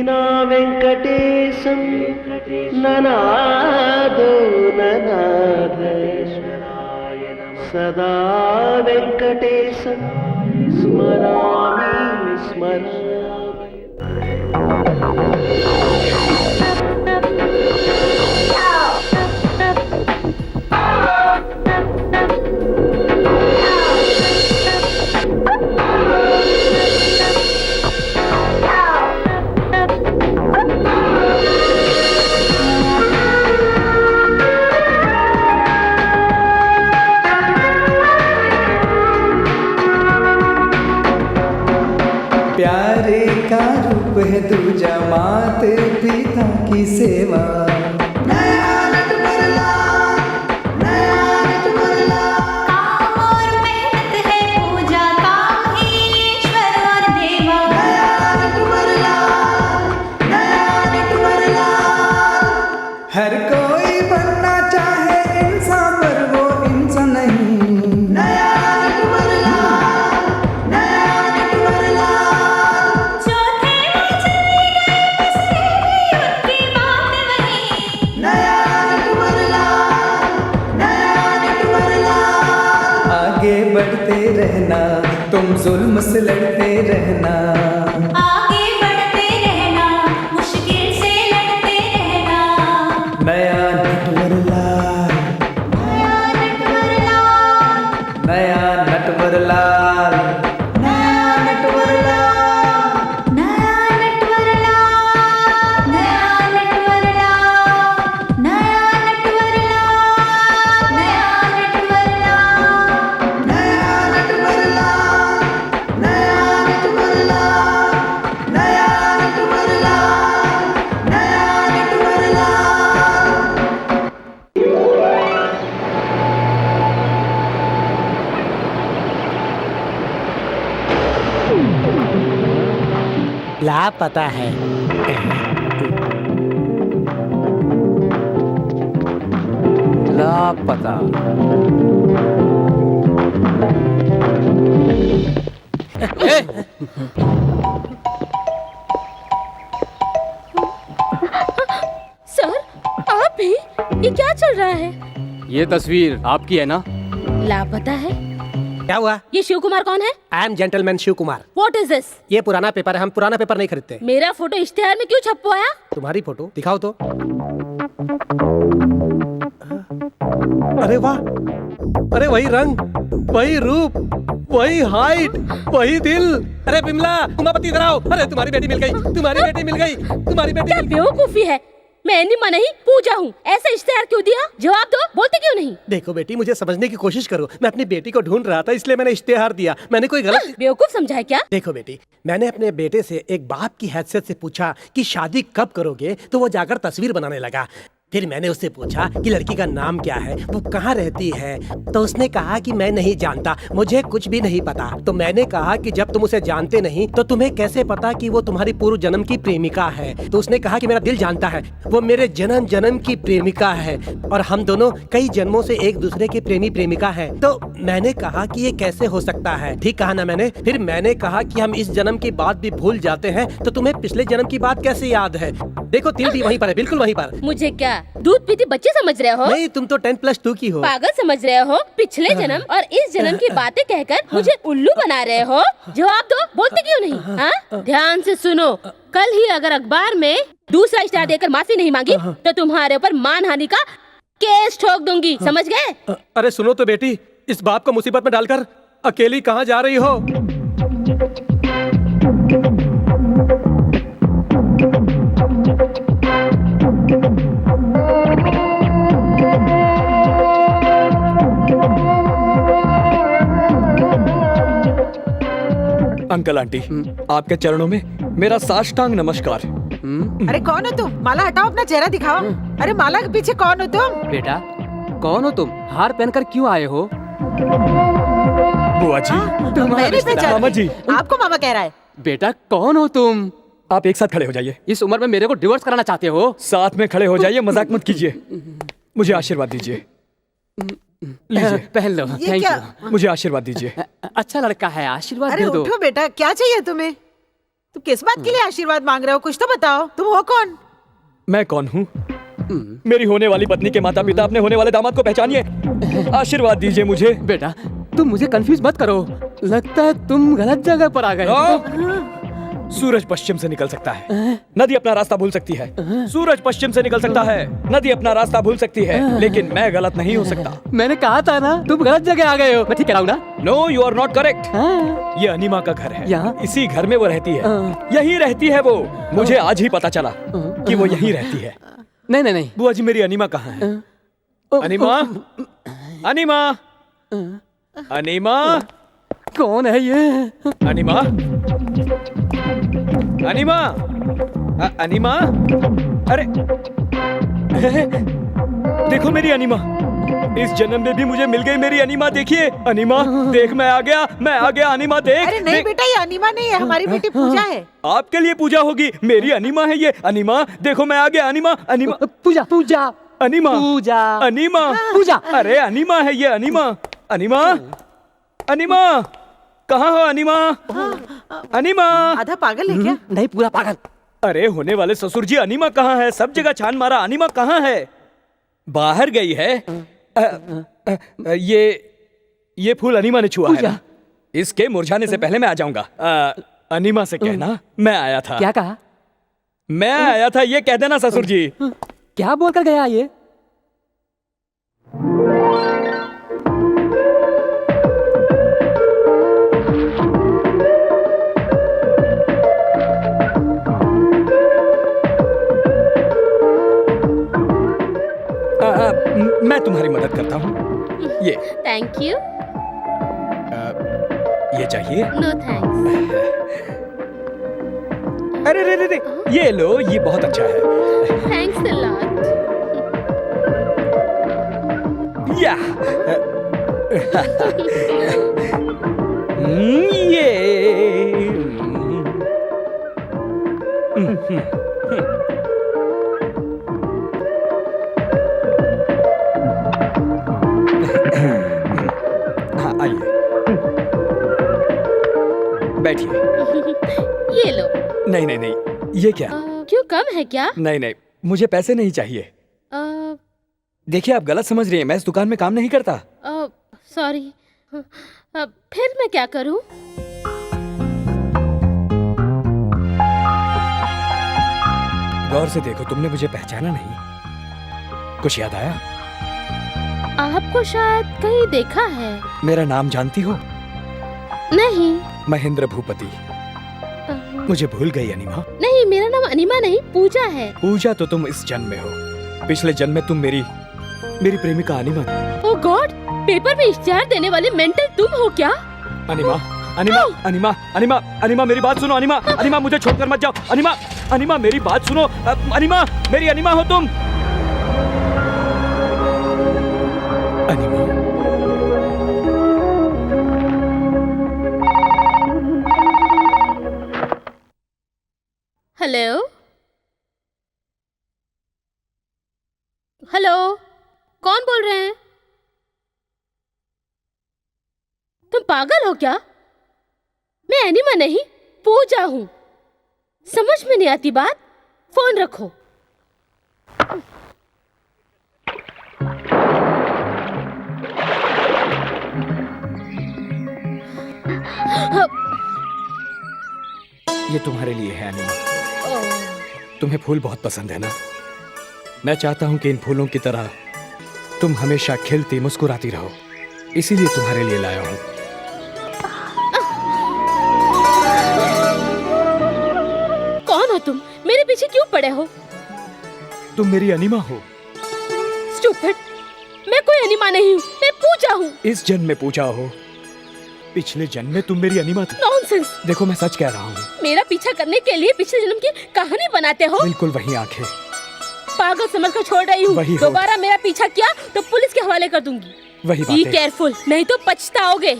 నా వెంకటేశం ననాదో ననాద సదా వెంకటేశం స్మరామి స్మరామి. प्यारे का रूप है दूजा मात पिता की सेवा. नया नट बदला, नया नट बदला. काम और मेहनत है पूजा काम ही ईश्वर और देवा. नया नट बदला, नया नट बदला. हर कोई बनना चाहे इंसान पर वो इंसान नहीं. नया नट बदला, नया नट बदला. जो थे वो चले गए बस तेरी उनकी बात वही. नया नट बदला, नया नट बदला. आगे बढ़ते रहना, तुम जुल्म से लड़ते रहना. आगे बढ़ते रहना मुश्किल से लड़ते रहना. नया नट बदला, नया नट बदला, नया नट बदला. नया नट बदला. नया नट बदला, नया नट बदला, नया नट बदला, नया नट बदला. नया नट बदला, नया नट बदला. नया नट बदला, नया नट बदला. लापता है. लापता. सर आप भी ये क्या चल रहा है? ये तस्वीर आपकी है ना? लापता है. क्या हुआ? ये शिव कुमार कौन है? I am gentleman Shiv Kumar. What is this? ये पुराना पेपर है, हम पुराना पेपर नहीं खरीदते. मेरा फोटो इश्तेहार में क्यों छपवाया? तुम्हारी फोटो दिखाओ तो. अरे वाह, अरे वही रंग, वही रूप, वही हाइट, वही दिल. अरे बिमला, उमापति इधर आओ. अरे तुम्हारी बेटी मिल गई, तुम्हारी बेटी मिल गई, तुम्हारी बेटी क्या मिल गई. बेवकूफी है. मैं निमा नहीं पूजा हूँ. ऐसा इश्तेहार क्यों दिया? जवाब दो. बोलते क्यों नहीं? देखो बेटी, मुझे समझने की कोशिश करो. मैं अपनी बेटी को ढूंढ रहा था, इसलिए मैंने इश्तेहार दिया. मैंने कोई गलत. बेवकूफ समझा है क्या? देखो बेटी, मैंने अपने बेटे से एक बाप की हैसियत से पूछा कि शादी कब करोगे, तो वो जाकर तस्वीर बनाने लगा. फिर मैंने उससे पूछा कि लड़की का नाम क्या है, वो कहाँ रहती है, तो उसने कहा कि मैं नहीं जानता, मुझे कुछ भी नहीं पता. तो मैंने कहा कि जब तुम उसे जानते नहीं तो तुम्हें कैसे पता कि वो तुम्हारी पूर्व जन्म की प्रेमिका है. तो उसने कहा कि मेरा दिल जानता है, वो मेरे जन्म जन्म की प्रेमिका है और हम दोनों कई जन्मों से एक दूसरे के प्रेमी प्रेमिका हैं. तो मैंने कहा कि ये कैसे हो सकता है. ठीक कहा ना मैंने. फिर मैंने कहा कि हम इस जन्म की बात भी भूल जाते हैं, तो तुम्हें पिछले जन्म की बात कैसे याद है. देखो तिल भी वहीं पर है, बिल्कुल वहीं पर. मुझे क्या दूध पीती बच्चे समझ रहे हो? नहीं, तुम तो 10+2 की हो. पागल समझ रहे हो? पिछले जन्म और इस जन्म की बातें कहकर मुझे उल्लू बना रहे हो. जवाब दो. बोलते क्यों नहीं? हाँ, ध्यान से सुनो. कल ही अगर अखबार में दूसरा इश्तेहार देकर माफी नहीं मांगी तो तुम्हारे ऊपर मानहानि का केस ठोक दूंगी. समझ गए? अरे सुनो तो बेटी, इस बाप को मुसीबत में डालकर अकेली कहाँ जा रही हो? अंकल आंटी, आपके चरणों में मेरा साष्टांग नमस्कार. अरे कौन हो तुम? माला हटाओ, अपना चेहरा दिखाओ. अरे माला के पीछे कौन हो तुम? बेटा कौन हो तुम? हार पहनकर क्यों आए हो? बुआ जी, मैं नहीं पहचान मामा जी. आपको मामा कह रहा है. बेटा कौन हो तुम? आप एक साथ खड़े हो जाइए. इस उम्र में मेरे को डिवोर्स कराना चाहते हो? साथ में खड़े हो जाइए, मजाक मत कीजिए. मुझे आशीर्वाद दीजिए. लीजिए, पहन लो. ये थैंक क्या? यू. मुझे आशीर्वाद दीजिए. अच्छा लड़का है, आशीर्वाद अरे दे दो. उठो बेटा, क्या चाहिए तुम्हें? तुम किस बात के लिए आशीर्वाद मांग रहे हो? कुछ तो बताओ, तुम हो कौन? मैं कौन हूँ? मेरी होने वाली पत्नी के माता पिता अपने होने वाले दामाद को पहचानिए। आशीर्वाद दीजिए मुझे। बेटा तुम मुझे कंफ्यूज मत करो, लगता है तुम गलत जगह पर आ गए हो। सूरज पश्चिम से निकल सकता है, नदी अपना रास्ता भूल सकती है। सूरज पश्चिम से निकल सकता है, नदी अपना रास्ता भूल सकती है, लेकिन मैं गलत नहीं हो सकता। मैंने कहा था ना तुम गलत जगह आ गए हो। मैं ठीक कह रहा हूँ ना? No, you are not correct. हाँ। ये अनिमा का घर है। यहाँ? इसी घर में वो रहती है। यहीं रहती है वो। मुझे आज ही पता चला कि वो यहीं रहती है। नहीं नहीं नहीं। बुआ जी, मेरी अनिमा कहाँ है? अनिमा, अनिमा, अनिमा, कौन है ये? अनिमा, अनिमा, अनिमा, अरे देखो मेरी अनिमा। इस जन्म में भी मुझे मिल गई मेरी अनिमा। देखिए अनिमा, देख मैं आ गया, मैं आ गया। अनिमा देख। अरे नहीं बेटा, ये अनिमा नहीं है, हमारी बेटी पूजा है। आपके लिए पूजा होगी, मेरी अनिमा है ये। अनिमा देखो मैं आ गया। अनिमा, अनिमा, पूजा पूजा अनिमा, पूजा अनिमा, पूजा। अरे अनिमा है ये। अनिमा, अनिमा, अनिमा, कहाँ हो अनिमा? अनिमा, आधा पागल है क्या? नहीं पूरा पागल। अरे होने वाले ससुर जी, अनिमा कहाँ है? सब जगह छान मारा, अनिमा कहाँ है? बाहर गई है। ये फूल अनिमा ने छुआ है ना? इसके मुरझाने से पहले मैं आ जाऊंगा। अनिमा से कहना मैं आया था। क्या कहा? मैं आया था ये कह देना ससुर जी। क्या बोलकर गया ये? मैं तुम्हारी मदद करता हूँ। ये थैंक यू। ये चाहिए? No thanks. अरे रे रे रे, ये लो, ये बहुत अच्छा है। Thanks a lot. या ये हाँ आइए, बैठिए। ये लो। नहीं नहीं नहीं, ये क्या? क्यों, कम है क्या? नहीं नहीं, मुझे पैसे नहीं चाहिए। देखिए आप गलत समझ रही हैं, मैं इस दुकान में काम नहीं करता। सॉरी। फिर मैं क्या करूं? गौर से देखो, तुमने मुझे पहचाना नहीं। कुछ याद आया? आपको शायद कहीं देखा है। मेरा नाम जानती हो? नहीं। महेंद्र भूपति। मुझे भूल गई अनिमा? नहीं, मेरा नाम अनिमा नहीं, पूजा है। पूजा तो तुम इस जन्म में हो। पिछले जन्म में तुम मेरी प्रेमिका अनिमा थी। ओह गॉड, पेपर में इश्तिहार देने वाले मेंटल तुम हो क्या? अनिमा, अनिमा, अनिमा, अनिमा, अनिमा मेरी बात सुनो। अनिमा, अनिमा मुझे छोड़कर मत जाओ। अनिमा, अनिमा मेरी बात सुनो। अनिमा, मेरी अनिमा हो तुम। अनिमा, हेलो हेलो, कौन बोल रहे हैं? तुम पागल हो क्या? मैं एनिमा नहीं, पूजा हूं। समझ में नहीं आती बात? फोन रखो। ये तुम्हारे लिए है अनिमा। तुम्हें फूल बहुत पसंद है ना? मैं चाहता हूं कि इन फूलों की तरह तुम हमेशा खिलती मुस्कुराती रहो, इसीलिए तुम्हारे लिए लाया हूं। कौन हो तुम? मेरे पीछे क्यों पड़े हो? तुम मेरी अनिमा हो। स्टूपिड, मैं कोई अनिमा नहीं हूँ, मैं पूजा हूँ। इस जन्म में पूजा हो, पिछले जन्म में तुम मेरी अनिमा थी। नॉनसेंस। देखो मैं सच कह रहा हूँ। मेरा पीछा करने के लिए पिछले जन्म की कहानी बनाते हो? बिल्कुल वही आंखें। पागल समझ कर छोड़ रही हूँ। दोबारा मेरा पीछा किया तो पुलिस के हवाले कर दूंगी। वही बात बी है। केयरफुल, नहीं तो पछताओगे।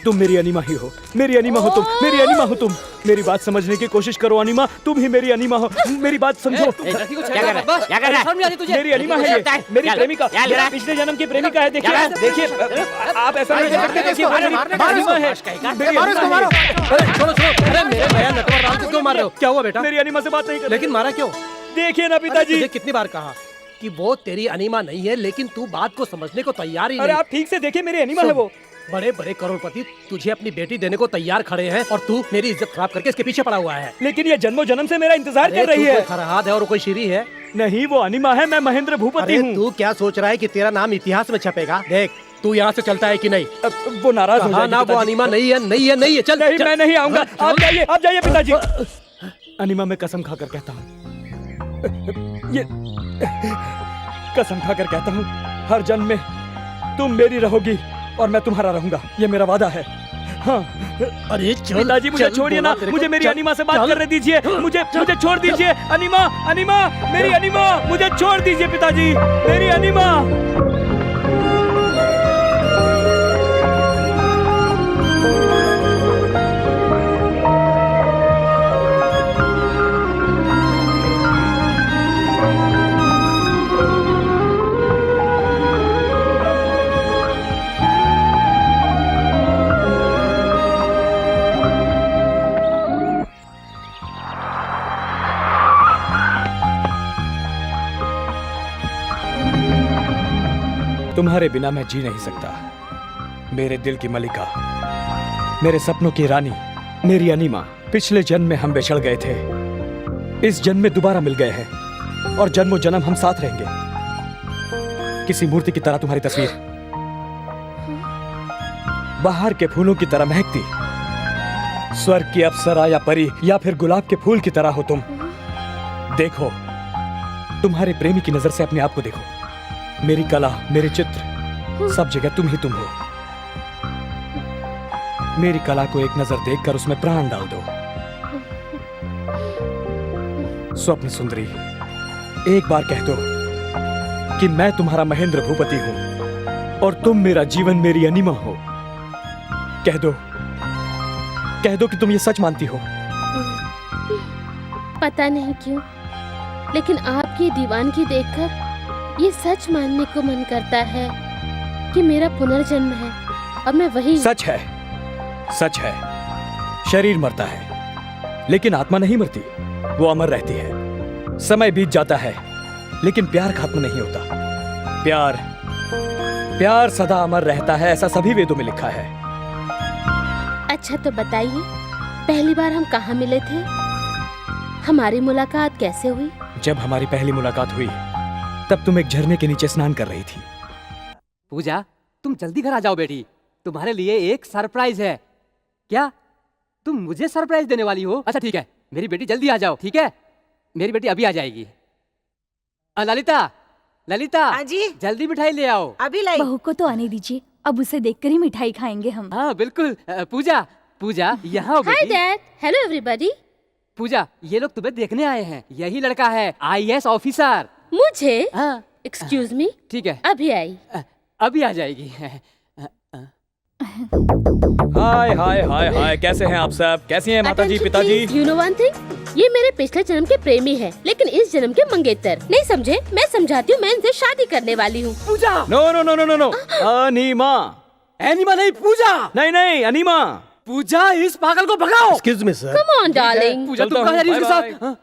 तुम मेरी अनिमा ही हो। मेरी अनिमा हो तुम, मेरी अनिमा हो तुम। मेरी बात समझने की कोशिश करो अनिमा, तुम ही मेरी अनिमा हो। मेरी बात समझो। क्या कर रहा है? मेरी अनिमा है ये, मेरी प्रेमिका, मेरा पिछले जन्म की प्रेमिका है। देखिए देखिए, आप ऐसा नहीं कर सकते। देखिए वो मेरी अनिमा है। मेरी अनिमा है। अरे छोड़ो छोड़ो, अरे मेरे भैया नटवर राम को क्यों मार रहे हो? क्या हुआ बेटा? मेरी अनिमा से बात नहीं कर। लेकिन मारा क्यों? देखिए ना अरे पिताजी। तुझे कितनी बार कहा कि वो तेरी अनीमा नहीं है, लेकिन तू बात को समझने को तैयार ही अरे नहीं। आप ठीक से देखिए, मेरी अनिमा है वो। बड़े बड़े करोड़पति तुझे अपनी बेटी देने को तैयार खड़े हैं और तू मेरी इज्जत खराब करके इसके पीछे पड़ा हुआ है। लेकिन ये जन्मों जन्म से मेरा इंतजार कर रही तू है। कोई फरहाद है और कोई श्री है? नहीं, वो अनिमा है, मैं महेंद्र भूपति अरे हूँ। तू क्या सोच रहा है कि तेरा नाम इतिहास में छपेगा? देख तू यहाँ से चलता है कि नहीं? वो नाराज हो कहा जाएगी ना वो पिताजी। अनिमा नहीं है, नहीं है, नहीं है। चल नहीं, चल। मैं नहीं आऊंगा। चल। आप जाइए पिताजी। अनिमा, मैं कसम खाकर कहता हूँ, ये कसम खाकर कहता हूँ, हर जन्म में तुम मेरी रहोगी और मैं तुम्हारा रहूंगा, ये मेरा वादा है। हाँ। अरे चल पिताजी, मुझे चल, छोड़िए बोला ना, तेरे को, मुझे मेरी चल, अनिमा से बात चल। करने दीजिए। मुझे छोड़ दीजिए। अनिमा, अनिमा, मेरी अनिमा, मुझे छोड़ दीजिए पिताजी, मेरी अनिमा। तुम्हारे बिना मैं जी नहीं सकता। मेरे दिल की मलिका, मेरे सपनों की रानी, मेरी अनिमा। पिछले जन्म में हम बिछड़ गए थे, इस जन्म में दोबारा मिल गए हैं और जन्मों जन्म हम साथ रहेंगे। किसी मूर्ति की तरह तुम्हारी तस्वीर, बाहर के फूलों की तरह महकती, स्वर्ग की अप्सरा या परी या फिर गुलाब के फूल की तरह हो तुम। देखो, तुम्हारे प्रेमी की नजर से अपने आप को देखो। मेरी कला, मेरे चित्र, सब जगह तुम ही तुम हो। मेरी कला को एक नजर देखकर उसमें प्राण डाल दो। स्वप्न सुंदरी, एक बार कह दो कि मैं तुम्हारा महेंद्र भूपति हूं और तुम मेरा जीवन, मेरी अनिमा हो। कह दो कि तुम ये सच मानती हो। पता नहीं क्यों, लेकिन आपकी दीवानगी देखकर ये सच मानने को मन करता है कि मेरा पुनर्जन्म है और मैं वही। सच है, सच है। शरीर मरता है लेकिन आत्मा नहीं मरती, वो अमर रहती है। समय बीत जाता है लेकिन प्यार खत्म नहीं होता। प्यार सदा अमर रहता है, ऐसा सभी वेदों में लिखा है। अच्छा तो बताइए, पहली बार हम कहाँ मिले थे? हमारी मुलाकात कैसे हुई? जब हमारी पहली मुलाकात हुई तब तुम एक झरने के नीचे स्नान कर रही थी। पूजा, तुम जल्दी घर आ जाओ बेटी, तुम्हारे लिए एक सरप्राइज है। क्या तुम मुझे सरप्राइज देने वाली हो? अच्छा ठीक है, मेरी बेटी जल्दी आ जाओ। ठीक है, मेरी बेटी अभी आ जाएगी। ललिता, ललिता, हाँ जी, जल्दी मिठाई ले आओ। अभी लाई। बहू को तो आने दीजिए, अब उसे देखकर ही मिठाई खाएंगे हम। हाँ बिल्कुल। पूजा, पूजा यहाँ आओ हाय बेटी। Dad, hello everybody. पूजा, ये लोग तुम्हें देखने आए हैं। यही लड़का है IAS ऑफिसर। मुझे हाँ एक्सक्यूज मी, ठीक है, अभी आई। अभी आ जाएगी। हाय हाय हाय हाय, कैसे हैं आप सब? कैसी हैं माताजी, पिताजी? यू नो वन थिंग, ये मेरे पिछले जन्म के प्रेमी हैं, लेकिन इस जन्म के मंगेतर। नहीं समझे? मैं समझाती हूँ, मैं इनसे शादी करने वाली हूँ। Pooja, no no no no no no, Anima. एनिमा नहीं, पूजा। नहीं नहीं, अनिमा। पूजा, इस पागल को भगाओ। Excuse me sir, come on darling. Pooja, चलता तुम कहाँ जा रही हो हूँ, इसके बाय साथ? हाँ?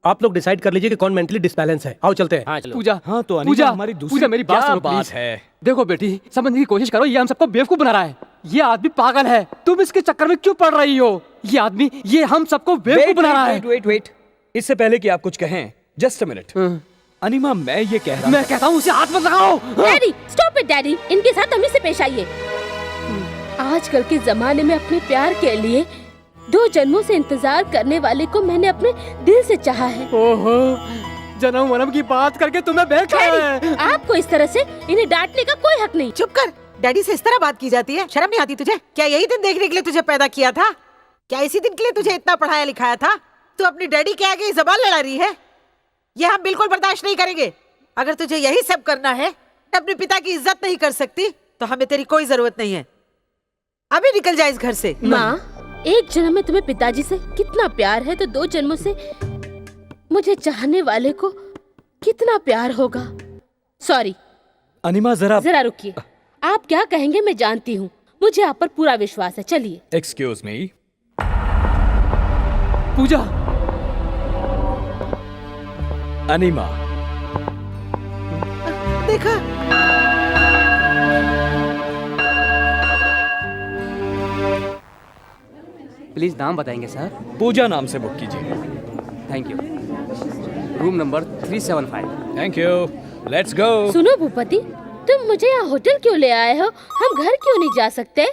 आप लोग डिसाइड कर लीजिए कि कौन मेंटली डिसबैलेंस है। आओ चलते हैं। पूजा, हाँ तो अनिमा पूजा, हमारी दूसरी। पूजा मेरी बात क्या सुनो बात प्लीज। है? देखो बेटी, समझने की कोशिश करो, ये हम सबको बेवकूफ बना रहा है। ये आदमी पागल है, तुम इसके चक्कर में क्यों पड़ रही हो? ये आदमी, ये हम सबको बेवकूफ बना रहा है। वेट, इससे पहले कि आप कुछ कहें, जस्ट अ मिनट। अनिमा, मैं ये कह रहा मैं कहता हूँ उसे हाथ मत लगाओ। डैडी, स्टॉप इट डैडी, इनके साथ तमीज से पेश आइए। आजकल के जमाने में अपने प्यार के लिए 2 जन्मों से इंतजार करने वाले को मैंने अपने दिल से चाहा है। ओहो, जन्म वनम की बात करके तुम्हें बेचा डैडी, है। आपको इस तरह से इन्हें डांटने का कोई हक नहीं। चुप कर, डैडी से इस तरह बात की जाती है? शर्म नहीं आती तुझे? क्या यही दिन देखने के लिए तुझे पैदा किया था? क्या इसी दिन के लिए तुझे इतना पढ़ाया लिखाया था? तू अपनी डैडी के आगे जबान लड़ा रही है? ये हम बिल्कुल बर्दाश्त नहीं करेंगे। अगर तुझे यही सब करना है, अपने पिता की इज्जत नहीं कर सकती, तो हमें तेरी कोई जरूरत नहीं है। अभी निकल जाए इस घर से। माँ, एक जन्म में तुम्हें पिताजी से कितना प्यार है, तो 2 जन्मों से मुझे चाहने वाले को कितना प्यार होगा। सॉरी। अनिमा, जरा रुकिए, आप क्या कहेंगे मैं जानती हूँ। मुझे आप पर पूरा विश्वास है। चलिए। एक्सक्यूज मी, पूजा। अनिमा, देखा, प्लीज नाम बताएंगे सर? पूजा नाम से बुक कीजिए। Thank you. Room number 375। Thank you, let's go. सुनो भूपति, तुम मुझे यहाँ होटल क्यों ले आए हो? हम घर क्यों नहीं जा सकते?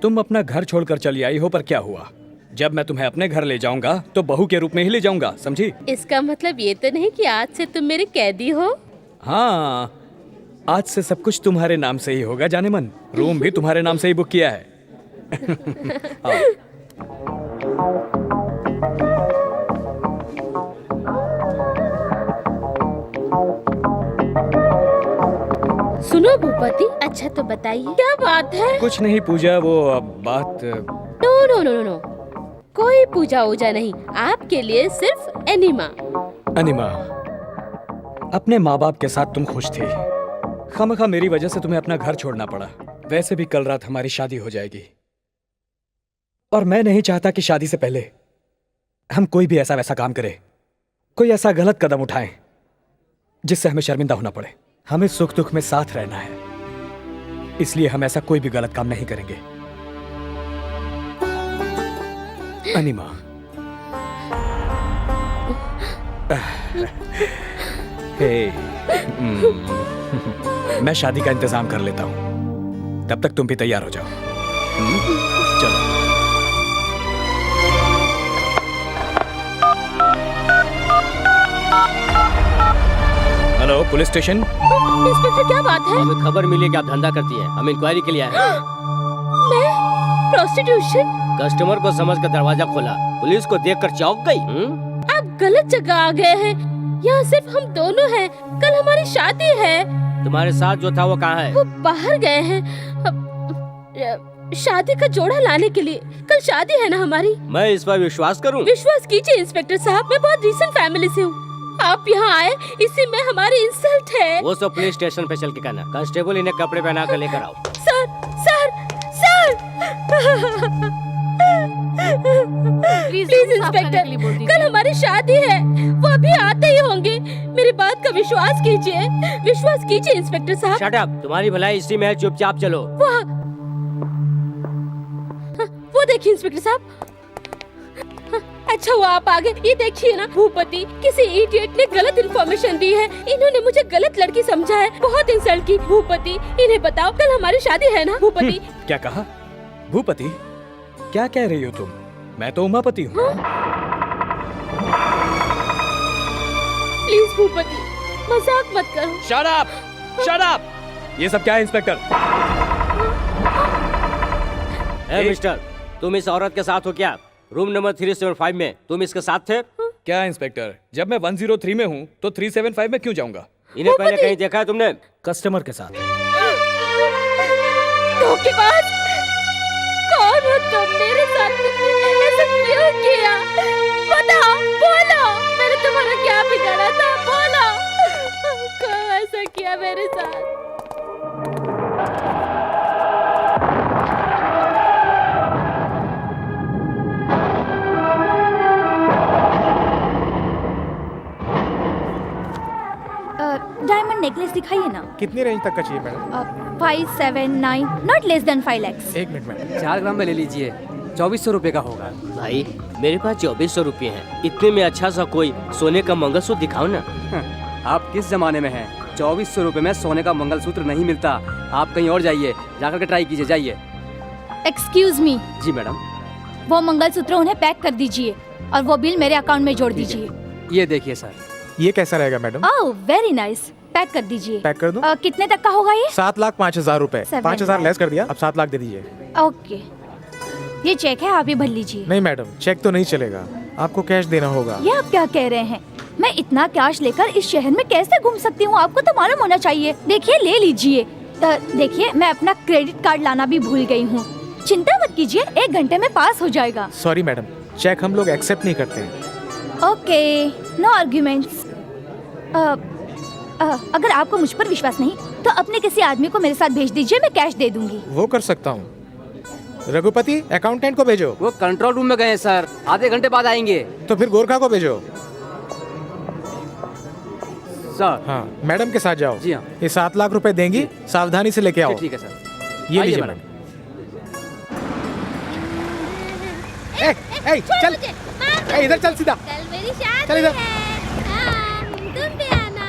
तुम अपना घर छोड़कर चली आई हो, पर क्या हुआ? जब मैं तुम्हें अपने घर ले जाऊंगा तो बहू के रूप में ही ले जाऊंगा, समझी? इसका मतलब ये तो नहीं कि आज से तुम मेरे कैदी हो? हाँ, आज से सब कुछ तुम्हारे नाम से ही होगा जाने मन। रूम भी तुम्हारे नाम से ही बुक किया है। सुनो भूपति, अच्छा तो बताइए क्या बात है? कुछ नहीं पूजा, वो बात। No no no no no, कोई पूजा वूजा नहीं, आपके लिए सिर्फ एनिमा। अनिमा, अपने माँ बाप के साथ तुम खुश थी, खामखा मेरी वजह से तुम्हें अपना घर छोड़ना पड़ा। वैसे भी कल रात हमारी शादी हो जाएगी और मैं नहीं चाहता कि शादी से पहले हम कोई भी ऐसा वैसा काम करें, कोई ऐसा गलत कदम उठाएं जिससे हमें शर्मिंदा होना पड़े। हमें सुख दुख में साथ रहना है, इसलिए हम ऐसा कोई भी गलत काम नहीं करेंगे। अनिमा, मैं शादी का इंतजाम कर लेता हूं, तब तक तुम भी तैयार हो जाओ। चलो। Hello, police station. इंस्पेक्टर, क्या बात है? हमें खबर मिली कि आप धंधा करती हैं। हम इंक्वायरी के लिए आए हैं। मैं प्रोस्टिट्यूशन? कस्टमर को समझकर दरवाजा खोला, पुलिस को देखकर चौंक गई। आप गलत जगह आ गए हैं, यहाँ सिर्फ हम दोनों हैं। कल हमारी शादी है। तुम्हारे साथ जो था वो कहाँ है? वो बाहर गए हैं शादी का जोड़ा लाने के लिए। कल शादी है ना हमारी। मैं इस पर विश्वास करूं? विश्वास कीजिए इंस्पेक्टर साहब, मैं बहुत रीसेंट फैमिली से हूँ। आप यहाँ आए इसी में हमारी इंसल्ट है। वो सब पुलिस स्टेशन पे चल के करना। कांस्टेबल इन्हें कपड़े पहना कर लेकर आओ। Sir sir sir please inspector, कल हमारी शादी है, वो अभी आते ही होंगे। मेरी बात का विश्वास कीजिए इंस्पेक्टर साहब। शट अप, तुम्हारी भलाई इसी में है, चुपचाप चलो। वो देखिए इंस्पेक्टर साहब। अच्छा हुआ आप आ गए। ये देखिए ना भूपति, किसी इडियट ने गलत इन्फॉर्मेशन दी है। इन्होंने मुझे गलत लड़की समझा है, बहुत इंसल्ट की। भूपति, इन्हें बताओ कल हमारी शादी है ना। भूपति। क्या कहा? भूपति, क्या कह रही हो तुम? मैं तो उमापति हूँ। प्लीज भूपति, मजाक मत करो। Shut up! Shut up! ये सब क्या है इंस्पेक्टर? मिस्टर, तुम इस औरत के साथ हो क्या? रूम नंबर 375 में तुम इसके साथ थे? क्या इंस्पेक्टर, जब मैं 103 में हूँ तो 375 में क्यों जाऊंगा? इन्हें पहले कहीं देखा है तुमने? कस्टमर के साथ। धोखेबाज! कौन हो तुम? मेरे साथ ऐसा क्यों किया? बताओ, बोलो, मैंने तुम्हारा क्या बिगाड़ा था? बोलो, क्यों ऐसा किया मेरे साथ? डायमंड नेकलेस दिखाइए ना। कितनी रेंज तक का चाहिए madam? 5, 7, 9, not less than 5 lakhs। एक मिनट मैडम। 4 ग्राम में ले लीजिए, 2400 रुपए का होगा। भाई, मेरे पास 2400 रुपए हैं। इतने में अच्छा सा कोई सोने का मंगलसूत्र दिखाओ ना। आप किस जमाने में हैं? 2400 रुपए में सोने का मंगलसूत्र नहीं मिलता। आप कहीं और जाइए, जाकर के ट्राई कीजिए, जाइए। Excuse me. जी मैडम। वो मंगलसूत्र उन्हें पैक कर दीजिए और वो बिल मेरे अकाउंट में जोड़ दीजिए। ये देखिए सर। ये कैसा रहेगा madam? Oh very nice, pack कर दीजिए। पैक कर दूं? कितने तक का होगा ये? 7,05,000 रुपए। 7 5,000 लेस कर दिया, अब 7 लाख दे दीजिए। ओके, ये चेक है, आप ही भर लीजिए। नहीं मैडम, चेक तो नहीं चलेगा, आपको कैश देना होगा। ये आप क्या कह रहे हैं? मैं इतना कैश लेकर इस शहर में कैसे घूम सकती हूँ? आपको तो मालूम होना चाहिए। देखिए, ले लीजिए। देखिए, मैं अपना क्रेडिट कार्ड लाना भी भूल गई हूँ। चिंता मत कीजिए, 1 घंटे में पास हो जाएगा। सॉरी मैडम, चेक हम लोग एक्सेप्ट नहीं करते। Okay, no arguments. अगर आपको मुझ पर विश्वास नहीं तो अपने किसी आदमी को मेरे साथ भेज दीजिए, मैं कैश दे दूंगी। वो कर सकता हूँ। रघुपति अकाउंटेंट को भेजो। वो कंट्रोल रूम में गए हैं सर, आधे घंटे बाद आएंगे। तो फिर गोरखा को भेजो। सर हाँ, मैडम के साथ जाओ। जी हाँ। ये 7 लाख रुपए देंगी, सावधानी से लेके आओ। ठीक है सर। ये आइए लीजिए मैडम। मैडम। ए, चल ए, इधर चल सीधा। कल मेरी शादी चल इधर। है। हाँ, तुम भी आना।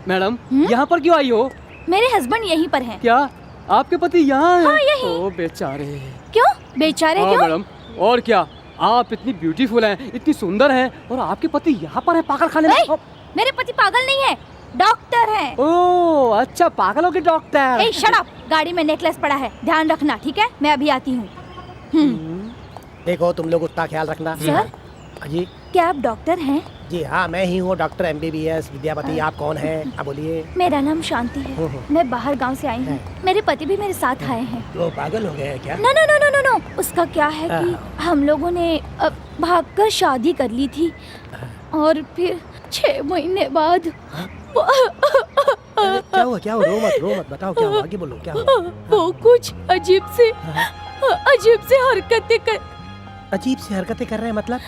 मैडम यहाँ पर क्यों आई हो? मेरे हस्बैंड यहीं पर हैं। क्या आपके पति यहाँ हैं? हाँ, यहीं। ओ बेचारे। क्यों बेचारे हाँ क्यों? मैडम, और क्या, आप इतनी ब्यूटीफुल हैं, इतनी सुंदर हैं, और आपके पति यहाँ पर है पागल खाने में। ए, मेरे पति पागल नहीं है, डॉक्टर हैं। ओह अच्छा, पागलों के डॉक्टर। ए शट अप, गाड़ी में नेकलेस पड़ा है, ध्यान रखना ठीक है? मैं अभी आती हूँ। देखो तुम लोग उतना ख्याल रखना। सर जी क्या आप डॉक्टर हैं? जी हाँ, मैं ही हूँ डॉक्टर MBBS विद्यापति। आप कौन हैं? आप बोलिए। मेरा नाम शांति है, मैं बाहर गांव से आई हूँ। मेरे पति भी मेरे साथ आए हैं। वो पागल हो गए हैं क्या? No no no no no no, उसका क्या है कि हम लोगों ने भागकर शादी कर ली थी और फिर 6 महीने बाद क्या हुआ? क्या हुआ? रो मत, बताओ क्या हुआ? आगे बोलो क्या हुआ? वो कुछ अजीब से अजीब सी हरकतें कर रहे हैं मतलब?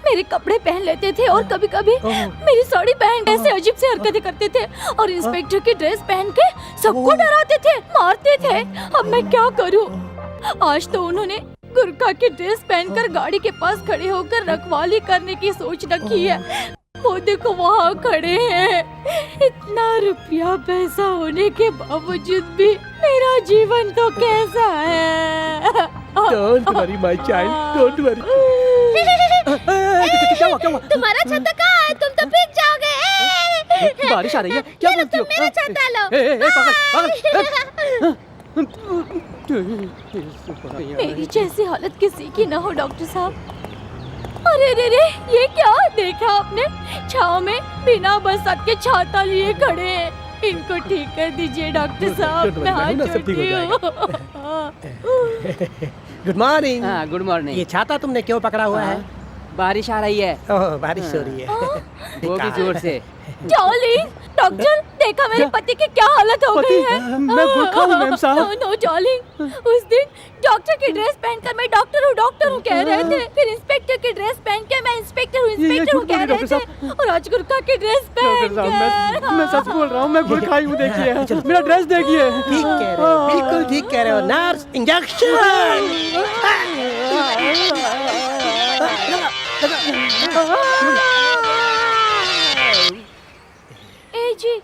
मेरे कपड़े पहन लेते थे और कभी कभी मेरी साड़ी पहन के ऐसे अजीब से हरकतें करते थे और इंस्पेक्टर की ड्रेस पहन के सबको डराते थे, मारते थे। अब मैं क्या करूं? आज तो उन्होंने गुरखा की ड्रेस पहनकर गाड़ी के पास खड़े होकर रखवाली करने की सोच रखी है। वो देखो वहाँ खड़े हैं। इतना रुपया पैसा होने के बावजूद भी मेरा जीवन तो कैसा है। Don't worry my child, don't worry. क्या हुआ? तुम्हारा छाता कहाँ है? तुम तो भीग जाओगे। बारिश आ रही है, क्या बोलती हो? मेरा छाता लो। मेरी जैसी हालत किसी की ना हो डॉक्टर साहब। अरे रे रे, ये क्या देखा आपने? छाव में बिना बरसात के छाता लिए खड़े हैं। इनको ठीक कर दीजिए डॉक्टर साहब, मैं हाथ जोड़ती हूँ। Good morning. हाँ गुड मॉर्निंग। ये छाता तुमने क्यों पकड़ा हुआ है? बारिश आ रही है। ओह, बारिश हो रही है। वो भी जोर से। डार्लिंग, डॉक्टर देखा मेरे पति की क्या हालत हो गई है? मैं गुरखा हूँ मैम साहब। नो डार्लिंग, उस दिन डॉक्टर की ड्रेस पहनकर मैं डॉक्टर हूँ कह रहे थे, फिर इंस्पेक्टर की ड्रेस पहन के मैं इंस्पेक्टर हूँ कह रहे थे, और आज गुरखा की ड्रेस पहन कर मैं सच बोल रहा हूँ, मैं गुरखा ही हूँ। देखिए मेरा ड्रेस देखिए। ठीक कह रहे हो, बिल्कुल ठीक कह रहे हो। Nurse, injection. ए जी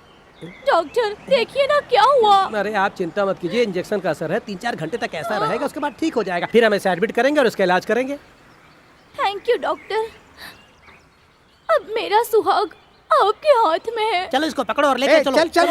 डॉक्टर देखिए ना क्या हुआ। अरे आप चिंता मत कीजिए, इंजेक्शन का असर है, 3-4 घंटे तक ऐसा रहेगा, उसके बाद ठीक हो जाएगा। फिर हम इसे एडमिट करेंगे और उसका इलाज करेंगे। Thank you doctor. अब मेरा सुहाग आपके हाथ में है। चलो इसको पकड़ो और लेके चलो। चल।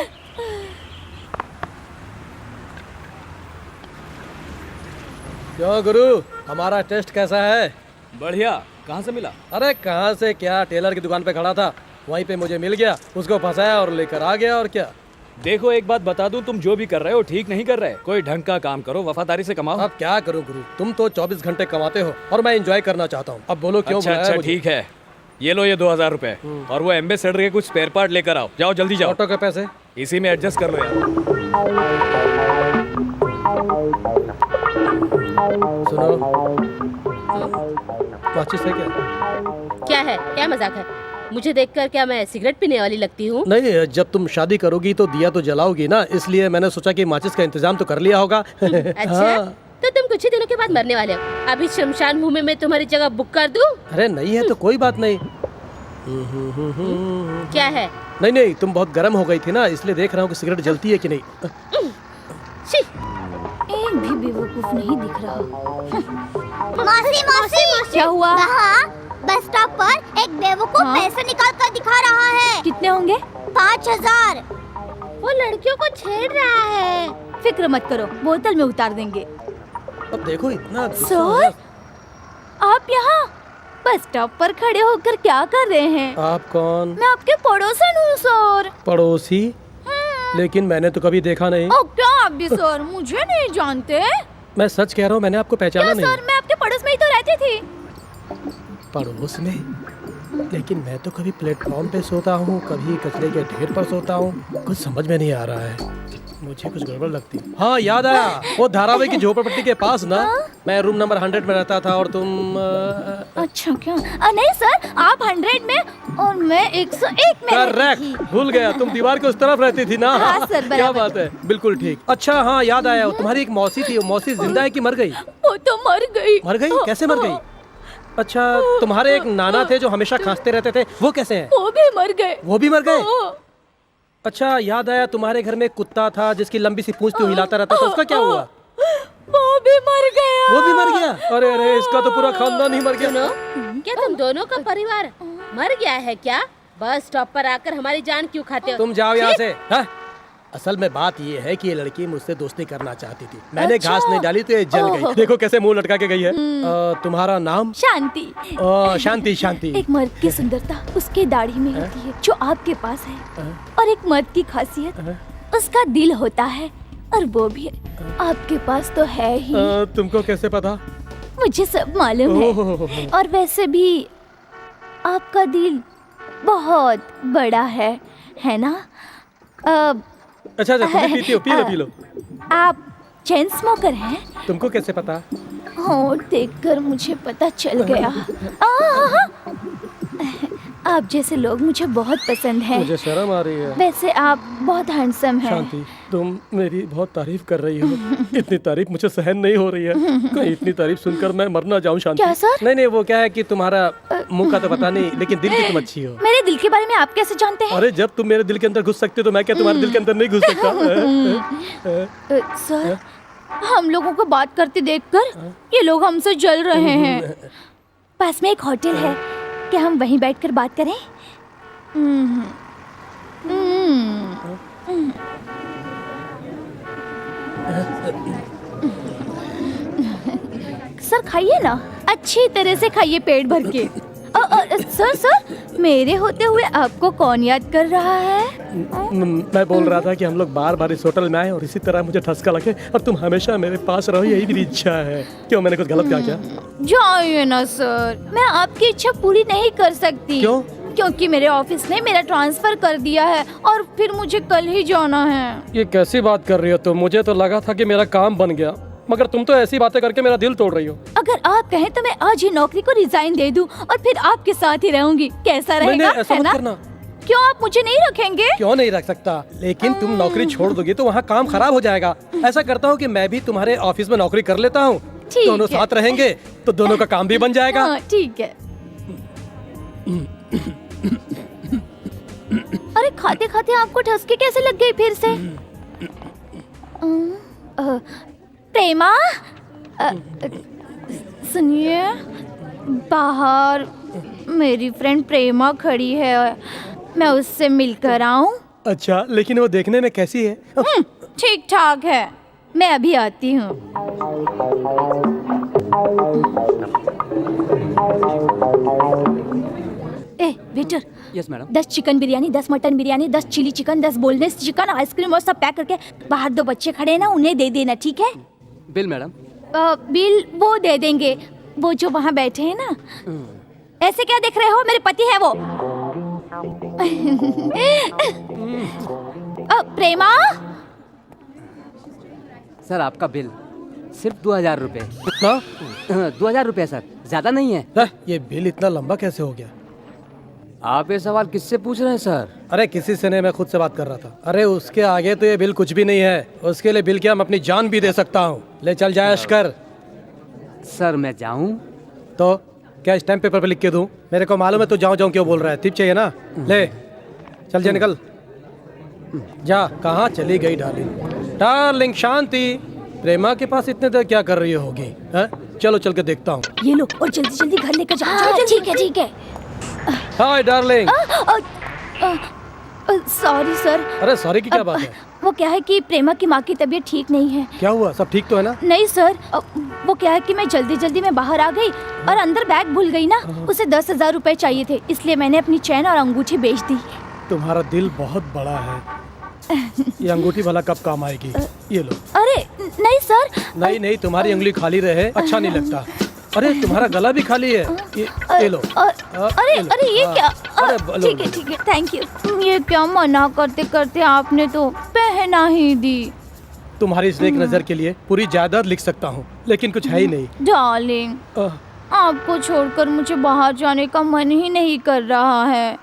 क्यों गुरु, हमारा टेस्ट कैसा है? बढ़िया। कहाँ से मिला? अरे कहाँ से क्या, टेलर की दुकान पे खड़ा था, वहीं पे मुझे मिल गया, उसको फंसाया और लेकर आ गया। और क्या? देखो एक बात बता दूं, तुम जो भी कर रहे हो ठीक नहीं कर रहे। कोई ढंग का काम करो, वफादारी से कमाओ। अब क्या करूं गुरु, तुम तो 24 घंटे कमाते हो और मैं एंजॉय करना चाहता हूं। अब बोलो क्यों बुलाया अच्छा मुझे? ठीक है, ये लो ये 2000 रुपए और वो एम्बेसडर के कुछ स्पेयर पार्ट लेकर आओ। जाओ जल्दी जाओ। ऑटो के पैसे इसी में एडजस्ट कर लो यार। सुनो, माचिस है क्या? क्या है? क्या मजाक है? मुझे देखकर क्या मैं सिगरेट पीने वाली लगती हूँ? नहीं, जब तुम शादी करोगी तो दिया तो जलाओगी ना, इसलिए मैंने सोचा कि माचिस का इंतजाम तो कर लिया होगा। अच्छा, तो तुम कुछ ही दिनों के बाद मरने वाले हो। अभी शमशान भूमि में तुम्हारी जगह बुक कर दूं? अरे नहीं है तो कोई बात नहीं। क्या है? नहीं, तुम बहुत गर्म हो गई थी ना, इसलिए देख रहा हूँ कि सिगरेट जलती है कि नहीं। छी! एक भी बेवकूफ नहीं दिख रहा। मौसी क्या हुआ? वहाँ बस स्टॉप पर एक बेवकूफ पैसे निकाल कर दिखा रहा है। कितने होंगे? 5000। वो लड़कियों को छेड़ रहा है। फिक्र मत करो, बोतल में उतार देंगे। अब देखो इतना सर, आप यहाँ बस स्टॉप पर खड़े होकर क्या कर रहे हैं? आप कौन? मैं आपके पड़ोसन हूँ सर। पड़ोसी? लेकिन मैंने तो कभी देखा नहीं। ओ क्या आप भी सर मुझे नहीं जानते? मैं सच कह रहा हूँ, मैंने आपको पहचाना नहीं। सर मैं आपके पड़ोस में ही तो रहती थी। पड़ोस में? लेकिन मैं तो कभी प्लेटफॉर्म पे सोता हूँ, कभी कचरे के ढेर पर सोता हूँ, कुछ समझ में नहीं आ रहा है। मुझे कुछ गड़बड़ लगती है। हाँ याद आया, वो धारावाहिक की झोपड़पट्टी के पास ना, मैं रूम नंबर 100 में रहता था और तुम अच्छा क्या? नहीं सर, आप 100 में और मैं 101 में रहती करेक्ट, थी। भूल गया, तुम दीवार के उस तरफ रहती थी ना। हाँ, सर, क्या बराबर। बात है, बिल्कुल ठीक। अच्छा हाँ याद आया, तुम्हारी एक मौसी थी, वो मौसी जिंदा है कि मर गई? वो तो मर गई। मर गई? कैसे मर गई? अच्छा, तुम्हारे एक नाना थे जो हमेशा खांसते रहते थे, वो कैसे हैं? वो भी मर गए। वो भी मर गए? अच्छा याद आया, तुम्हारे घर में एक कुत्ता था जिसकी लंबी सी पूंछ थी, हिलाता रहता था, उसका क्या हुआ? वो भी मर गया। वो भी मर गया? अरे अरे, इसका तो पूरा खानदान ही मर गया। सुनो, क्या तुम दोनों का परिवार मर गया है क्या? बस स्टॉप पर आकर हमारी जान क्यों खाते हो? तुम जाओ यहाँ से। हाँ? असल में बात ये है कि ये लड़की मुझसे दोस्ती करना चाहती थी, मैंने घास नहीं डाली तो ये जल गई। देखो कैसे मुंह लटका के गई है। तुम्हारा नाम? शांति। शांति। शांति। एक मर्द की सुंदरता उसके दाढ़ी में होती है जो आपके पास है, और एक मर्द की खासियत उसका दिल होता है, और वो भी आपके पास तो है ही। तुमको कैसे पता? मुझे सब मालूम है। और वैसे भी आपका दिल बहुत बड़ा है ना? अच्छा तुम भी पीती हो, पी लो। आप चेन स्मोकर हैं? तुमको कैसे पता? होंठ देखकर मुझे पता चल गया। आप जैसे लोग मुझे बहुत पसंद हैं। मुझे शर्म आ रही है। वैसे आप बहुत हैंडसम हैं। शांति, तुम मेरी बहुत तारीफ कर रही हो। इतनी तारीफ मुझे सहन नहीं हो रही है। कहीं इतनी तारीफ सुनकर मैं मर ना जाऊं। शांति। क्या सर? नहीं, वो क्या है कि तुम्हारा मुंह का तो पता नहीं, लेकिन दिल की तुम अच्छी हो। मेरे दिल के बारे में आप कैसे जानते हैं? अरे जब तुम मेरे दिल के अंदर घुस सकते हो तो मैं क्या तुम्हारे दिल के अंदर नहीं घुस सकता? सर, हम लोगों को बात करते देखकर ये लोग हमसे जल रहे हैं। पास में एक होटल है, क्या हम वहीं बैठकर बात करें? सर खाइए ना, अच्छी तरह से खाइए, पेट भर के। सर, मेरे होते हुए आपको कौन याद कर रहा है? मैं बोल रहा था कि हम लोग बार बार इस होटल में आए और इसी तरह मुझे ठसका लगे और तुम हमेशा मेरे पास रहो, यही मेरी इच्छा है। क्यों, मैंने कुछ गलत कहा क्या? जाइए ना सर, मैं आपकी इच्छा पूरी नहीं कर सकती। क्यों? क्योंकि मेरे ऑफिस ने मेरा ट्रांसफर कर दिया है और फिर मुझे कल ही जाना है। ये कैसी बात कर रही हो तुम? मुझे तो लगा था कि मेरा काम बन गया, मगर तुम तो ऐसी बातें करके मेरा दिल तोड़ रही हो। अगर आप कहें तो मैं आज ही नौकरी को रिजाइन दे दूं और फिर आपके साथ ही रहूंगी, कैसा रहेगा? ऐसा है मत ना? करना। क्यों, आप मुझे नहीं रखेंगे? क्यों नहीं रख सकता, लेकिन तुम नौकरी छोड़ दोगी तो वहाँ काम खराब हो जाएगा। ऐसा करता हूँ कि मैं भी तुम्हारे ऑफिस में नौकरी कर लेता हूँ, दोनों साथ रहेंगे तो दोनों का काम भी बन जाएगा। हाँ, ठीक है। अरे खाते खाते आपको ठसके कैसे लग गई फिर से? प्रेमा, सुनिए, बाहर मेरी फ्रेंड प्रेमा खड़ी है, मैं उससे मिलकर आऊं? अच्छा, लेकिन वो देखने में कैसी है? ठीक ठाक है, मैं अभी आती हूँ। Waiter, yes madam. 10 chicken biryani, 10 mutton biryani, 10 chilli chicken, 10 boneless chicken, ice cream और सब पैक करके बाहर 2 बच्चे खड़े हैं ना, उन्हें दे देना, ठीक है? Bill madam. बिल वो दे देंगे, वो जो वहाँ बैठे हैं ना। ऐसे क्या देख रहे हो, मेरे पति है वो। प्रेमा, सर आपका बिल सिर्फ 2000 रुपये। कितना? 2000 रुपये सर, ज्यादा नहीं है। ये बिल इतना लंबा कैसे हो गया? आप ये सवाल किससे पूछ रहे हैं सर? अरे किसी से नहीं, मैं खुद से बात कर रहा था। अरे उसके आगे तो ये बिल कुछ भी नहीं है, उसके लिए बिल क्या, मैं अपनी जान भी दे सकता हूँ। ले चल जाए अश्कर। सर मैं जाऊँ तो क्या स्टैम्प पेपर पे लिख के दूं? मेरे को मालूम है तू जाऊं जाऊं क्यों बोल रहा है, टिप चाहिए ना? ले चल जा, निकल जा। कहाँ चली गई डार्लिंग? डार्लिंग शांति, प्रेमा के पास इतने देर क्या कर रही होगी? चलो चल के देखता हूँ। ये लो और जल्दी जल्दी घर लेकर जाओ। ठीक है ठीक है। Hi darling. Sorry sir. अरे सॉरी की क्या बात है? वो क्या है कि प्रेमा की माँ की तबीयत ठीक नहीं है। क्या हुआ, सब ठीक तो है ना? नहीं सर, वो क्या है कि मैं जल्दी जल्दी में बाहर आ गई और अंदर बैग भूल गई ना, उसे 10,000 रुपए चाहिए थे, इसलिए मैंने अपनी चैन और अंगूठी बेच दी। तुम्हारा दिल बहुत बड़ा है। ये अंगूठी भला कब काम आएगी? ये लो। अरे नहीं सर। नहीं नहीं, तुम्हारी उंगली खाली रहे अच्छा नहीं लगता। अरे तुम्हारा गला भी खाली है, ये लो। अरे अरे ये क्या? अरे, ठीक है थैंक यू। ये क्या मना करते करते आपने तो पहना ही दी। तुम्हारी इस नेक नजर के लिए पूरी जायदाद लिख सकता हूँ, लेकिन कुछ है ही नहीं। डार्लिंग, आपको छोड़कर मुझे बाहर जाने का मन ही नहीं कर रहा है,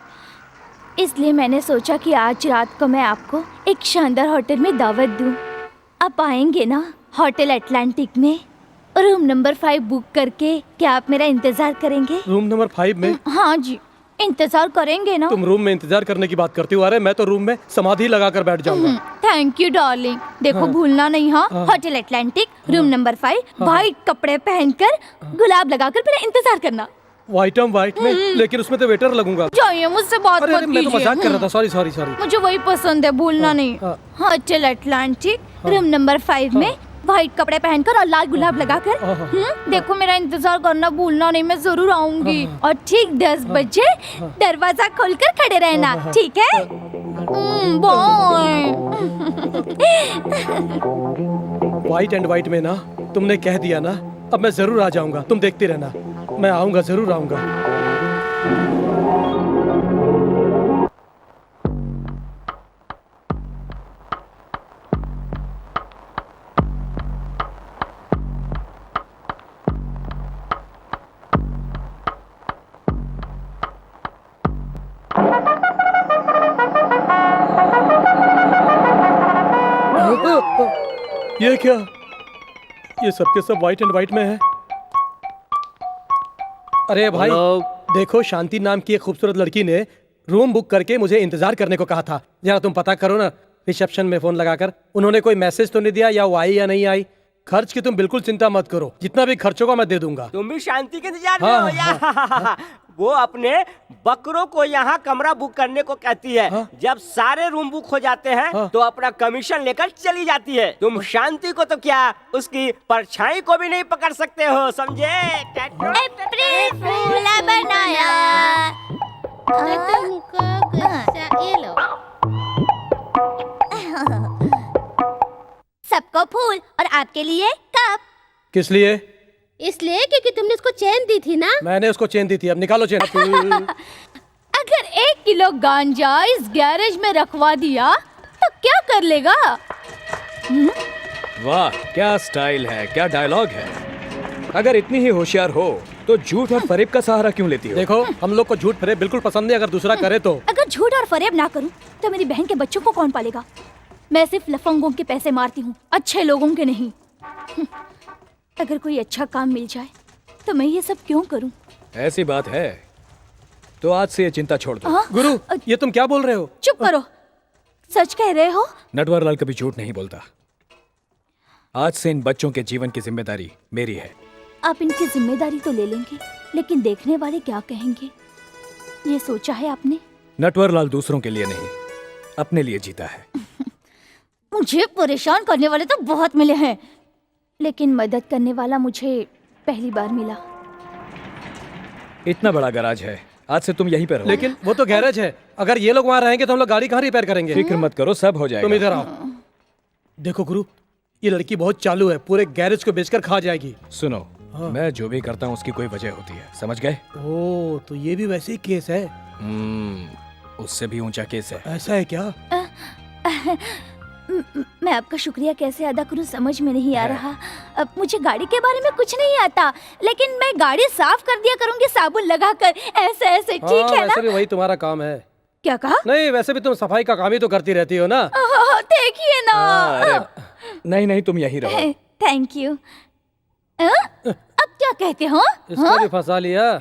इसलिए मैंने सोचा कि आज रात को मैं आपको एक शानदार होटल में दावत दूं। आप आएंगे ना? होटल एटलांटिक में रूम नंबर 5 बुक करके। क्या आप मेरा इंतजार करेंगे? रूम नंबर 5 में? हाँ जी, इंतजार करेंगे ना? तुम रूम में इंतजार करने की बात करती हो? अरे मैं तो रूम में समाधि लगाकर बैठ जाऊंगा। Thank you darling. देखो भूलना नहीं। हाँ, hotel Atlantic room number 5, white कपड़े पहनकर गुलाब लगाकर मेरा इंतजार करना। व्हाइट में? लेकिन उसमें तो वेटर लगूंगा। जाइए, मुझसे बात मत मैं तो मजाक कर रहा था। सॉरी। मुझे वही पसंद है, भूलना नहीं। होटल एटलांटिक रूम नंबर 5 में व्हाइट कपड़े पहनकर और लाल गुलाब लगाकर। देखो मेरा इंतजार करना भूलना नहीं, मैं जरूर आऊंगी। और ठीक 10 बजे दरवाजा खोलकर खड़े रहना, ठीक है? बाय। व्हाइट एंड व्हाइट में ना, तुमने कह दिया ना, अब मैं जरूर आ जाऊंगा। तुम देखती रहना, मैं आऊंगा, जरूर आऊंगा। ये क्या? ये सब के सब व्हाइट एंड व्हाइट में है। अरे भाई देखो, शांति नाम की एक खूबसूरत लड़की ने रूम बुक करके मुझे इंतजार करने को कहा था। जरा तुम पता करो ना रिसेप्शन में फोन लगाकर, उन्होंने कोई मैसेज तो नहीं दिया, या वो आई या नहीं आई। खर्च की तुम बिल्कुल चिंता मत करो, जितना भी खर्च होगा मैं दे दूंगा। तुम भी शांति के इंतजार में हो या? वो अपने बकरों को यहाँ कमरा बुक करने को कहती है। जब सारे रूम बुक हो जाते हैं तो अपना कमीशन लेकर चली जाती है। तुम शांति को तो क्या, उसकी परछाई को भी नहीं पकड़ सकते हो, समझे? अप्रैल फूल बनाया तुमको गुस्सा, ये लो। सबको फूल और आपके लिए कप। किस लिए? इसलिए क्योंकि तुमने उसको चेन दी थी ना। मैंने उसको चेन दी थी, अब निकालो चेन। अगर 1 किलो गांजा इस गैरेज में रखवा दिया तो क्या कर लेगा? वाह, क्या स्टाइल है, क्या डायलॉग है। अगर इतनी ही होशियार हो तो झूठ और फरेब का सहारा क्यों लेती हो? देखो, हम लोग को झूठ फरेब बिल्कुल पसंद नहीं, अगर दूसरा करे तो। अगर झूठ और फरेब ना करूं तो मेरी बहन के बच्चों को कौन पालेगा? मैं सिर्फ लफंगों के पैसे मारती हूँ, अच्छे लोगों के नहीं। अगर कोई अच्छा काम मिल जाए तो मैं ये सब क्यों करूं? ऐसी बात है तो आज से ये चिंता छोड़ दो। गुरु, ये तुम क्या बोल रहे हो? चुप करो, सच कह रहे हो? नटवरलाल कभी झूठ नहीं बोलता। आज से इन बच्चों के जीवन की जिम्मेदारी मेरी है। आप इनकी जिम्मेदारी तो ले लेंगे, लेकिन देखने वाले क्या कहेंगे, ये सोचा है आपने? नटवरलाल दूसरों के लिए नहीं, अपने लिए जीता है। मुझे परेशान करने वाले तो बहुत मिले हैं, लेकिन मदद करने वाला मुझे पहली बार मिला। इतना बड़ा गैराज है, आज से तुम यहीं पर रहो। लेकिन वो तो गैरेज है, अगर ये लोग वहाँ रहेंगे तो हम लोग गाड़ी कहाँ रिपेयर करेंगे? फिक्र मत करो, सब हो जाएगा। तुम इधर आओ। देखो गुरु, ये लड़की बहुत चालू है, पूरे गैरेज को बेचकर खा जाएगी। सुनो, मैं जो भी करता हूँ उसकी कोई वजह होती है, समझ गए? ओ, तो ये भी वैसे ही केस है? उससे भी ऊंचा केस है। ऐसा है क्या? मैं आपका शुक्रिया कैसे अदा करूं समझ में नहीं आ रहा। अब मुझे गाड़ी के बारे में कुछ नहीं आता, लेकिन मैं गाड़ी साफ कर दिया करूंगी साबुन लगाकर, ऐसे ऐसे, ठीक है ना? वैसे भी वही तुम्हारा काम है। क्या कहा? नहीं, वैसे भी तुम सफाई का काम ही तो करती रहती हो ना। देखिए ना। नहीं, तुम यहीं रहो। Thank you. अब क्या कहते हो? इसको भी फंसा लिया।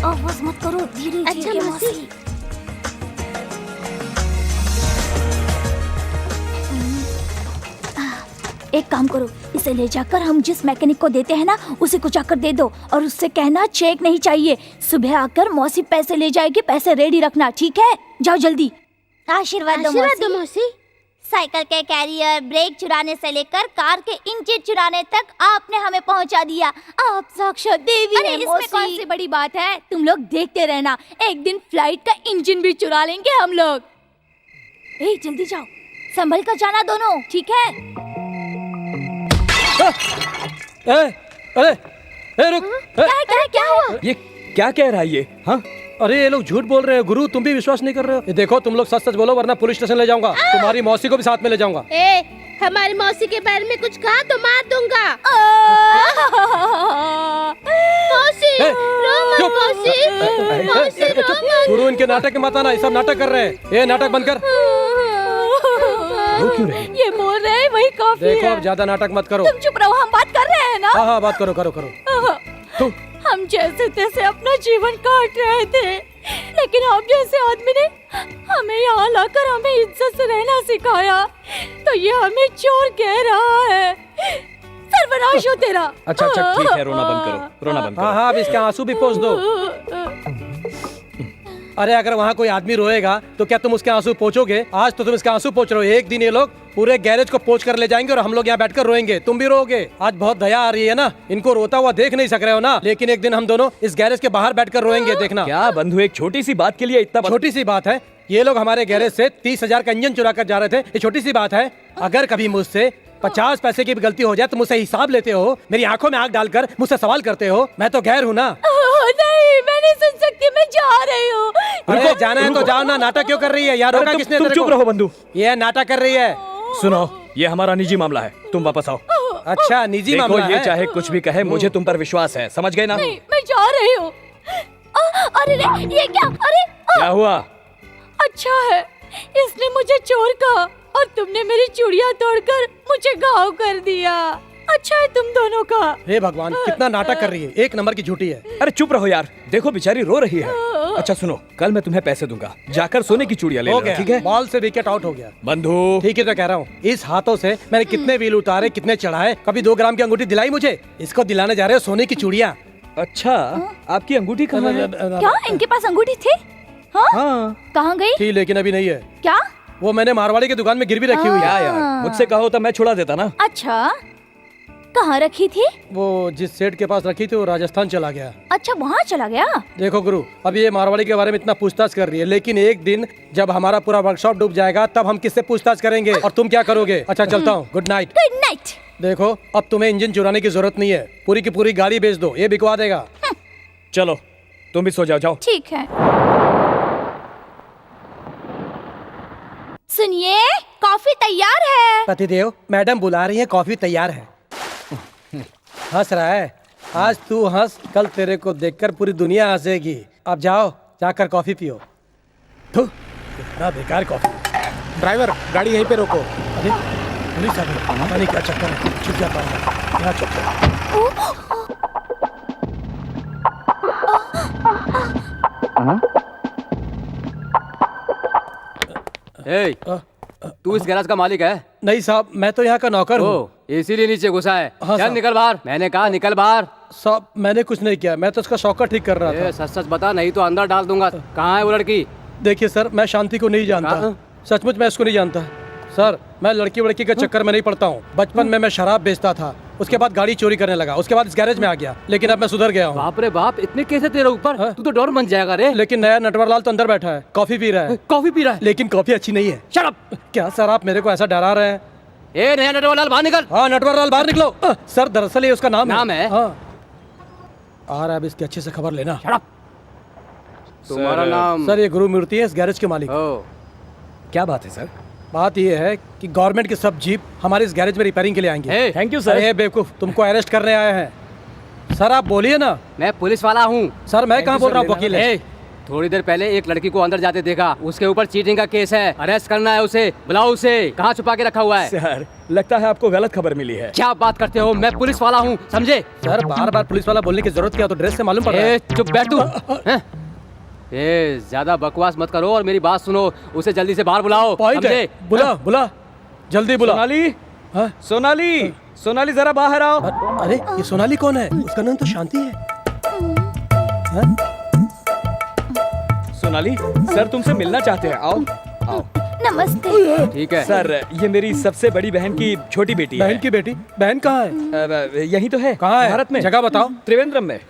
आवाज मत करो, धीरे अच्छा मौसी। एक काम करो, इसे ले जाकर हम जिस मैकेनिक को देते हैं ना, उसे को जाकर दे दो और उससे कहना चेक नहीं चाहिए। सुबह आकर मौसी पैसे ले जाएगी, पैसे रेडी रखना, ठीक है? जाओ जल्दी। आशीर्वाद दो मौसी। साइकिल के कैरियर, ब्रेक चुराने से लेकर कार के इंजन चुराने तक आपने हमें पहुंचा दिया। आप साक्षात देवी हैं मौसी। इसमें कौन सी बड़ी बात है? तुम लोग देखते रहना, एक दिन फ्लाइट का इंजन भी चुरा लेंगे हम लोग। ए जल्दी जाओ, संभल कर जाना दोनों, ठीक है? अरे रुक। क्या हुआ? ये क्या कह रहा है ये? हाँ, अरे ये लोग झूठ बोल रहे हैं गुरु, तुम भी विश्वास नहीं कर रहे हो। ये देखो, तुम लोग सच सच बोलो वरना पुलिस स्टेशन ले जाऊंगा। तुम्हारी मौसी को भी साथ में ले जाऊंगा। हमारी मौसी के बारे में कुछ कहा तो मार दूंगा। मौसी, रो मत मौसी, मौसी रो मत। गुरु, इनके नाटक मत आना, ये सब नाटक कर रहे हैं। ये नाटक बंद कर। क्यों रहे? ये बोल रहे हैं वही काफी देखो, है। अब ज्यादा नाटक मत करो। तुम चुप रहो, हम बात कर रहे हैं ना। हाँ, बात करो करो करो। हम जैसे तैसे अपना जीवन काट रहे थे, लेकिन आप जैसे आदमी ने हमें यहाँ लाकर हमें इज्जत से रहना सिखाया, तो ये हमें चोर कह रहा है। सर्वनाश हो तेरा। अच्छा ठीक है, रोना बंद करो, रोना बंद करो। हाँ, अब इसके आंसू भी पोंछ दो। अरे अगर वहाँ कोई आदमी रोएगा तो क्या तुम उसके आंसू पोंछोगे? आज तो तुम इसके आंसू पोंछ रहे हो, एक दिन ये लोग पूरे गैरेज को पोंछ कर ले जाएंगे और हम लोग यहाँ बैठकर रोएंगे, तुम भी रोओगे। आज बहुत दया आ रही है ना, इनको रोता हुआ देख नहीं सक रहे हो ना, लेकिन एक दिन हम दोनों इस गैरेज के बाहर बैठकर रोएंगे, देखना। क्या बंधु, एक छोटी सी बात के लिए इतना छोटी सी बात है? ये लोग हमारे गैरेज से 30,000 का इंजन चुरा कर जा रहे थे, ये छोटी सी बात है? अगर कभी मुझसे 50 पैसे की भी गलती हो जाए तो मुझसे हिसाब लेते हो, मेरी आंखों में आंख डालकर मुझसे सवाल करते हो। मैं तो गैर हूँ ना। नहीं, मैं नहीं सुन सकती, मैं जा रही हूँ। अरे जाना है तो जाओ ना, नाटक क्यों कर रही है? यार रोका किसने? तुम चुप रहो बंधु। ये नाटक कर रही है। सुनो, ये हमारा निजी मामला है, तुम वापस आओ। अच्छा, निजी देखो, मामला ये है। चाहे कुछ भी कहे, मुझे तुम पर विश्वास है, समझ गए ना? नहीं, मैं जा रही हूँ। अरे रे, ये क्या? अरे क्या हुआ? अच्छा है, इसने मुझे चोर कहा और तुमने मेरी चूड़ियां तोड़कर मुझे घाव कर दिया। अच्छा है तुम दोनों का। हे भगवान, कितना नाटक कर रही है, एक नंबर की झूठी है। अरे चुप रहो यार, देखो बेचारी रो रही है। अच्छा सुनो, कल मैं तुम्हें पैसे दूंगा, जाकर सोने की चूड़ियां ले लेना, ठीक है? बॉल से विकेट आउट हो गया बंधु। ठीक है तो कह रहा हूँ, इस हाथों से मैंने कितने व्हील उतारे, कितने चढ़ाए, कभी 2 ग्राम की अंगूठी दिलाई मुझे, इसको दिलाने जा रहे हो सोने की चूड़ियाँ। अच्छा, आपकी अंगूठी कहाँ है? क्या इनके पास अंगूठी थी? हाँ? कहाँ गई? थी, लेकिन अभी नहीं है। क्या? वो मैंने मारवाड़ी की दुकान में गिरवी रखी हुई है। क्या यार, मुझसे कहो तो मैं छुड़ा देता ना। अच्छा, कहाँ रखी थी? वो जिस सेठ के पास रखी थी वो राजस्थान चला गया। अच्छा, वहाँ चला गया। देखो गुरु, अभी ये मारवाड़ी के बारे में इतना पूछताछ कर रही है, लेकिन एक दिन जब हमारा पूरा वर्कशॉप डूब जाएगा तब हम किससे पूछताछ करेंगे और तुम क्या करोगे? अच्छा चलता हूँ, गुड नाइट। Good night. देखो, अब तुम्हें इंजन चुराने की जरूरत नहीं है, पूरी की पूरी गाड़ी बेच दो, ये बिकवा देगा। चलो तुम भी सो जाओ, जाओ। ठीक है। सुनिए, कॉफी तैयार है। पतिदेव, मैडम बुला रही है, कॉफी तैयार है। हंस रहा है? आज तू हंस, कल तेरे को देखकर पूरी दुनिया हंसेगी। अब जाओ, जाकर कॉफी पियो। थू, कितना बेकार कॉफी। ड्राइवर, गाड़ी यहीं पे रोको। अरे पुलिस आ गई, पता नहीं क्या चक्कर है, छुप जाता है यहाँ चुप। ए, तू इस गैराज का मालिक है? नहीं साहब, मैं तो यहाँ का नौकर हूँ। इसीलिए नीचे घुसा है। हाँ, चल साहब। निकल बाहर, मैंने कहा निकल बाहर। साहब मैंने कुछ नहीं किया, मैं तो उसका शॉकर ठीक कर रहा था। सच सच बता, नहीं तो अंदर डाल दूंगा। कहाँ है वो लड़की? देखिए सर, मैं शांति को नहीं जानता, सचमुच मैं इसको नहीं जानता। सर, मैं लड़की वड़की के चक्कर में नहीं पड़ता हूँ। बचपन में मैं शराब बेचता था, उसके बाद गाड़ी चोरी करने लगा, उसके बाद इस गैरेज में आ गया, लेकिन अब मैं सुधर गया हूँ। बाप रे बाप, इतने केस है तेरे ऊपर, तू तो डॉन बन जाएगा रे। लेकिन नया नटवरलाल तो अंदर बैठा है, कॉफी पी रहा है। कॉफी पी रहा है? लेकिन कॉफी अच्छी नहीं है। Shut up! क्या सर, आप मेरे को ऐसा डरा रहे हैं? ए नया नटवरलाल, बाहर निकल। हाँ, नटवरलाल बाहर निकलो। सर दरअसल ये उसका नाम है। हाँ। आ रहा है, अब इसकी अच्छे से खबर लेना। Shut up! तुम्हारा नाम? सर ये गुरु मूर्ति है, इस गैरेज के मालिक। क्या बात है सर? बात ये है कि गवर्नमेंट की सब जीप हमारे इस गैरेज में रिपेयरिंग के लिए आएंगे। Thank you sir. अरे बेवकूफ, तुमको अरेस्ट करने आए हैं। सर आप बोलिए ना। मैं पुलिस वाला हूँ। सर मैं कहाँ बोल रहा हूँ, वकील है। थोड़ी देर पहले एक लड़की को अंदर जाते देखा, उसके ऊपर चीटिंग का केस है, अरेस्ट करना है उसे। बुलाओ उसे, कहाँ छुपा के रखा हुआ है? सर लगता है आपको गलत खबर मिली है। क्या बात करते हो, मैं पुलिस वाला हूँ, समझे? सर बार बार पुलिस वाला बोलने की जरूरत क्या, तो ड्रेस से मालूम पड़ रहा है। चुप बैठ तू। ए ज्यादा बकवास मत करो और मेरी बात सुनो, उसे जल्दी से बाहर बुलाओ। पॉइंट है, बुला बुला, जल्दी बुला। सोनाली, सोनाली, सोनाली जरा बाहर आओ। अरे ये सोनाली कौन है? उसका नाम तो शांति है। सोनाली, सर तुमसे मिलना चाहते हैं, आओ आओ। नमस्ते। ठीक है सर, ये मेरी सबसे बड़ी बहन की छोटी बेटी है। बहन की बेटी? बहन कहाँ है? यही तो है। कहाँ है? भारत में। जगह बताओ। त्रिवेंद्रम में।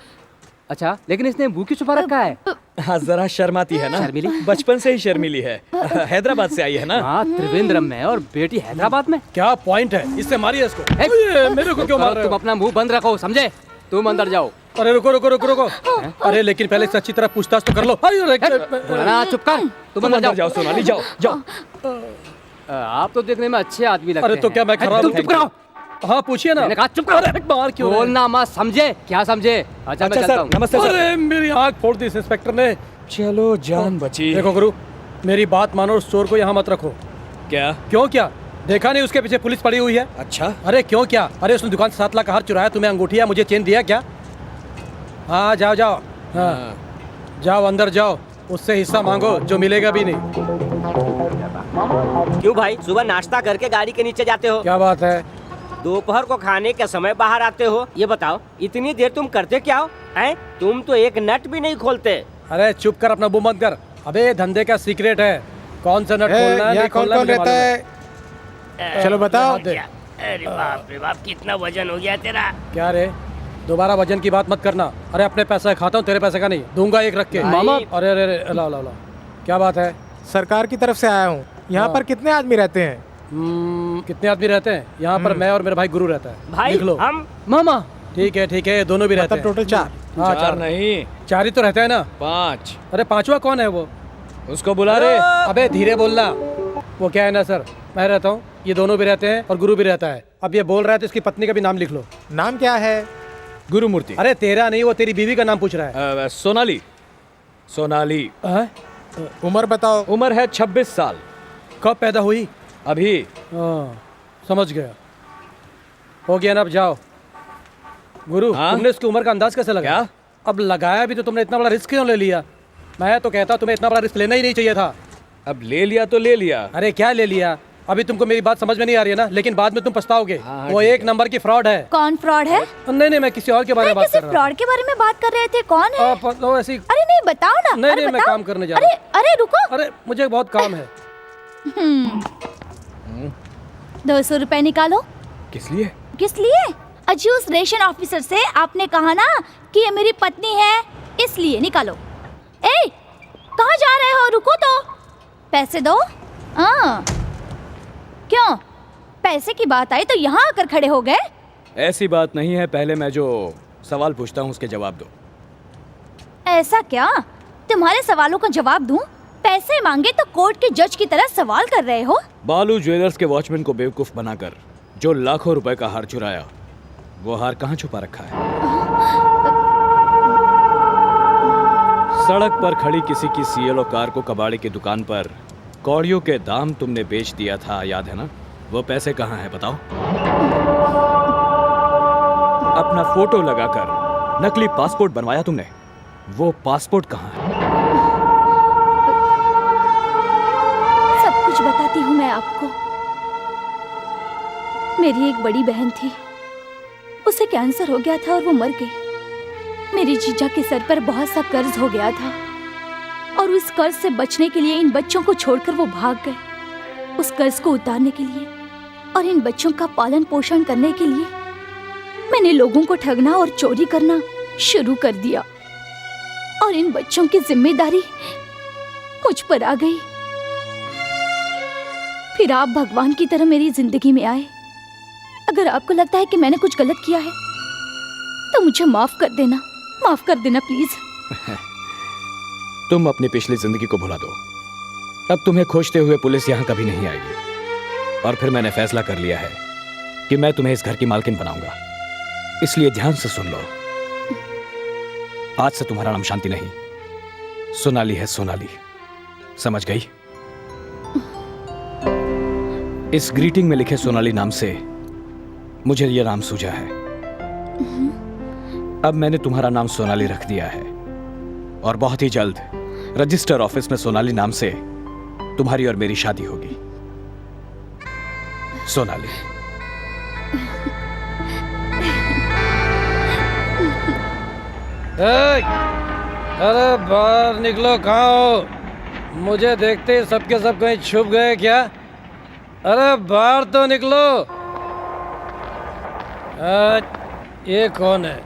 अच्छा, लेकिन इसने मुंह क्यों छुपा रखा है? हाँ जरा शर्माती है ना। शर्मीली? बचपन से ही शर्मीली है। हैदराबाद से आई है ना। हाँ त्रिवेंद्रम में और बेटी हैदराबाद में। क्या पॉइंट है? इससे मारिए इसको। ए, मेरे को क्यों मार रहे तुम हो? अपना मुंह बंद रखो, समझे? तुम अंदर जाओ। अरे रुको रुको रुको रुको। अरे लेकिन पहले से अच्छी तरह पूछताछ तो कर लो। ना चुप कर, तुम अंदर जाओ। सोनाली जाओ जाओ। आप तो देखने में अच्छे आदमी लगते हैं। अरे तो क्या मैं खराब? तुम चुप करो। हाँ पूछिए ना। मैंने कहा चुप करो। मार क्यों? बोलना मत, समझे? क्या समझे? अच्छा मैं चलता हूँ। नमस्ते सर। अरे मेरी आँख फोड़ दी इस इंस्पेक्टर ने। चलो जान बची। देखो गुरु, मेरी बात मानो, उस चोर को यहाँ मत रखो। क्या? क्यों क्या? देखा नहीं उसके पीछे पुलिस पड़ी हुई है? अच्छा। अरे क्यों क्या? अरे उसने दुकान से 7 लाख का हार चुराया, तुम्हें अंगूठिया मुझे चेन दिया क्या? हाँ जाओ जाओ। हाँ जाओ अंदर जाओ, उससे हिस्सा मांगो जो मिलेगा भी नहीं। क्यों भाई, सुबह नाश्ता करके गाड़ी के नीचे जाते हो? क्या बात है? दोपहर को खाने के समय बाहर आते हो। ये बताओ इतनी देर तुम करते क्या हो? हैं? तुम तो एक नट भी नहीं खोलते। अरे चुप कर, अपना मुंह बंद कर। अबे धंधे का सीक्रेट है, कौन सा नट खोलना है यहाँ कौन कौन रहता है? चलो बताओ। अरे बाप रे बाप, कितना वजन हो गया तेरा? क्या रे, दोबारा वजन की बात मत करना। अरे अपने पैसा खाता हूँ, तेरे पैसे का नहीं दूंगा एक रख के। मामा। अरे अरे अरे, ला ला ला। क्या बात है? सरकार की तरफ से आया हूँ। यहाँ पर कितने आदमी रहते हैं? कितने आदमी रहते हैं यहाँ पर? मैं और मेरा भाई गुरु रहता है। भाई लिख लो। हम मामा ठीक है, दोनों भी रहते मतलब हैं। टोटल 4। हाँ 4 नहीं, 4 ही तो रहते हैं ना। 5। अरे 5वां कौन है वो? उसको बुला रे। अबे धीरे बोलना। वो क्या है ना सर, मैं रहता हूँ, ये दोनों भी रहते हैं और गुरु भी रहता है। अब ये बोल रहा है तो इसकी पत्नी का भी नाम लिख लो। नाम क्या है? गुरुमूर्ति। अरे तेरा नहीं, वो तेरी बीवी का नाम पूछ रहा है। सोनाली। सोनाली। उम्र बताओ। उम्र है 26 साल। कब पैदा हुई? अभी। समझ गया, हो गया ना। अब जाओ। गुरु तुमने उसकी उम्र का अंदाज कैसे लगाया? अब लगाया भी तो तुमने इतना बड़ा रिस्क क्यों ले लिया? मैं तो कहता तुम्हें इतना बड़ा रिस्क लेना ही नहीं चाहिए था। अब ले लिया तो ले लिया। अरे क्या ले लिया? अभी तुमको मेरी बात समझ में नहीं आ रही है ना, लेकिन बाद में तुम पछताओगे। वो एक नंबर की फ्रॉड है। कौन फ्रॉड है? नहीं, मैं किसी और के बारे में बात कर रहा फ्रॉड के बारे में बात कर रहे थे। कौन है? हूँ। ऐसी अरे नहीं बताओ ना। नहीं, अरे मैं बताओ। काम करने जा रहा हूँ। अरे रुको। अरे मुझे बहुत काम है। 200 रुपए निकालो। किस लिए? किस लिए? अजी उस रेशन ऑफिसर से आपने कहा ना कि ये मेरी पत्नी है, इसलिए निकालो। ए, कहाँ जा रहे हो? रुको तो, पैसे दो। हाँ क्यों, पैसे की बात आई तो यहाँ आकर खड़े हो गए? ऐसी बात नहीं है, पहले मैं जो सवाल पूछता हूँ उसके जवाब दो। ऐसा क्या? तुम्हारे सवालों का जवाब दूं? पैसे मांगे तो कोर्ट के जज की तरह सवाल कर रहे हो। बालू ज्वेलर्स के वॉचमैन को बेवकूफ बनाकर जो लाखों रुपए का हार चुराया, वो हार कहाँ छुपा रखा है? सड़क पर खड़ी किसी की सीएलओ कार को कबाड़े की दुकान पर कौड़ियों के दाम तुमने बेच दिया था, याद है ना? वो पैसे कहाँ हैं बताओ? अपना फोटो लगाकर नकली पासपोर्ट बनवाया तुमने, वो पासपोर्ट कहाँ है? सब कुछ बताती हूँ मैं आपको। मेरी एक बड़ी बहन थी, उसे कैंसर हो गया था और वो मर गई। मेरी जीजा के सर पर बहुत सा कर्ज हो गया था और उस कर्ज से बचने के लिए इन बच्चों को छोड़कर वो भाग गए। उस कर्ज को उतारने के लिए और इन बच्चों का पालन पोषण करने के लिए मैंने लोगों को ठगना और चोरी करना शुरू कर दिया और इन बच्चों की जिम्मेदारी मुझ पर आ गई। फिर आप भगवान की तरह मेरी जिंदगी में आए। अगर आपको लगता है कि मैंने कुछ गलत किया है तो मुझे माफ कर देना प्लीज। तुम अपनी पिछली जिंदगी को भुला दो। अब तुम्हें खोजते हुए पुलिस यहाँ कभी नहीं आएगी। और फिर मैंने फैसला कर लिया है कि मैं तुम्हें इस घर की मालकिन बनाऊंगा। इसलिए ध्यान से सुन लो, आज से तुम्हारा नाम शांति नहीं, सोनाली है, सोनाली। समझ गई? इस ग्रीटिंग में लिखे सोनाली नाम से मुझे यह नाम सूझा है। अब मैंने तुम्हारा नाम सोनाली रख दिया है और बहुत ही जल्द रजिस्टर ऑफिस में सोनाली नाम से तुम्हारी और मेरी शादी होगी। सोनाली। अरे बाहर निकलो, कहाँ हो? मुझे देखते ही सबके सब कहीं छुप गए क्या? अरे बाहर तो निकलो। ये कौन है?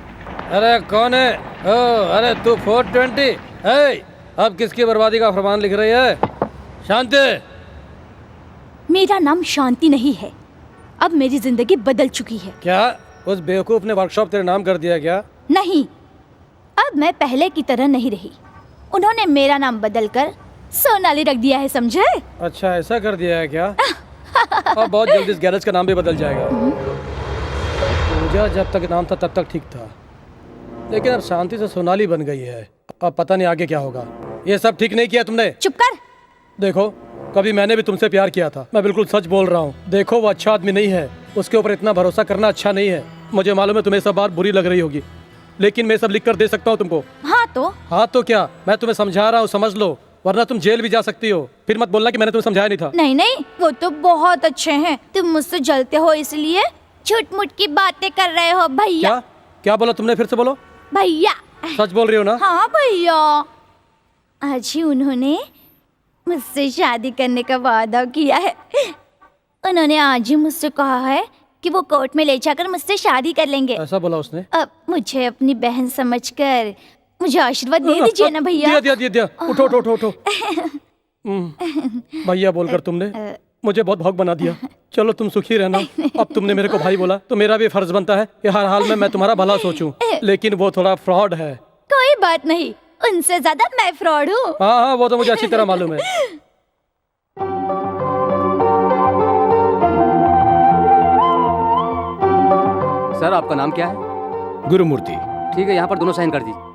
अरे कौन है? ओ अरे तू 420 है? अब किसकी बर्बादी का फरमान लिख रही है? शांति। मेरा नाम शांति नहीं है, अब मेरी जिंदगी बदल चुकी है। क्या उस बेवकूफ ने वर्कशॉप तेरे नाम कर दिया क्या? नहीं, अब मैं पहले की तरह नहीं रही। उन्होंने मेरा नाम बदलकर सोनाली रख दिया है, समझे? अच्छा, ऐसा कर दिया है क्या? अब बहुत जल्दी इस गैरेज का नाम भी बदल जाएगा। पूजा जब तक नाम था तब तक ठीक था, लेकिन अब शांति से सोनाली बन गई है। अब पता नहीं आगे क्या होगा। ये सब ठीक नहीं किया तुमने। चुप कर। देखो, कभी मैंने भी तुमसे प्यार किया था, मैं बिल्कुल सच बोल रहा हूँ। देखो, वो अच्छा आदमी नहीं है, उसके ऊपर इतना भरोसा करना अच्छा नहीं है। मुझे मालूम है तुम्हें सब बात बुरी लग रही होगी, लेकिन मैं सब लिख कर दे सकता हूँ तुमको। हाँ तो क्या, मैं तुम्हें समझा रहा हूँ, समझ लो, वरना तुम जेल भी जा सकती हो। फिर मत बोलना कि मैंने तुम्हें समझाया नहीं था। नहीं नहीं, वो तो बहुत अच्छे हैं। तुम मुझसे जलते हो इसलिए झूठ मूठ की बातें कर रहे हो भैया। क्या क्या बोला तुमने? फिर से बोलो। भैया सच बोल रही हो ना? हाँ भैया, आज ही उन्होंने मुझसे शादी करने का वादा किया है। उन्होंने आज ही मुझसे कहा है कि वो कोर्ट में ले जाकर मुझसे शादी कर लेंगे। ऐसा बोला उसने? अब मुझे अपनी बहन समझकर मुझे आशीर्वाद दे दीजिए ना भैया। दिया। उठो उठो उठो उठो। भैया बोलकर तुमने मुझे बहुत भावुक बना दिया। चलो तुम सुखी रहना। अब तुमने मेरे को भाई बोला तो मेरा भी फर्ज बनता है कि हर हाल में मैं तुम्हारा भला सोचूं। लेकिन वो थोड़ा फ्रॉड है। कोई बात नहीं, उनसे ज्यादा मैं फ्रॉड हूँ। हाँ, वो तो मुझे अच्छी तरह मालूम है। सर, आपका नाम क्या है? गुरुमूर्ति। ठीक है, यहाँ पर दोनों साइन कर दीजिए।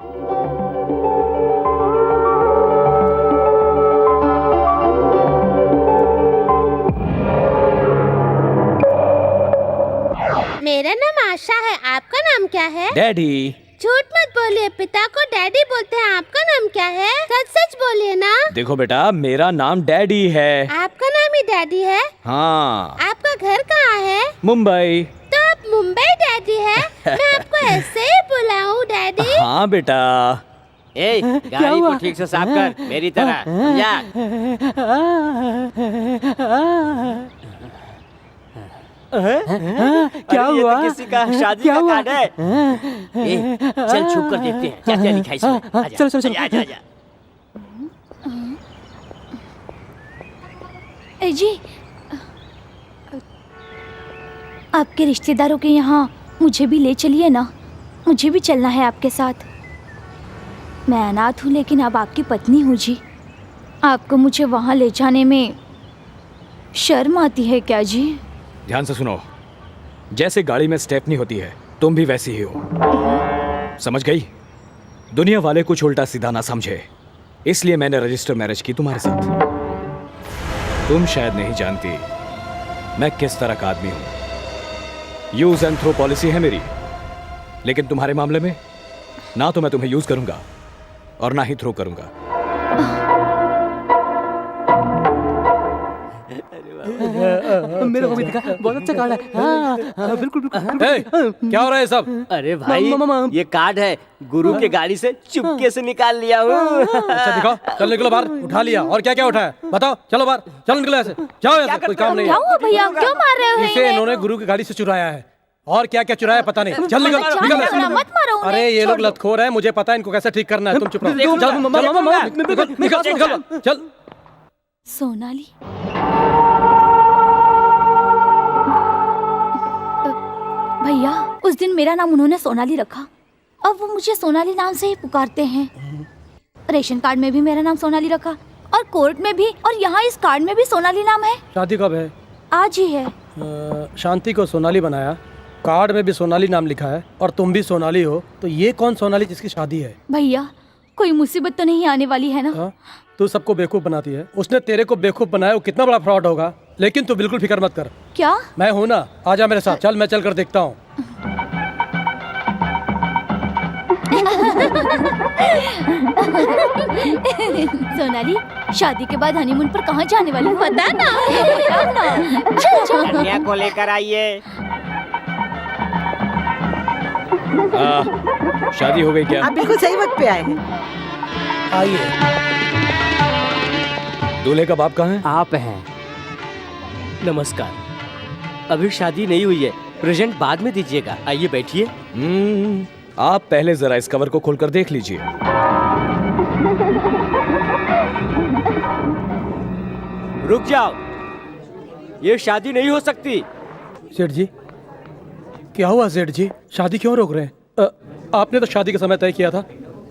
मेरा नाम आशा है, आपका नाम क्या है? डैडी। झूठ मत बोलिए, पिता को डैडी बोलते हैं। आपका नाम क्या है? सच सच बोलिए ना। देखो बेटा, मेरा नाम डैडी है। आपका नाम ही डैडी है? हाँ। आपका घर कहाँ है? मुंबई। तो आप मुंबई डैडी है? मैं आपको ऐसे ही बुलाऊं डैडी? हाँ बेटा। ए, गाड़ी को ठीक से साफ कर, मेरी तरह। जा। क्या हुआ? तो किसी का शादी का कार्ड है। ए, चल छुप कर देखते हैं क्या क्या लिखा है इसमें। चलो चलो चलो। आजा। जी, आपके रिश्तेदारों के यहाँ मुझे भी ले चलिए ना, मुझे भी चलना है आपके साथ। मैं अनाथ हूँ लेकिन अब आपकी पत्नी हूँ जी। आपको मुझे वहाँ ले जाने में शर्म आती है क्या जी? ध्यान से सुनो, जैसे गाड़ी में स्टेपनी होती है, तुम भी वैसी ही हो। समझ गई? दुनिया वाले कुछ उल्टा सीधा ना समझे, इसलिए मैंने रजिस्टर मैरिज की तुम्हारे साथ। तुम शायद नहीं जानती मैं किस तरह का आदमी हूं। यूज एंड थ्रो पॉलिसी है मेरी, लेकिन तुम्हारे मामले में ना तो मैं तुम्हें यूज करूंगा और ना ही थ्रो करूंगा। मेरे को भी दिखा, बहुत अच्छा कार्ड है। हाँ, बिल्कुल बिल्कुल। क्या हो रहा है सब? अरे भाई, ये कार्ड है, गुरु के गाड़ी से चुपके से निकाल लिया हूँ। अच्छा दिखाओ, चल निकलो बाहर। उठा लिया और क्या क्या उठाया बताओ। चलो बाहर, चलो निकलो ऐसे। जाओ ऐसे, कोई काम नहीं है। क्या हुआ भैया, क्यों मार रहे हो इसे इन्होंने गुरु की गाड़ी से चुराया है और क्या क्या चुराया पता नहीं। चल निकल निकल ऐसे। मत मारो उन्हें। अरे ये लोग लतखोर है, मुझे पता है इनको कैसे ठीक करना है। तुम चुप रहो। निकल चल। सोनाली, भैया उस दिन मेरा नाम उन्होंने सोनाली रखा, अब वो मुझे सोनाली नाम से ही पुकारते हैं। रेशन कार्ड में भी मेरा नाम सोनाली रखा और कोर्ट में भी, और यहाँ इस कार्ड में भी सोनाली नाम है। शादी कब है? आज ही है। शांति को सोनाली बनाया, कार्ड में भी सोनाली नाम लिखा है और तुम भी सोनाली हो, तो ये कौन सोनाली जिसकी शादी है? भैया कोई मुसीबत तो नहीं आने वाली है ना? हाँ, तू सबको बेवकूफ बनाती है। उसने तेरे को बेवकूफ बनाया, वो कितना बड़ा फ्रॉड होगा। लेकिन तू बिल्कुल फिक्र मत कर। क्या? मैं हूँ ना, आजा मेरे साथ। चल मैं चल कर देखता हूँ। सोनाली, शादी के बाद हनीमून पर कहाँ जाने वाली हो? पता ना। चल चल। कन्या को लेकर आइए। शादी हो गई क्या? आप बिल्कुल सही वक्त पे आए हैं। आइए। दूल्हे का बाप कहाँ है? आप हैं। नमस्कार। अभी शादी नहीं हुई है, प्रेजेंट बाद में दीजिएगा। आइए बैठिए। आप पहले जरा इस कवर को खोलकर देख लीजिए। रुक जाओ, ये शादी नहीं हो सकती। सेठ जी, क्या हुआ सेठ जी? शादी क्यों रोक रहे हैं? आपने तो शादी का समय तय किया था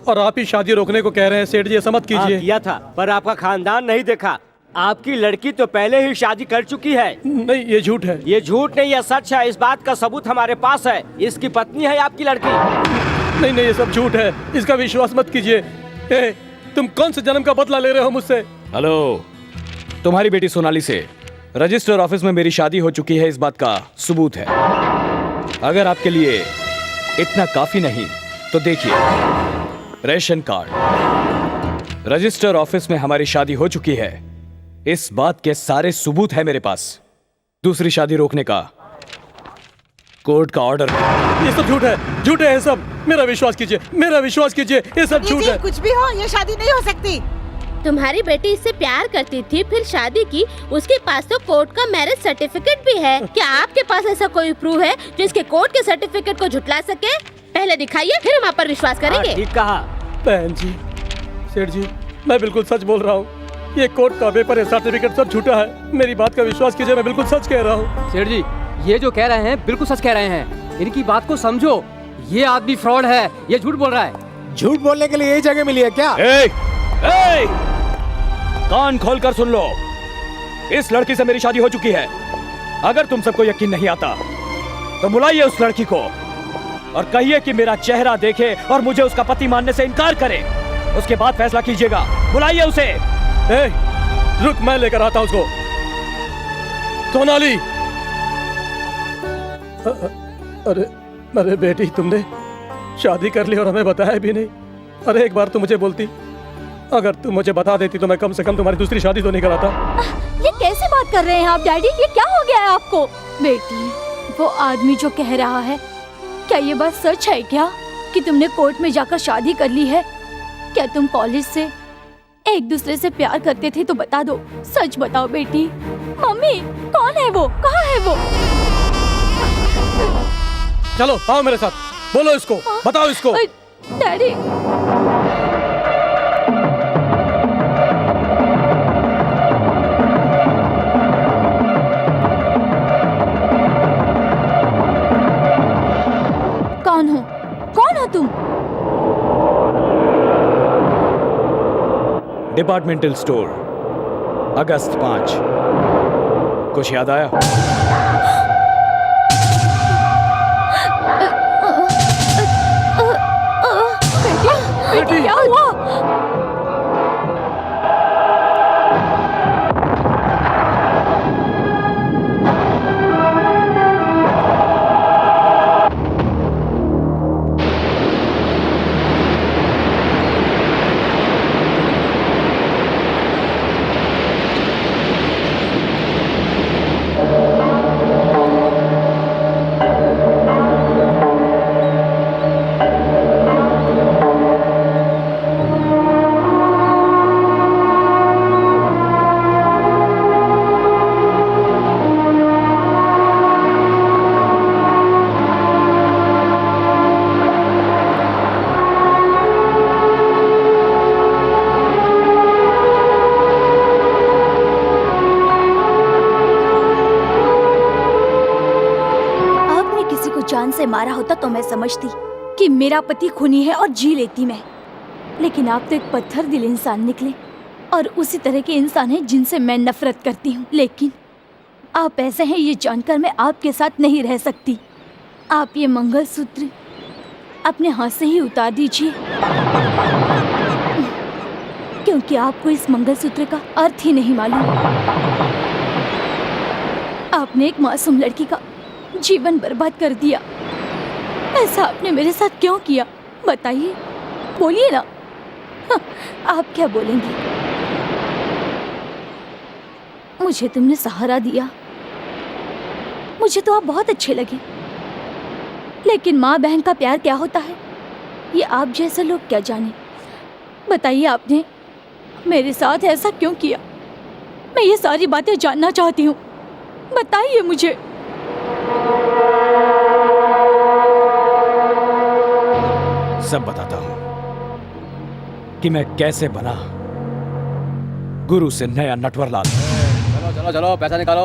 और आप ही शादी रोकने को कह रहे हैं। सेठ जी ऐसा मत कीजिए। किया था, पर आपका खानदान नहीं देखा। आपकी लड़की तो पहले ही शादी कर चुकी है। नहीं, ये झूठ है। ये झूठ नहीं, ये सच है। इस बात का सबूत हमारे पास है। इसकी पत्नी है आपकी लड़की। नहीं नहीं, ये सब झूठ है, इसका विश्वास मत कीजिए। तुम कौन से जन्म का बदला ले रहे हो मुझसे? हेलो, तुम्हारी बेटी सोनाली से रजिस्टर ऑफिस में मेरी शादी हो चुकी है, इस बात का सबूत है। अगर आपके लिए इतना काफी नहीं तो देखिए, रेशन कार्ड, रजिस्टर ऑफिस में हमारी शादी हो चुकी है, इस बात के सारे सबूत है मेरे पास। दूसरी शादी रोकने का कोर्ट का ऑर्डर है। ये सब झूठ है, झूठ है ये सब। मेरा विश्वास कीजिए, मेरा विश्वास कीजिए, ये सब झूठ है। कुछ भी हो, ये शादी नहीं हो सकती। तुम्हारी बेटी इससे प्यार करती थी, फिर शादी की। उसके पास तो कोर्ट का मैरिज सर्टिफिकेट भी है। क्या आपके पास ऐसा कोई प्रूफ है जो इसके कोर्ट के सर्टिफिकेट को झुटला सके? पहले दिखाइए, फिर हम आप पर विश्वास करेंगे। ठीक कहा। बहन जी, सेठ जी, मैं बिल्कुल सच बोल रहा हूँ। ये कोर्ट का पेपर है, सर्टिफिकेट सब झूठा है। मेरी बात का विश्वास कीजिए, मैं बिल्कुल सच कह रहा हूँ। सेठ जी, ये जो कह रहे हैं बिल्कुल सच कह रहे हैं। इनकी बात को समझो, ये आदमी फ्रॉड है, ये झूठ बोल रहा है। झूठ बोलने के लिए यही जगह मिली है क्या? कान खोलकर सुन लो, इस लड़की से मेरी शादी हो चुकी है। अगर तुम सबको यकीन नहीं आता तो बुलाइए उस लड़की को और कहिए कि मेरा चेहरा देखे और मुझे उसका पति मानने से इनकार करे। उसके बाद फैसला कीजिएगा। बुलाइए उसे। रुक, मैं लेकर आता हूँ उसको। सोनाली, अरे अरे बेटी, तुमने शादी कर ली और हमें बताया भी नहीं। अरे एक बार तो मुझे बोलती। अगर तुम मुझे बता देती तो मैं कम से कम तुम्हारी दूसरी शादी तो नहीं कराता। ये कैसे बात कर रहे हैं आप डैडी? ये क्या हो गया है आपको? बेटी, वो आदमी जो कह रहा है, क्या ये बात सच है क्या कि तुमने कोर्ट में जाकर शादी कर ली है? क्या तुम कॉलेज से एक दूसरे से प्यार करते थे? तो बता दो, सच बताओ बेटी। मम्मी, कौन है वो? कहाँ है वो? चलो आओ मेरे साथ, बोलो इसको, बताओ इसको। डैडी, कौन हो? कौन हो तुम? डिपार्टमेंटल स्टोर, अगस्त 5। कुछ याद आया? बेटी, क्या हुआ? से मारा होता तो मैं समझती कि मेरा पति खूनी है और जी लेती मैं। लेकिन आप तो एक पत्थर दिल इंसान निकले और उसी तरह के इंसान हैं जिनसे मैं नफरत करती हूँ। लेकिन आप ऐसे हैं ये जानकर मैं आपके साथ नहीं रह सकती। आप ये मंगलसूत्र अपने हाथ से ही उतार दीजिए, क्योंकि आपको इस मंगलसूत्र का अर्थ ही नहीं मालूम। आपने एक मासूम लड़की का जीवन बर्बाद कर दिया। ऐसा आपने मेरे साथ क्यों किया? बताइए, बोलिए ना। आप क्या बोलेंगी? मुझे तुमने सहारा दिया, मुझे तो आप बहुत अच्छे लगे। लेकिन माँ बहन का प्यार क्या होता है ये आप जैसे लोग क्या जाने। बताइए, आपने मेरे साथ ऐसा क्यों किया? मैं ये सारी बातें जानना चाहती हूँ, बताइए मुझे। सब बताता हूँ कि मैं कैसे बना गुरु से नया नटवरलाल। चलो चलो पैसा निकालो।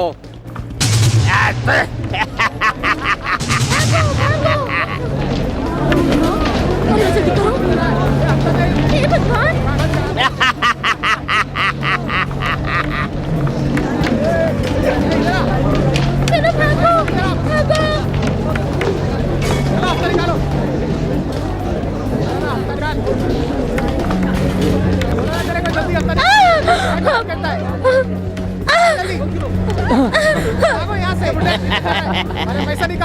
हे भगवान! चलो भागो, भागो!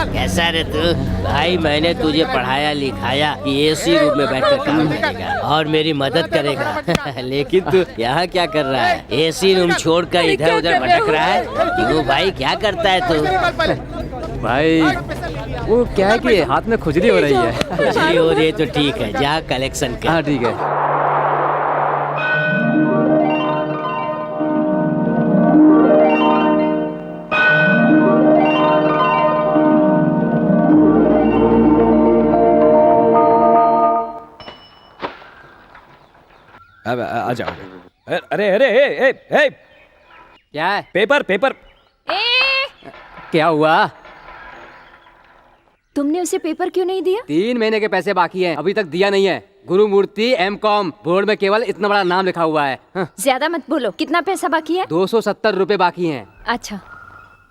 कैसा रे तू? भाई मैंने तुझे पढ़ाया लिखाया कि एसी रूम में बैठकर काम करेगा और मेरी मदद करेगा लेकिन तू यहाँ क्या कर रहा है? एसी रूम छोड़कर इधर उधर भटक रहा है। क्यों भाई, क्या करता है तू? भाई वो क्या है कि हाथ में खुजली हो रही है। खुजली हो रही है तो ठीक है, जा कलेक्शन कर। हाँ ठीक है। अब आ जाओ। अरे अरे ए, ए, ए, क्या है? Paper paper. क्या हुआ? तुमने उसे पेपर क्यों नहीं दिया? 3 महीने के पैसे बाकी हैं, अभी तक दिया नहीं है। गुरुमूर्ति M.Com, बोर्ड में केवल इतना बड़ा नाम लिखा हुआ है। हाँ। ज्यादा मत बोलो। कितना पैसा बाकी है? 270 रुपए बाकी हैं। अच्छा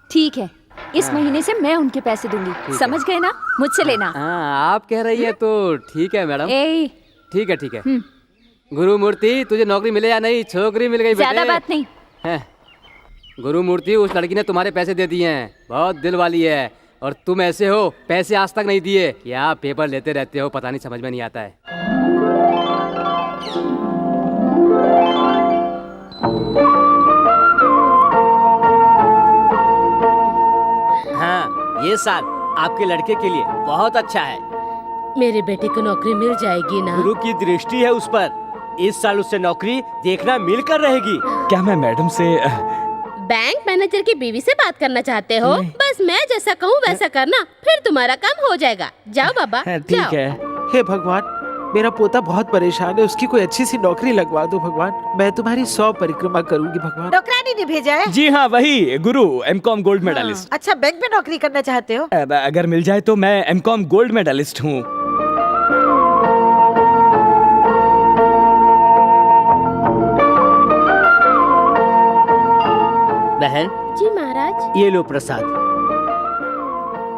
ठीक है, इस महीने से मैं उनके पैसे दूंगी। समझ गए ना? मुझसे लेना। हाँ आप कह रही है तो ठीक है मैडम। ठीक है ठीक है। गुरुमूर्ति तुझे नौकरी मिले या नहीं, छोकरी मिल गई बेटे। ज्यादा बात नहीं है। गुरुमूर्ति उस लड़की ने तुम्हारे पैसे दे दिए हैं, बहुत दिल वाली है। और तुम ऐसे हो, पैसे आज तक नहीं दिए। क्या पेपर लेते रहते हो, पता नहीं, समझ में नहीं आता है। हाँ, ये साल आपके लड़के के लिए बहुत अच्छा है। मेरे बेटे को नौकरी मिल जाएगी ना? गुरु की दृष्टि है उस पर। इस साल उससे नौकरी देखना मिलकर रहेगी। क्या मैं मैडम से बैंक मैनेजर की बीवी से बात करना चाहते हो? बस मैं जैसा कहूँ वैसा करना, फिर तुम्हारा काम हो जाएगा। जाओ बाबा, ठीक है। हे भगवान, मेरा पोता बहुत परेशान है, उसकी कोई अच्छी सी नौकरी लगवा दो भगवान। मैं तुम्हारी 100 परिक्रमा करूंगी भगवान। नौकरानी ने भेजा है? जी हाँ, वही गुरु M.Com गोल्ड मेडलिस्ट। अच्छा, बैंक में नौकरी करना चाहते हो? अगर मिल जाए तो मैं M.Com गोल्ड मेडलिस्ट हूँ। बहन जी महाराज। ये लो प्रसाद।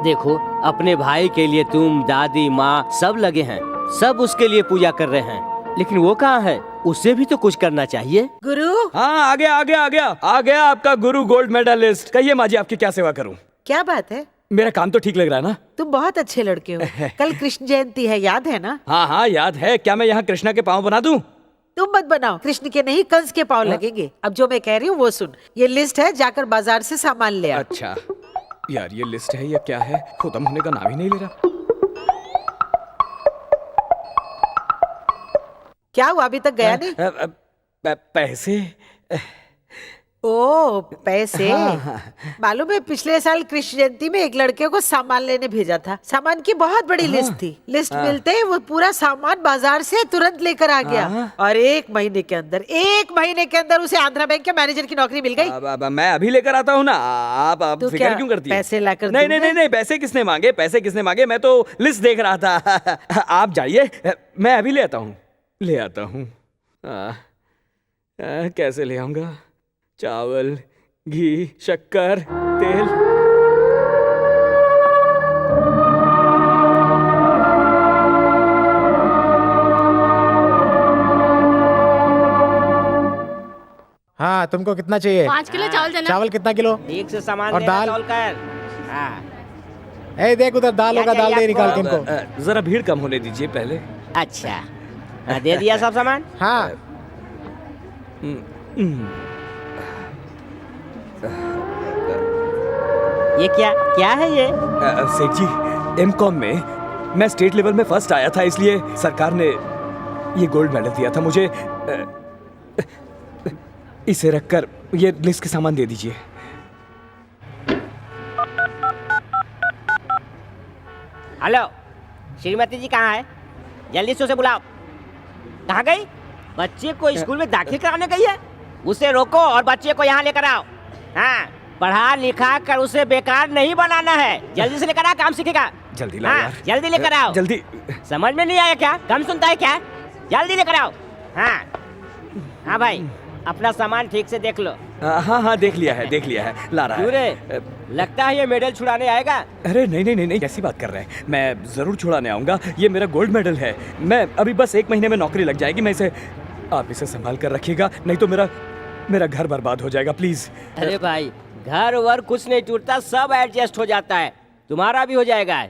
देखो, अपने भाई के लिए तुम, दादी, माँ सब लगे हैं, सब उसके लिए पूजा कर रहे हैं, लेकिन वो कहाँ है? उसे भी तो कुछ करना चाहिए। गुरु। हाँ, आ गया आपका गुरु गोल्ड मेडलिस्ट। कहिए माँ जी, आपकी क्या सेवा करूँ? क्या बात है? मेरा काम तो ठीक लग रहा है ना? तुम बहुत अच्छे लड़के हो। कल कृष्ण जयंती है, याद है ना? हाँ हाँ याद है। क्या मैं यहाँ कृष्णा के पाँव बना दूँ? तुम मत बनाओ, कृष्ण के नहीं कंस के पाँव लगेंगे। अब जो मैं कह रही हूँ वो सुन। ये लिस्ट है, जाकर बाजार से सामान ले आ। अच्छा यार, ये लिस्ट है या क्या है? खत्म होने का नाम ही नहीं ले रहा। क्या हुआ, अभी तक गया नहीं? पैसे। ओ पैसे। मालूम है, पिछले साल कृष्ण जयंती में एक लड़के को सामान लेने भेजा था। सामान की बहुत बड़ी लिस्ट थी। लिस्ट मिलते ही वो पूरा सामान बाजार से तुरंत लेकर आ गया। और एक महीने के अंदर उसे आंध्रा बैंक के मैनेजर की नौकरी मिल गई। मैं अभी लेकर आता हूँ ना। आप तो फिक्र क्यों करती है? पैसे लाकर नहीं, पैसे किसने मांगे? मैं तो लिस्ट देख रहा था। आप जाइए, मैं अभी ले आता हूँ। कैसे ले आऊंगा? चावल, घी, शक्कर, तेल। हाँ, तुमको कितना चाहिए? 5 किलो चावल देना। चावल कितना किलो? ठीक से सामान और दाल? ए देख उधर दाल होगा, दाल दे निकाल के इनको। जरा भीड़ कम होने दीजिए पहले। अच्छा, दे दिया सब सामान? हाँ। ये क्या है ये? सेठ जी, M.Com में मैं स्टेट लेवल में फर्स्ट आया था, इसलिए सरकार ने ये गोल्ड मेडल दिया था मुझे। इसे रखकर ये लिस्ट के सामान दे दीजिए। हेलो, श्रीमती जी कहाँ है? जल्दी से उसे बुलाओ। कहाँ गई? बच्चे को स्कूल में दाखिल कराने गई है। उसे रोको और बच्चे को यहाँ लेकर आओ। हाँ, पढ़ा लिखा कर उसे बेकार नहीं बनाना है। जल्दी से लेकर आ, काम सीखेगा। जल्दी लाओ हाँ, यार। जल्दी लेकर आओ। जल्दी। समझ में नहीं आया क्या? कम सुनता है क्या? जल्दी लेकर आओ। हाँ हाँ भाई, अपना सामान ठीक से देख लो। हाँ हाँ, देख लिया है, ला रहा क्यों है। रे, लगता है ये मेडल छुड़ाने आएगा। अरे नहीं, कैसी बात कर रहे हैं? मैं जरूर छुड़ाने आऊंगा। ये मेरा गोल्ड मेडल है। मैं अभी बस 1 महीने में नौकरी लग जाएगी। मैं इसे, आप इसे संभाल कर रखिएगा, नहीं तो मेरा घर बर्बाद हो जाएगा, प्लीज। अरे भाई, घर वर कुछ नहीं टूटता, सब एडजस्ट हो जाता है। तुम्हारा भी हो जाएगा।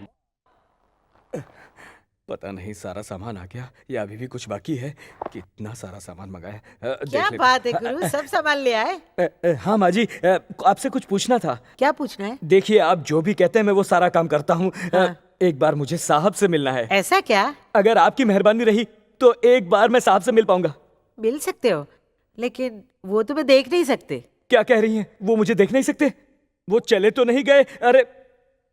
पता नहीं सारा सामान आ गया या अभी भी कुछ बाकी है। कितना सारा सामान मंगाया। क्या देख ले। बात है गुरु, सब सामान ले आए। हाँ माँ जी, आपसे कुछ पूछना था। क्या पूछना है? देखिए, आप जो भी कहते हैं मैं वो सारा काम करता हूँ। एक बार मुझे साहब से मिलना है। ऐसा क्या? अगर आपकी मेहरबानी रही तो एक बार मैं साहब से मिल पाऊंगा। मिल सकते हो, लेकिन वो तुम्हें देख नहीं सकते। क्या कह रही हैं? वो मुझे देख नहीं सकते? वो चले तो नहीं गए? अरे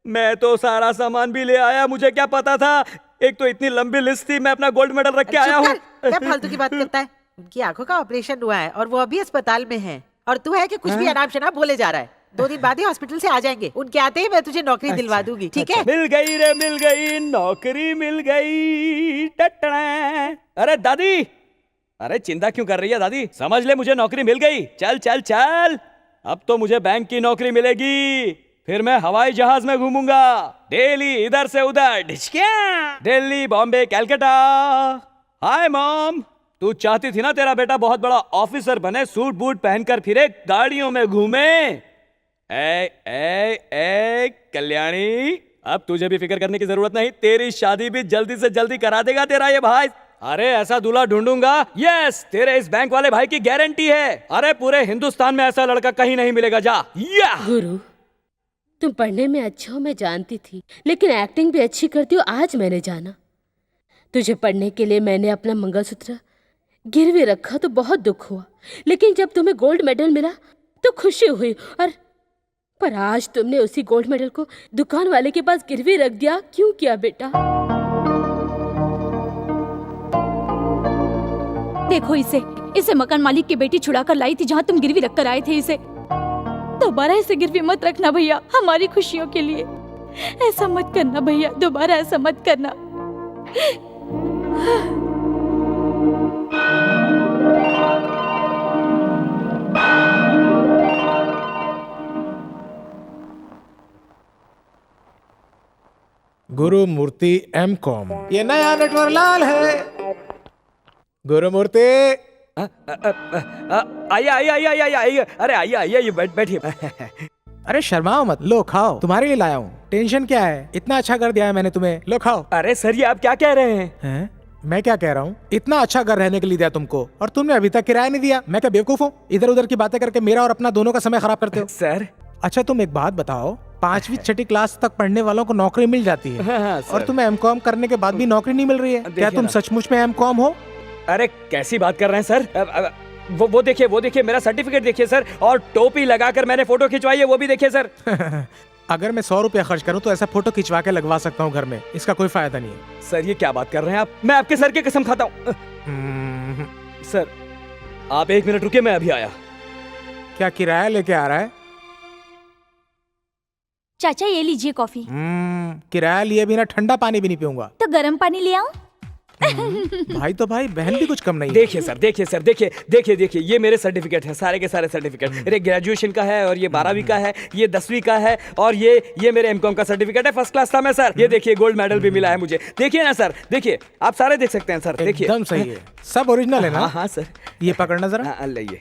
मैं तो सारा सामान भी ले आया, मुझे क्या पता था। एक तो इतनी लंबी लिस्ट थी, मैं अपना गोल्ड मेडल रख के आया हूँ। क्या फालतू की बात करता है? उनकी आंखों का ऑपरेशन हुआ है और वो अभी अस्पताल में है, और तू है कि कुछ भी अनाप शनाप बोले जा रहा है। 2 दिन बाद ही हॉस्पिटल से आ जाएंगे। उनके आते ही मैं तुझे नौकरी दिलवा दूंगी, ठीक है? मिल गई रे, मिल गई नौकरी, मिल गई। टटड़ा। अरे दादी, अरे चिंता क्यों कर रही है दादी? समझ ले, मुझे नौकरी मिल गई। चल चल चल, अब तो मुझे बैंक की नौकरी मिलेगी। फिर मैं हवाई जहाज में घूमूंगा, डेली इधर से उधर, ढिचकिया, दिल्ली, बॉम्बे, कलकत्ता। हाय मॉम, तू चाहती थी ना तेरा बेटा बहुत बड़ा ऑफिसर बने, सूट बूट पहनकर फिरे, गाड़ियों में घूमे। ए कल्याणी, अब तुझे भी फिक्र करने की जरूरत नहीं। तेरी शादी भी जल्दी से जल्दी करा देगा तेरा ये भाई। अरे ऐसा दूल्हा ढूंढूंगा। यस, तेरे इस बैंक वाले भाई की गारंटी है। अरे पूरे हिंदुस्तान में ऐसा लड़का कहीं नहीं मिलेगा। जा। या गुरु, तुम पढ़ने में अच्छे हो मैं जानती थी, लेकिन एक्टिंग भी अच्छी करती हो आज मैंने जाना। तुझे पढ़ने के लिए मैंने अपना मंगलसूत्र गिरवी रखा तो बहुत दुख हुआ, लेकिन जब तुम्हें गोल्ड मेडल मिला तो खुशी हुई। पर आज तुमने उसी गोल्ड मेडल को दुकान वाले के पास गिरवी रख दिया। क्यों किया बेटा? देखो इसे मकान मालिक की बेटी छुड़ा कर लाई थी जहाँ तुम गिरवी रख कर आए थे। इसे दोबारा इसे गिरवी मत रखना भैया, हमारी खुशियों के लिए। ऐसा मत करना भैया, दोबारा ऐसा मत करना। गुरु मूर्ति M.Com, ये नया नेटवर्क लाल है। गुरु मूर्ति, आइए। अरे आइए, ये बैठिए। अरे शर्माओ मत, लो खाओ, तुम्हारे लिए लाया हूँ। टेंशन क्या है, इतना अच्छा घर दिया है मैंने तुम्हें, लो खाओ। अरे सर, ये आप क्या कह रहे हैं? मैं क्या कह रहा हूँ? इतना अच्छा घर रहने के लिए दिया तुमको, और तुमने अभी तक किराया नहीं दिया। मैं क्या बेवकूफ हूँ? इधर उधर की बातें करके मेरा और अपना दोनों का समय खराब करते हो। सर, अच्छा तुम एक बात बताओ, 5वीं 6ठी क्लास तक पढ़ने वालों को नौकरी मिल जाती है, हाँ, और तुम्हें M.Com करने के बाद भी नौकरी नहीं मिल रही है। क्या तुम सचमुच में M.Com हो? अरे कैसी बात कर रहे हैं सर? वो देखिए मेरा सर्टिफिकेट देखिए सर, और टोपी लगाकर मैंने फोटो खिंचवाई है, वो भी देखिए सर। अगर मैं 100 रुपया खर्च करूं तो ऐसा फोटो खिंचवा के लगवा सकता हूं घर में, इसका कोई फायदा नहीं है। सर ये क्या बात कर रहे हैं आप? मैं आपके सर की कसम खाता हूँ। सर आप 1 मिनट रुकिए, मैं अभी आया। क्या किराया लेके आ रहा है? चाचा ये लीजिए कॉफी। किराया लिए बिना ठंडा पानी भी नहीं पीऊंगा। तो गर्म पानी ले आऊं? भाई तो भाई, बहन भी कुछ कम नहीं है। देखिए सर, देखिए, ये मेरे सर्टिफिकेट हैं, सारे के सारे सर्टिफिकेट। मेरे ग्रेजुएशन का है, और ये 12वीं का है, ये 10वीं का है, और ये मेरे M.Com का सर्टिफिकेट है। फर्स्ट क्लास था मैं सर। ये देखिए गोल्ड मेडल भी मिला है मुझे। देखिए ना सर, देखिए, आप सारे देख सकते हैं सर। देखिए एकदम सही है, सब ओरिजिनल है ना? हाँ सर। ये पकड़ना जरा। लाइए।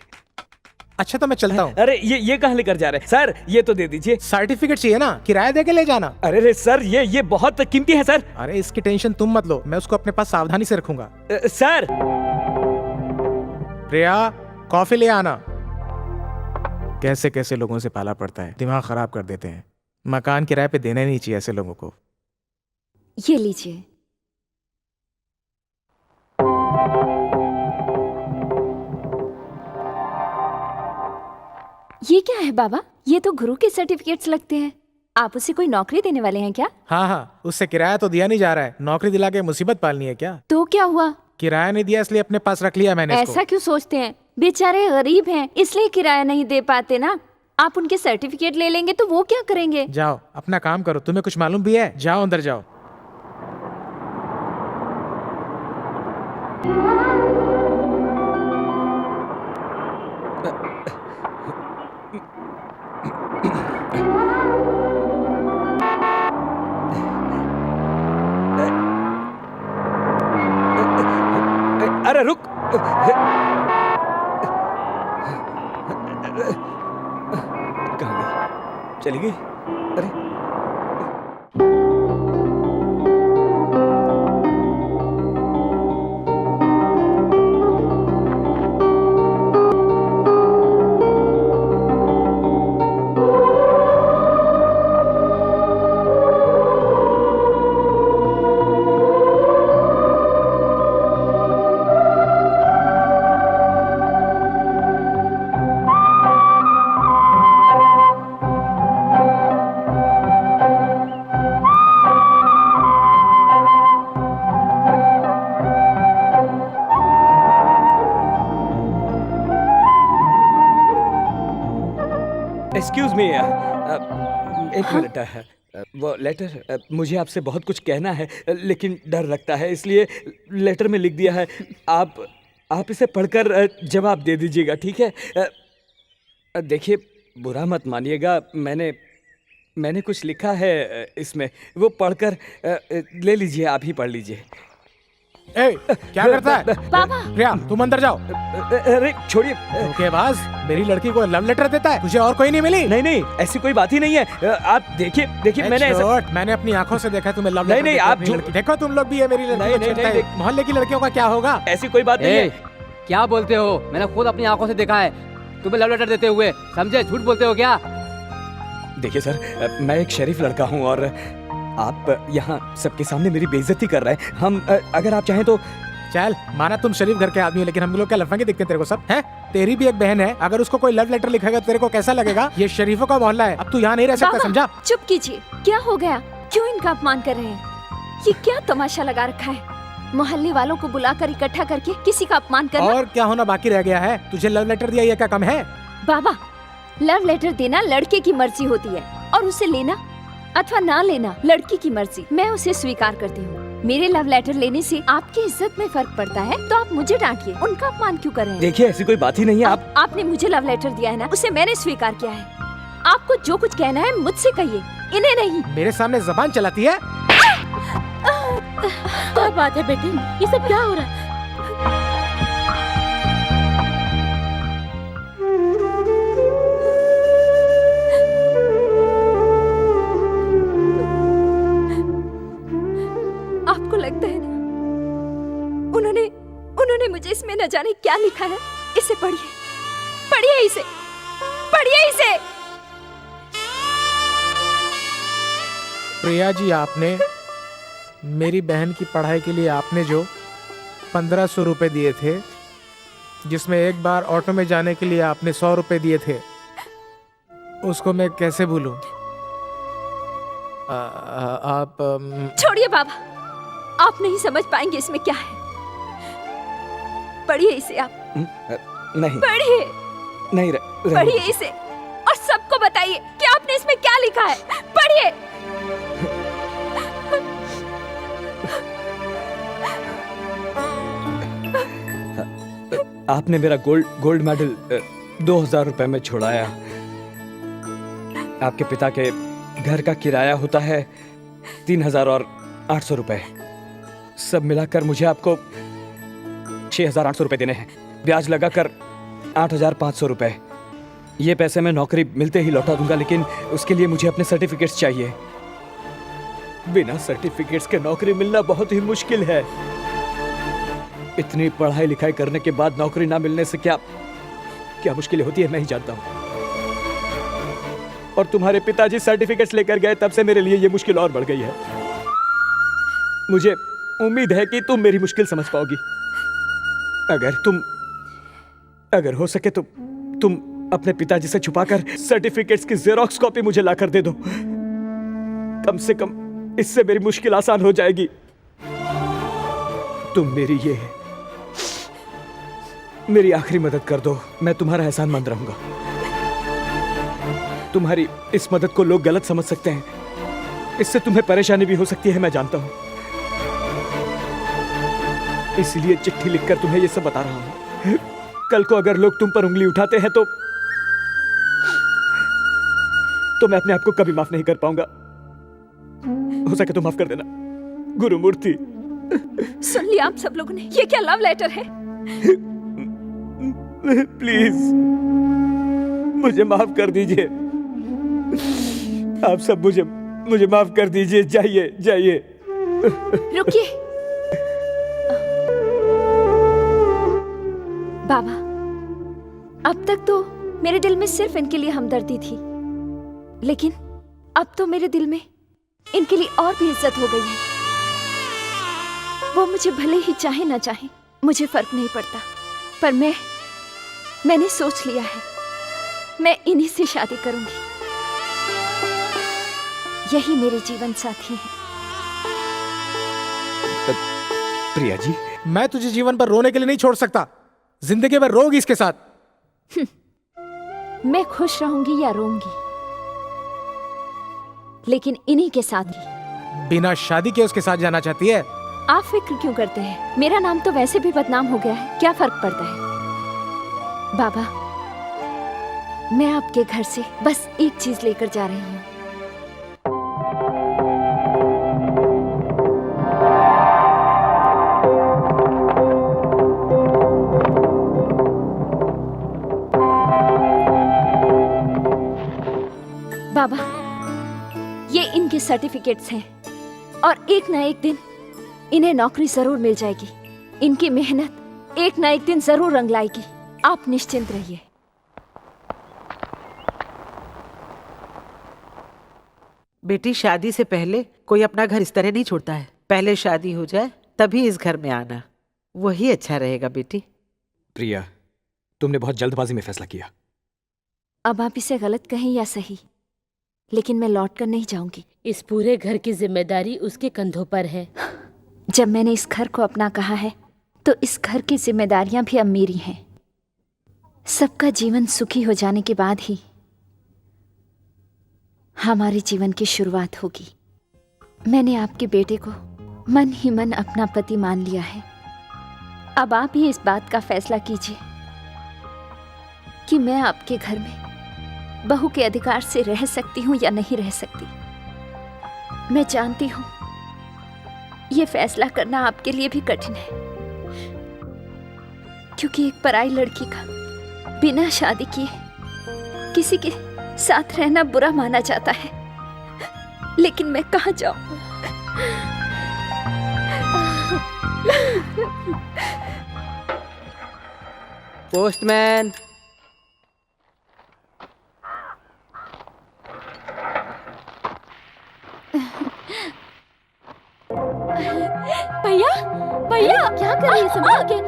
अच्छा तो मैं चलता हूँ। अरे ये कहाँ लेकर जा रहे हैं सर? ये तो दे दीजिए। सर्टिफिकेट चाहिए ना, किराया दे के ले जाना। अरे सर, ये बहुत कीमती है सर। अरे इसकी टेंशन तुम मत लो, मैं उसको अपने पास सावधानी से रखूंगा। सर। प्रिया, कॉफी ले आना। कैसे कैसे लोगों से पाला पड़ता है, दिमाग खराब कर देते हैं। मकान किराए पे देना नहीं चाहिए ऐसे लोगों को। ये लीजिए। ये क्या है बाबा? ये तो गुरु के सर्टिफिकेट्स लगते हैं। आप उसे कोई नौकरी देने वाले हैं क्या? हाँ, उससे किराया तो दिया नहीं जा रहा है, नौकरी दिला के मुसीबत पालनी है क्या? तो क्या हुआ? किराया नहीं दिया इसलिए अपने पास रख लिया मैंने इसको। ऐसा क्यों सोचते हैं? बेचारे गरीब हैं, इसलिए किराया नहीं दे पाते ना। आप उनके सर्टिफिकेट ले लेंगे तो वो क्या करेंगे? जाओ अपना काम करो, तुम्हें कुछ मालूम भी है? जाओ अंदर जाओ। अरे रुक। कहाँ गई? चली गई? अरे एक्सक्यूज मी, एक मिनट। वो लेटर, मुझे आपसे बहुत कुछ कहना है लेकिन डर लगता है, इसलिए लेटर में लिख दिया है। आप इसे पढ़कर जवाब दे दीजिएगा, ठीक है? देखिए बुरा मत मानिएगा, मैंने कुछ लिखा है इसमें, वो पढ़कर ले लीजिए, आप ही पढ़ लीजिए। ए, क्या करता है? पापा प्रिया तुम अंदर जाओ। अरे छोड़िए। धोखेबाज, मेरी लड़की को लव लेटर देता है, तुझे और कोई नहीं मिली? नहीं, ऐसी कोई बात ही नहीं है। आप देखिए मैंने अपनी आंखों से देखा तुम्हें लव नहीं, लेटर आप अपनी लड़की। देखो तुम लोग भी है मेरी लड़की नहीं, को नहीं, छेड़ता है। नहीं। मोहल्ले की लड़कियों का क्या होगा? ऐसी कोई बात नहीं है। क्या बोलते हो? मैंने खुद अपनी आंखों से देखा है तुम्हें लव लेटर देते हुए, समझे? झूठ बोलते हो क्या? देखिए सर, मैं एक शरीफ लड़का हूँ और आप यहाँ सबके सामने मेरी बेइज्जती कर रहे हैं। हम अगर आप चाहें तो चल माना तुम शरीफ घर के आदमी हो, लेकिन हम लोग क्या लफंगे दिखते हैं तेरे को सब? हैं? तेरी भी एक बहन है, अगर उसको कोई लव लेटर लिखेगा तो तेरे को कैसा लगेगा? ये शरीफों का मोहल्ला है, अब तू यहाँ नहीं रह सकता, बाबा, समझा? चुप कीजिए। क्या हो गया? क्यों इनका अपमान कर रहे हैं? ये क्या तमाशा लगा रखा है? मोहल्ले वालों को बुलाकर इकट्ठा करके किसी का अपमान करना। और क्या होना बाकी रह गया है? तुझे लव लेटर दिया, ये क्या कम है? बाबा, लव लेटर देना लड़के की मर्जी होती है और उसे लेना अथवा ना लेना लड़की की मर्जी। मैं उसे स्वीकार करती हूँ। मेरे लव लेटर लेने से आपकी इज्जत में फर्क पड़ता है तो आप मुझे डांटिए, उनका अपमान क्यों कर रहे हैं? देखिए ऐसी कोई बात ही नहीं है। आपने मुझे लव लेटर दिया है ना, उसे मैंने स्वीकार किया है। आपको जो कुछ कहना है मुझसे कहिए, इन्हें नहीं। मेरे सामने जबान चलाती है? क्या बात है बेटी, ये सब क्या हो रहा है? आपको लगता है ना उन्होंने मुझे इसमें न जाने क्या लिखा है? इसे पढ़िए इसे। प्रिया जी, आपने मेरी बहन की पढ़ाई के लिए आपने जो 1500 रुपए दिए थे, जिसमें एक बार ऑटो में जाने के लिए आपने 100 रुपए दिए थे, उसको मैं कैसे भूलूं? आप छोड़िए बाबा, आप नहीं समझ पाएंगे इसमें क्या है। पढ़िए इसे आप। नहीं, पढ़िए इसे और सबको बताइए कि आपने इसमें क्या लिखा है। पढ़िए। आपने मेरा गोल्ड मेडल 2000 रुपए में छुड़ाया। आपके पिता के घर का किराया होता है 3000 और 800 रुपए। सब मिलाकर मुझे आपको 6800 रुपए देने हैं, ब्याज लगाकर 8500 रुपए। ये पैसे मैं नौकरी मिलते ही लौटा दूंगा, लेकिन उसके लिए मुझे अपने सर्टिफिकेट्स चाहिए। बिना सर्टिफिकेट्स के नौकरी मिलना बहुत ही मुश्किल है। इतनी पढ़ाई लिखाई करने के बाद नौकरी ना मिलने से क्या मुश्किलें होती है मैं ही जानता हूँ। और तुम्हारे पिताजी सर्टिफिकेट्स लेकर गए, तब से मेरे लिए ये मुश्किल और बढ़ गई है। मुझे उम्मीद है कि तुम मेरी मुश्किल समझ पाओगी। अगर हो सके तो तुम अपने पिताजी से छुपाकर सर्टिफिकेट्स की जेरोक्स कॉपी मुझे लाकर दे दो। कम से कम इससे मेरी मुश्किल आसान हो जाएगी। तुम मेरी आखिरी मदद कर दो, मैं तुम्हारा एहसानमंद रहूंगा। तुम्हारी इस मदद को लोग गलत समझ सकते हैं। इससे तुम्हें परेशानी भी हो सकती है, मैं जानता हूं। इसलिए चिट्ठी लिखकर तुम्हें ये सब बता रहा हूं। कल को अगर लोग तुम पर उंगली उठाते हैं तो मैं अपने आप को कभी माफ नहीं कर पाऊंगा। हो सके तो माफ कर देना गुरुमूर्ति। सुन लिया आप सब लोगों ने, ये क्या लव लेटर है? प्लीज मुझे माफ कर दीजिए। आप सब मुझे माफ कर दीजिए। जाइए जाइए। रुकिए बाबा, अब तक तो मेरे दिल में सिर्फ इनके लिए हमदर्दी थी, लेकिन अब तो मेरे दिल में इनके लिए और भी इज्जत हो गई है। वो मुझे भले ही चाहे ना चाहे, मुझे फर्क नहीं पड़ता, पर मैंने सोच लिया है, मैं इन्हीं से शादी करूंगी। यही मेरे जीवन साथी हैं। प्रिया जी, मैं तुझे जीवन पर रोने के लिए नहीं छोड़ सकता। जिंदगी भर रोगी इसके साथ। मैं खुश रहूंगी या रोऊंगी, लेकिन इन्हीं के साथ ही। बिना शादी के उसके साथ जाना चाहती है? आप फिक्र क्यों करते हैं? मेरा नाम तो वैसे भी बदनाम हो गया है, क्या फर्क पड़ता है? बाबा, मैं आपके घर से बस एक चीज लेकर जा रही हूँ। बाबा, ये इनके सर्टिफिकेट्स हैं और एक ना एक दिन इन्हें नौकरी जरूर मिल जाएगी। इनकी मेहनत एक ना एक दिन जरूर रंग लाएगी। आप निश्चिंत रहिए। बेटी, शादी से पहले कोई अपना घर इस तरह नहीं छोड़ता है। पहले शादी हो जाए तभी इस घर में आना, वही अच्छा रहेगा बेटी। प्रिया, तुमने बहुत जल्दबाजी में फैसला किया। अब आप इसे गलत कहें या सही, लेकिन मैं लौट कर नहीं जाऊंगी। इस पूरे घर की जिम्मेदारी उसके कंधों पर है। जब मैंने इस घर को अपना कहा है, तो इस घर की जिम्मेदारियां भी अब मेरी हैं। सबका जीवन सुखी हो जाने के बाद ही हमारे जीवन की शुरुआत होगी। मैंने आपके बेटे को मन ही मन अपना पति मान लिया है। अब आप ही इस बात का फैसला कीजिए कि मैं आपके घर में बहू के अधिकार से रह सकती हूँ या नहीं रह सकती। मैं जानती हूँ ये फैसला करना आपके लिए भी कठिन है, क्योंकि एक पराई लड़की का बिना शादी किए किसी के साथ रहना बुरा माना जाता है। लेकिन मैं कहाँ जाऊं? पोस्टमैन। भैया, भैया क्या कर रही है? संभाल के।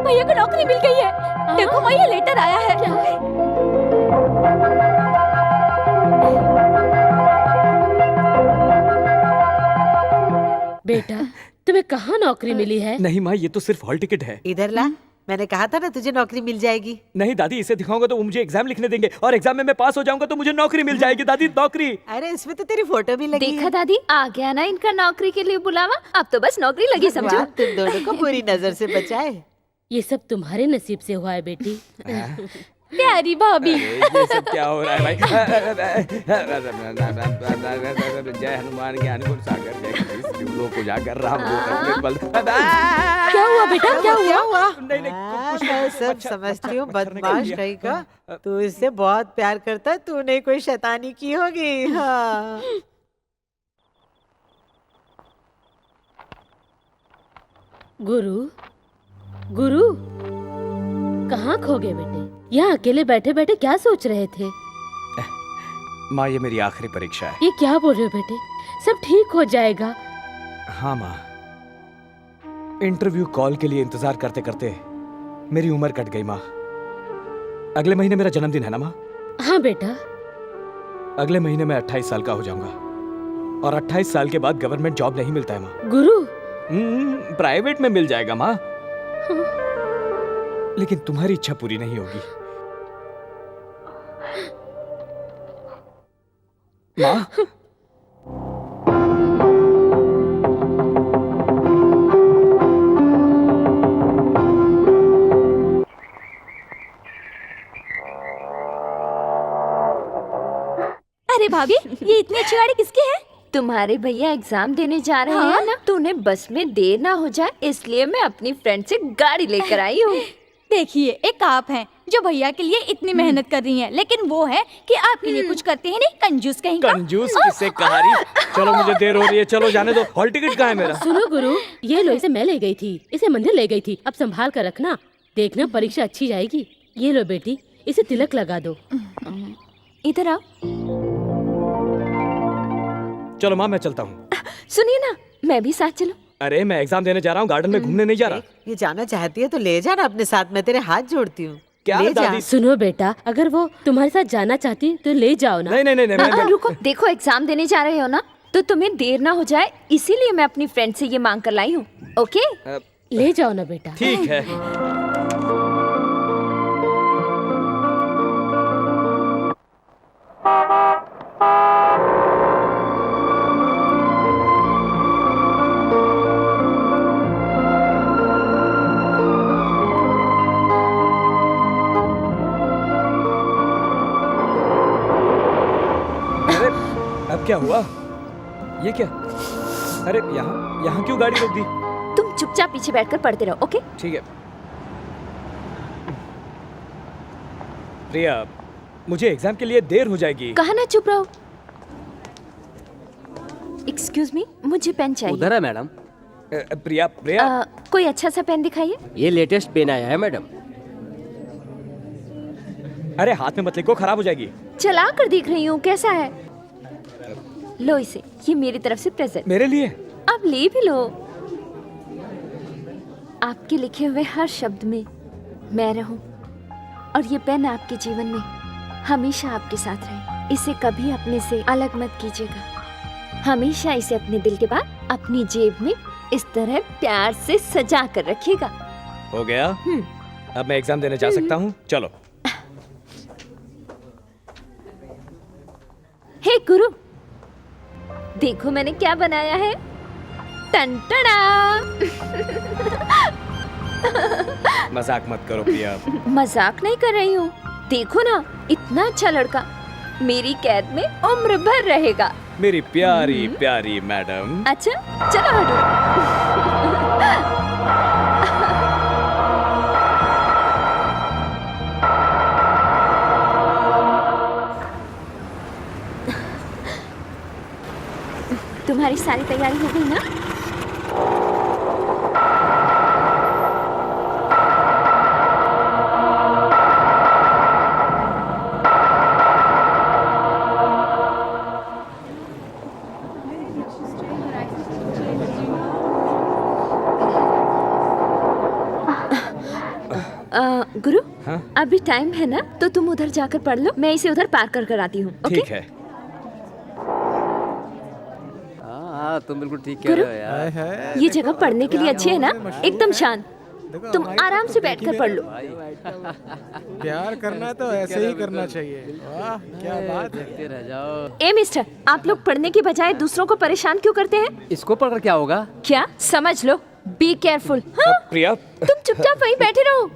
भैया को नौकरी मिल गई है। देखो भैया, लेटर आया है। बेटा, तुम्हें कहाँ नौकरी मिली है? नहीं माँ, ये तो सिर्फ हॉल टिकट है। इधर ला, मैंने कहा था ना तुझे नौकरी मिल जाएगी। नहीं दादी, इसे दिखाऊंगा तो वो मुझे एग्जाम लिखने देंगे और एग्जाम में मैं पास हो जाऊंगा तो मुझे नौकरी मिल जाएगी। दादी, नौकरी। अरे इसमें तो तेरी फोटो भी लगी देखा है। दादी, आ गया ना इनका नौकरी के लिए बुलावा। अब तो बस नौकरी लगी समझो। भगवान तुम दोनों को बुरी नजर से बचाए। ये सब तुम्हारे नसीब से हुआ है बेटी। प्यारी भाभी। ये सब क्या हो रहा है भाई? जय हनुमान ज्ञान गुण सागर, जय लोग उजागर राम क्या हुआ बेटा, क्या हुआ? नहीं मैं सब समझती हूँ, बदमाश कहीं का। तू इससे बहुत प्यार करता है, तूने कोई शैतानी की होगी। हाँ। गुरु, गुरु, कहाँ खो गए बेटे? यहाँ अकेले बैठे बैठे क्या सोच रहे थे? माँ, ये मेरी आखिरी परीक्षा है। ये क्या बोल रहे हो बेटे? सब ठीक हो जाएगा। हाँ माँ, इंटरव्यू कॉल के लिए इंतजार करते करते मेरी उम्र कट गई माँ। अगले महीने मेरा जन्मदिन है ना माँ? हाँ बेटा। अगले महीने मैं 28 साल का हो जाऊंगा और 28 साल के बाद गवर्नमेंट जॉब नहीं मिलता है माँ। गुरु, प्राइवेट में मिल जाएगा माँ। लेकिन तुम्हारी इच्छा पूरी नहीं होगी। माँ, अरे भाभी, ये इतनी अच्छी गाड़ी किसकी है? तुम्हारे भैया एग्जाम देने जा रहे हैं ना, तो उन्हें बस में देर ना हो जाए इसलिए मैं अपनी फ्रेंड से गाड़ी लेकर आई हूँ। देखिए, एक आप हैं जो भैया के लिए इतनी मेहनत कर रही हैं, लेकिन वो है कि आपके लिए कुछ करते हैं नहीं, कंजूस कहीं का। कंजूस किसे कहा रही? चलो मुझे देर हो रही है, चलो जाने दो। हॉल टिकट कहाँ है मेरा? सुनो गुरु, ये लो, इसे मैं ले गई थी, इसे मंदिर ले गई थी, अब संभाल कर रखना, देखना परीक्षा अच्छी जाएगी। ये लो बेटी, इसे तिलक लगा दो। इधर आओ। चलो माँ, मैं चलता हूँ। सुनिए ना, मैं भी साथ चलूं? अरे मैं एग्जाम देने जा रहा हूँ, गार्डन में घूमने नहीं जा रहा। ये जाना चाहती है तो ले जाना अपने साथ, मैं तेरे हाथ जोड़ती हूँ। क्या ले जा। दादी? सुनो बेटा, अगर वो तुम्हारे साथ जाना चाहती तो ले जाओ ना। नहीं नहीं नहीं, मैं रुको, देखो एग्जाम देने जा रहे हो ना, तो तुम्हें देर ना हो जाए इसीलिए मैं अपनी फ्रेंड से ये मांग कर लाई हूँ। ओके, ले जाओ ना बेटा। ठीक है। अब क्या हुआ? ये क्या? अरे यहाँ क्यों गाड़ी रोक दी? तुम चुपचाप पीछे बैठकर पढ़ते रहो। ओके, ठीक है। प्रिया, मुझे एग्जाम के लिए देर हो जाएगी। कहा ना चुप रहो। एक्सक्यूज मी, मुझे पेन चाहिए। उधर है मैडम। प्रिया प्रिया, कोई अच्छा सा पेन दिखाइए। ये लेटेस्ट पेन आया है मैडम। अरे हाथ में मत लिखो, खराब हो जाएगी। चला कर दिख रही हूँ, कैसा है? लो इसे, ये मेरी तरफ से प्रेजेंट। मेरे लिए? आप ले भी लो। आपके लिखे हुए हर शब्द में मैं रहूं और ये पेन आपके जीवन में हमेशा आपके साथ रहे। इसे कभी अपने से अलग मत कीजिएगा। हमेशा इसे अपने दिल के पास अपनी जेब में इस तरह प्यार से सजा कर रखिएगा। हो गया? अब मैं एग्जाम देने जा सकता हूँ? चलो। हे गुरु, देखो मैंने क्या बनाया है। टंटड़ा। मजाक मत करो प्रिया। मजाक नहीं कर रही हूँ। देखो ना, इतना अच्छा लड़का मेरी कैद में उम्र भर रहेगा। मेरी प्यारी प्यारी मैडम। अच्छा, चलो हटो। तुम्हारी सारी तैयारी हो गई ना? गुरु, हाँ? अभी टाइम है ना, तो तुम उधर जाकर पढ़ लो, मैं इसे उधर पार कर आती हूँ। ओके? ठीक है। हाँ, तुम बिल्कुल ठीक कह रहे हो यार। ये जगह पढ़ने के लिए अच्छी है ना, एकदम शांत। तुम आराम से बैठकर पढ़ लो। प्यार करना है तो ऐसे ही करना चाहिए। वाह, क्या बात है। रह जाओ। ए मिस्टर, आप लोग पढ़ने की बजाय दूसरों को परेशान क्यों करते हैं? इसको पढ़कर क्या होगा? क्या समझ लो? Be careful. हाँ? प्रिया, तुम चुपचाप वहीं बैठे रहो।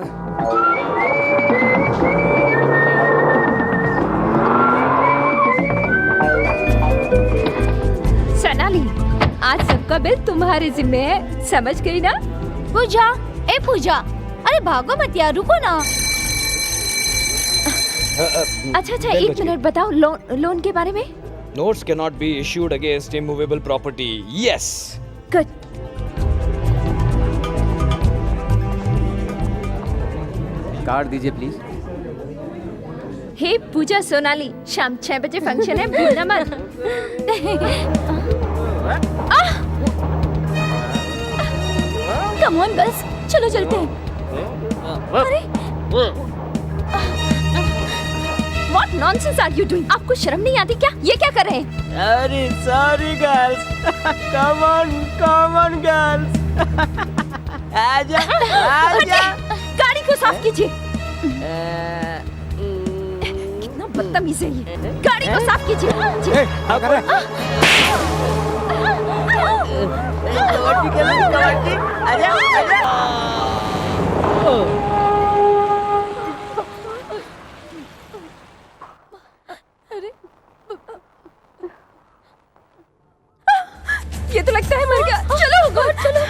सोनाली, आज सबका बिल तुम्हारे जिम्मे है, समझ गई ना? पूजा, ए पूजा, अरे भागो मत यार, रुको ना। अच्छा, एक मिनट बताओ, लोन के बारे में। Notes cannot be issued against immovable property. Yes. Good. Card दीजिए प्लीज। हे पूजा, सोनाली, शाम 6 बजे फंक्शन है, भूलना मत। कम ऑन गर्ल्स, चलो चलते हैं। अरे What nonsense are you doing? आपको शर्म नहीं आती क्या? ये क्या कर रहे हैं? अरे sorry girls. Come on girls. आजा आजा। गाड़ी को साफ कीजिए। कितना बदतमीज है ये। गाड़ी को साफ कीजिए। जी। ये तो लगता है मर गया। चलो गॉड चलो।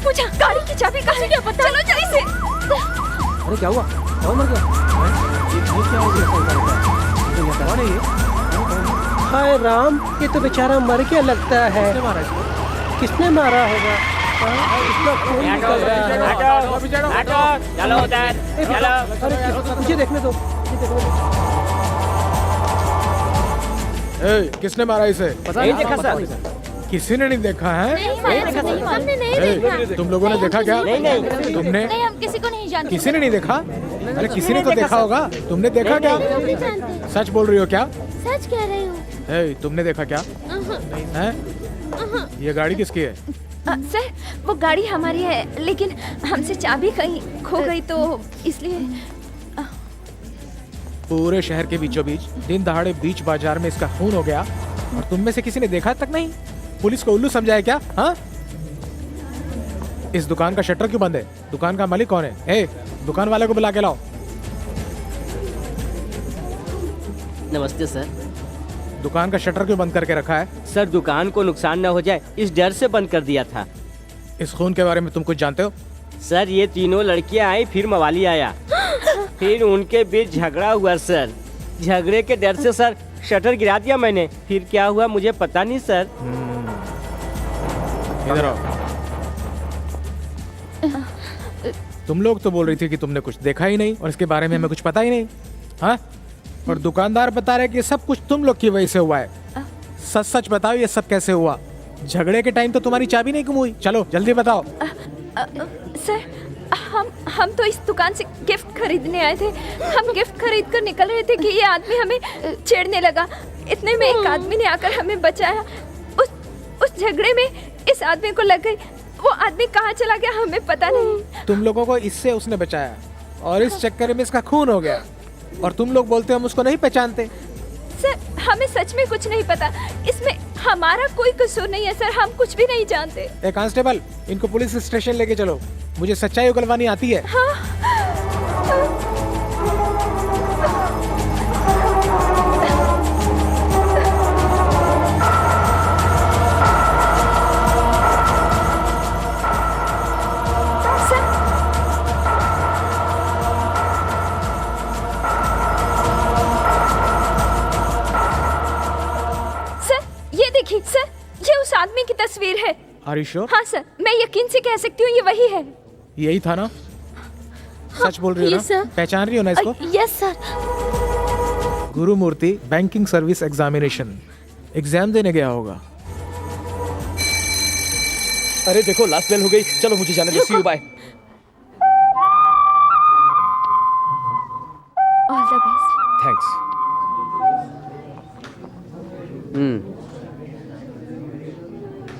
पूछा गाड़ी की चाबी कहाँ है? क्या पता? चलो जल्दी से। अरे क्या हुआ? कौन मर गया? ये क्या हो गया? कौन है ये? हाय राम, ये तो बेचारा मर गया लगता है। किसने मारा इसको? किसने मारा होगा? इसका खून निकल रहा है। चलो उधर चलो। अरे मुझे देखने दो, मुझे देखने दो। किसने मारा इसे? नहीं देखा सर। किसी ने नहीं देखा है? हमने नहीं देखा। तुम लोगों ने देखा क्या? नहीं। तुमने? नहीं, हम किसी को नहीं जानते। किसी ने नहीं देखा? अरे किसी ने तो देखा होगा। तुमने देखा क्या? सच बोल रही हो क्या? सच कह रही हूँ। तुमने देखा क्या? हैं? ये गाड़ी किसकी है? सर वो गाड़ी हमारी है, लेकिन हमसे चाबी कहीं खो गई तो इसलिए। पूरे शहर के बीचों बीच दिन दहाड़े बीच बाजार में इसका खून हो गया और तुम में से किसी ने देखा तक नहीं? पुलिस को उल्लू समझाया क्या? हाँ? इस दुकान का शटर क्यों बंद है? दुकान का मालिक कौन है? दुकान वाले को बुला के लाओ। नमस्ते सर। दुकान का शटर क्यों बंद करके रखा है? सर दुकान को नुकसान न हो जाए इस डर से बंद कर दिया था। इस खून के बारे में तुम कुछ जानते हो? सर ये तीनों लड़कियां आई, फिर मवाली आया, फिर उनके बीच झगड़ा हुआ सर। झगड़े के डर से सर शटर गिरा दिया मैंने। फिर क्या हुआ मुझे पता नहीं सर। इधर आओ। तुम लोग तो बोल रही थी कि तुमने कुछ देखा ही नहीं और इसके बारे में हमें कुछ पता ही नहीं। हाँ? और दुकानदार बता रहे कि सब कुछ तुम लोग की वजह से हुआ है। सच सच बताओ ये सब कैसे हुआ? झगड़े के टाइम तो तुम्हारी चाबी नहीं गुम हुई। चलो जल्दी बताओ। सर हम तो इस दुकान से गिफ्ट खरीदने आए थे। हम गिफ्ट खरीद कर निकल रहे थे कि ये आदमी हमें छेड़ने लगा। इतने में एक आदमी ने आकर हमें बचाया। उस झगड़े में इस आदमी को लग गई। वो आदमी कहाँ चला गया हमें पता नहीं। तुम लोगों को इससे उसने बचाया और इस चक्कर में इसका खून हो गया और तुम लोग बोलते हम उसको नहीं पहचानते। सर हमें सच में कुछ नहीं पता। इसमें हमारा कोई कसूर नहीं है सर। हम कुछ भी नहीं जानते। कांस्टेबल इनको पुलिस स्टेशन लेके चलो। मुझे सच्चाई उगलवानी आती है। हाँ। देखिए सर, ये उस आदमी की तस्वीर है। Are you sure? हाँ सर, मैं यकीन से कह सकती हूँ ये वही है। यही था ना? सच बोल रही हो ना? पहचान रही हो ना इसको? Yes sir. Gurumurthy banking service examination exam देने गया होगा। अरे देखो लास्ट बेल हो गई। चलो मुझे जाने दो। See you bye. All the best. Thanks.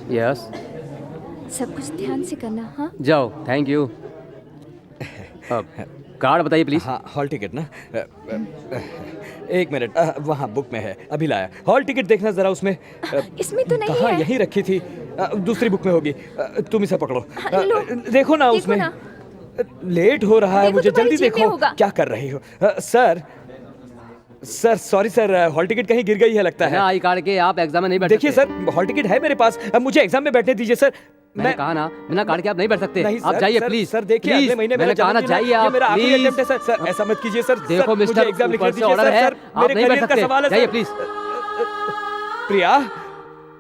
Yes सब कुछ ध्यान से करना। हाँ जाओ। Thank you. कार्ड बताइए प्लीज। हाँ हॉल टिकट ना। एक मिनट, वहाँ बुक में है, अभी लाया। हॉल टिकट देखना जरा उसमें। इसमें तो नहीं कहाँ? है। यहीं रखी थी। दूसरी बुक में होगी। तुम इसे पकड़ो। देखो ना उसमें। लेट हो रहा है मुझे, जल्दी देखो। क्या कर रही हो? Sir sorry sir, hall ticket कहीं गिर गई है लगता है। आई कार्ड के आप एग्जाम में नहीं बैठ देखिए सर, हॉल टिकट है मेरे पास। अब मुझे एग्जाम में बैठने दीजिए सर। मैंने कहा ना बिना कार्ड के आप नहीं बैठ सकते। नहीं आप जाइए प्लीज। सर देखिए अगले महीने मैंने कहा ना जाइए आप मेरा आखिरी प्लीज। अटेम्प्ट है सर। सर ऐसा मत कीजिए सर। देखो मिस्टर, एग्जाम लिखने ऊपर से दीजिए ऑर्डर है, सर। आप मेरे नहीं बैठ करियर का सकते। सवाल है जाइए सर। प्लीज।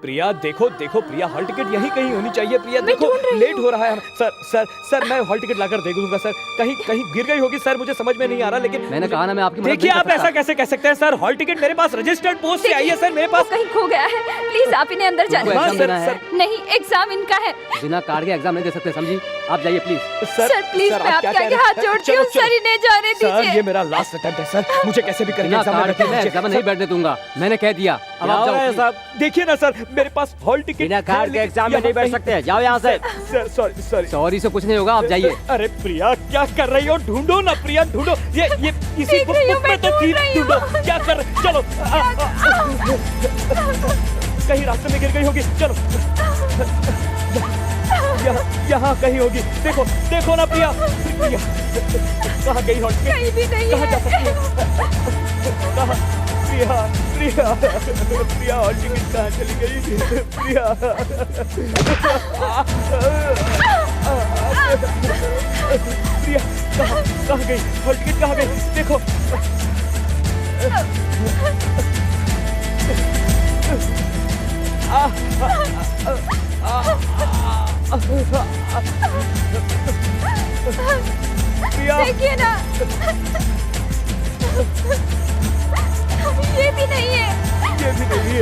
प्रिया देखो प्रिया, हॉल टिकट यहीं कहीं होनी चाहिए। प्रिया देखो लेट हो रहा है। सर मैं हॉल टिकट लाकर दे दूंगा सर। कहीं गिर गई होगी सर, मुझे समझ में नहीं आ रहा। लेकिन मैंने कहा ना मैं आपकी मदद देखिए नहीं आप कर ऐसा सकता। कैसे कह सकते हैं सर? हॉल टिकट मेरे पास रजिस्टर्ड पोस्ट से आई है सर मेरे पास। वो कहीं खो गया है। प्लीज आप इन्हें अंदर जाने तुमको एग्जाम दीजिए। देना है। नहीं एग्जाम इनका है। बिना कार्ड के एग्जाम नहीं दे सकते, समझी? आप जाइए प्लीज। सर प्लीज मैं आपके आगे हाथ जोड़ती हूँ सर, इन्हें जाने दीजिए। ये मेरा लास्ट अटेम्प्ट है सर, मुझे कैसे भी करके बिना एग्जाम में कार्ड के मैं बैठने एग्जाम में दीजिए। नहीं बैठने दूंगा, मैंने कह दिया। अब आप जाओ जाओ साहब, देखिए ना सर, मेरे पास हॉल टिकट बिना कार्ड के एग्जाम में नहीं बैठ सकते, जाओ यहाँ से। Sir sorry sorry. सॉरी से कुछ नहीं होगा, आप जाइए। अरे प्रिया क्या कर रही हो? ढूंढो ना प्रिया, ढूंढो। ये इसी देख रही हूँ, बुक में तो मैं थी, ढूंढ रही हूँ। ढूंढो। क्या कर चलो कहीं रास्ते में गिर गई होगी, चलो यहाँ कहीं होगी। देखो देखो ना प्रिया, प्रिया कहाँ गई हॉल टिकट? कहीं भी नहीं कहाँ जा है। सकती है? कहाँ? प्रिया प्रिया प्रिया हॉल टिकट कहाँ चली गई? प्रिया प्रिया कहाँ गई? हॉल टिकट कहाँ गई? देखो प्रिया देखिए ना, ये भी नहीं है। ये भी नहीं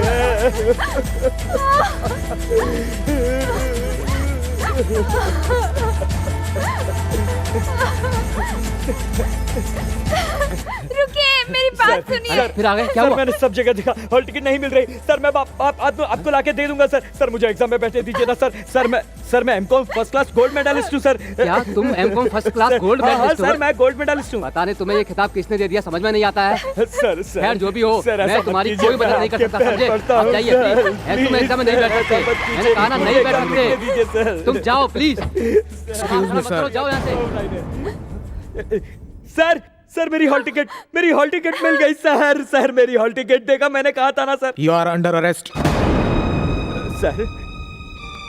रुकिए, मेरी बात सुनिए। फिर आ गए, क्या सर हुआ? मैंने सब जगह देखा, हॉल टिकट नहीं मिल रही। सर मैं आपको लाके दे दूंगा सर। सर मुझे एग्जाम में बैठने दीजिए ना सर। सर मैं M Com first class gold medalist हूँ सर। क्या तुम M Com first class gold medalist हो? सर मैं गोल्ड मेडलिस्ट हूँ। पता नहीं तुम्हें ये खिताब किसने दे दिया, समझ में नहीं आता है। सर खैर जो भी हो, सर, ऐसा मैं मत तुम्हारी कीजिए, कोई मदद मैं नहीं कर आपके सकता, पैर समझे? पड़ता आप हूँ, जाइए सर, प्लीज। तुम एग्जाम में नहीं बैठ ऐसा सकते, मत कीजिए, मैंने कहा ना नहीं बैठ मुझे लिखने दीजिए, सकते। सर। तुम जाओ प्लीज, एक्सक्यूज मी सर। जाओ यहाँ से। सर मेरी हॉल टिकट मिल गई सर मेरी हॉल टिकट। देखा मैंने कहा था ना sir. You are under arrest.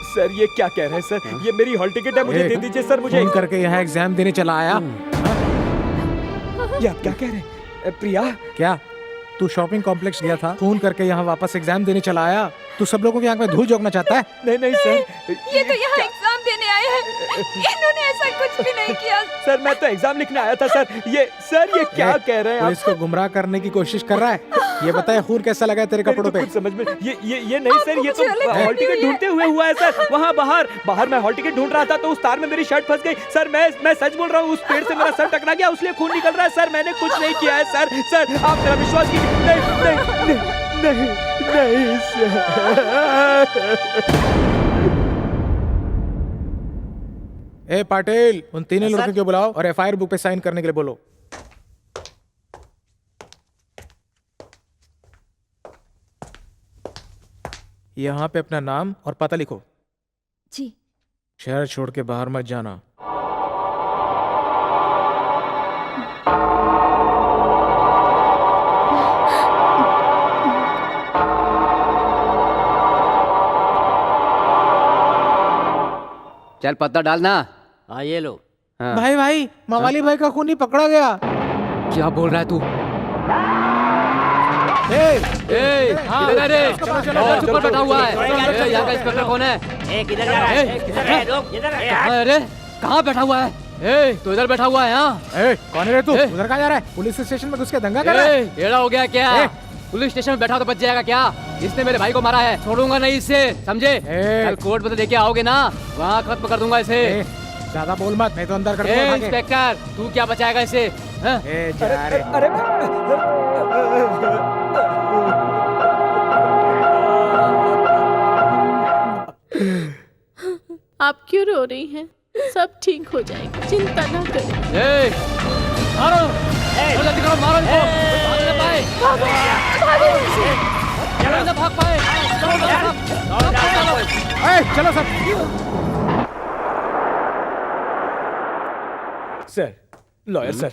Sir ये क्या कह रहे हैं सर? ये मेरी हॉल टिकट है, मुझे दे दीजिए सर। मुझे फोन करके यहाँ एग्जाम देने चला आया। ये आप क्या कह रहे हैं? प्रिया क्या तू शॉपिंग कॉम्प्लेक्स गया था, फोन करके यहाँ वापस एग्जाम देने चला आया? तू सब लोगों की आंख में धूल झोंकना चाहता है? नहीं सर, ये तो यहाँ एग्जाम देने आए हैं, इन्होंने ऐसा कुछ भी नहीं किया। सर मैं तो एग्जाम लिखने आया था सर। ये क्या कह रहे हैं आप? पुलिस को गुमराह करने की कोशिश कर रहा है। ये बताए खून कैसा लगा है तेरे कपड़ों पे? कुछ समझ में ये नहीं सर, ये तो मुझे अलग हॉल टिकट ढूंढते हुए हुआ है सर। वहाँ बाहर मैं हॉल टिकट ढूंढ रहा था तो उस तार में मेरी शर्ट फंस गई सर। मैं सच बोल रहा हूँ, उस पेड़ से मेरा सर टकरा गया, उसलिए खून निकल रहा है सर। मैंने कुछ नहीं किया है सर आप मेरा विश्वास कीजिए। नहीं सर। ए पाटिल, उन तीनों लड़कों को बुलाओ और एफआईआर बुक पे साइन करने के लिए बोलो। यहाँ पे अपना नाम और पता लिखो। जी। शहर छोड़ के बाहर मत जाना। चल पत्ता डालना। हाँ ये लो। हाँ। भाई मवाली भाई का खून ही पकड़ा गया। क्या बोल रहा है तू? किधर है रे? चुप कर बैठा हुआ है। यहाँ का इंस्पेक्टर कौन है? किधर जा रहा है? किधर है? रुक, इधर है। कहाँ है रे? कहाँ बैठा हुआ है? तो इधर बैठा हुआ है। यहाँ कौन है रे तू? उधर कहाँ जा रहा है? पुलिस स्टेशन में घुस के दंगा कर रहा है? टेढ़ा हो गया क्या? पुलिस स्टेशन में बैठा तो बच जाएगा क्या? इसने मेरे भाई को मारा है, छोड़ूंगा नहीं इसे, समझे? कल कोर्ट में तो लेके आओगे ना, वहाँ खत्म कर दूंगा इसे। ज्यादा बोल मत, नहीं तो अंदर कर दूंगा। इंस्पेक्टर तू क्या बचाएगा इसे? अरे आप क्यों रो रही हैं? सब ठीक हो जाएगा, चिंता ना करें। मारो, जल्दी करो, मारो इनको। भाग ना पाए, ना भाग पाए। चलो सब। सर, लॉयर सर,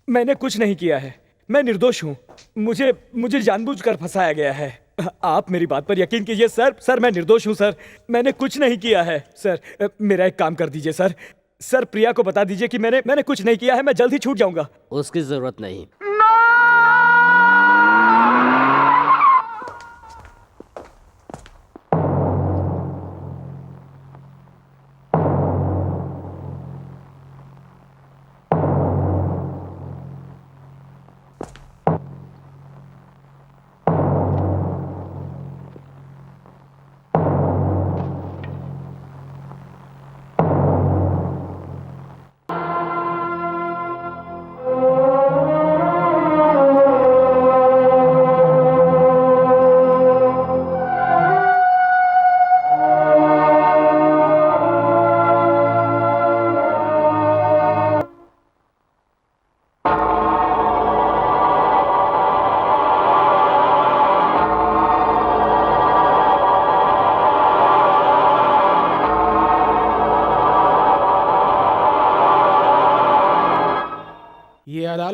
मैंने कुछ नहीं किया है, मैं निर्दोष हूँ। मुझे जानबूझकर फंसाया गया है। आप मेरी बात पर यकीन कीजिए सर मैं निर्दोष हूँ सर। मैंने कुछ नहीं किया है सर। मेरा एक काम कर दीजिए सर प्रिया को बता दीजिए कि मैंने कुछ नहीं किया है, मैं जल्द ही छूट जाऊंगा। उसकी जरूरत नहीं।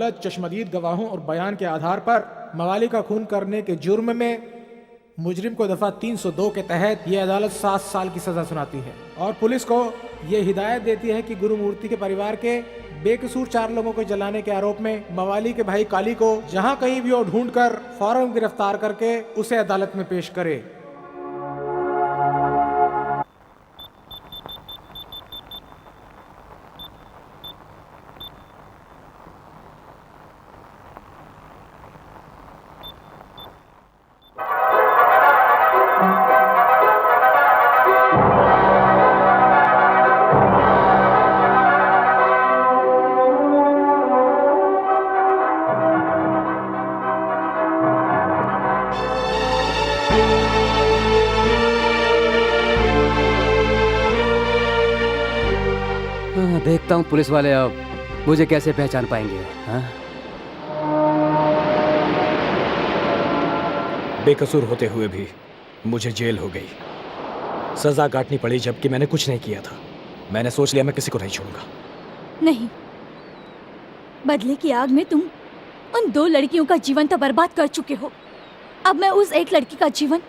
अदालत चश्मदीद गवाहों और बयान के आधार पर मवाली का खून करने के जुर्म में मुजरिम को दफा 302 के तहत ये अदालत 7 साल की सजा सुनाती है और पुलिस को ये हिदायत देती है कि गुरुमूर्ति के परिवार के बेकसूर 4 लोगों को जलाने के आरोप में मवाली के भाई काली को जहां कहीं भी वो ढूंढकर फौरन गिरफ्तार करके उसे अदालत में पेश करे। देखता हूँ पुलिस वाले अब मुझे कैसे पहचान पाएंगे। हाँ? बेकसूर होते हुए भी मुझे जेल हो गई, सजा काटनी पड़ी, जबकि मैंने कुछ नहीं किया था। मैंने सोच लिया मैं किसी को नहीं छोड़ूंगा। नहीं, बदले की आग में तुम उन 2 लड़कियों का जीवन तो बर्बाद कर चुके हो। अब मैं उस एक लड़की का जीवन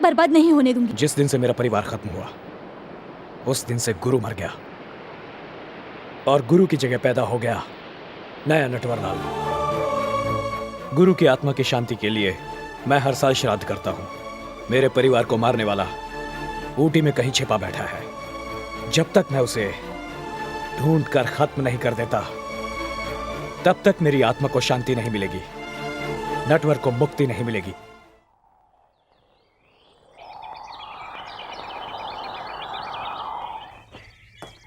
बर्बाद नहीं होने दूंगी। जिस दिन से मेरा परिवार खत्म हुआ उस दिन से गुरु मर गया और गुरु की जगह पैदा हो गया नया नटवरलाल। गुरु की आत्मा की शांति के लिए मैं हर साल श्राद्ध करता हूँ। मेरे परिवार को मारने वाला ऊटी में कहीं छिपा बैठा है। जब तक मैं उसे ढूंढ कर खत्म नहीं कर देता तब तक मेरी आत्मा को शांति नहीं मिलेगी, नटवर को मुक्ति नहीं मिलेगी।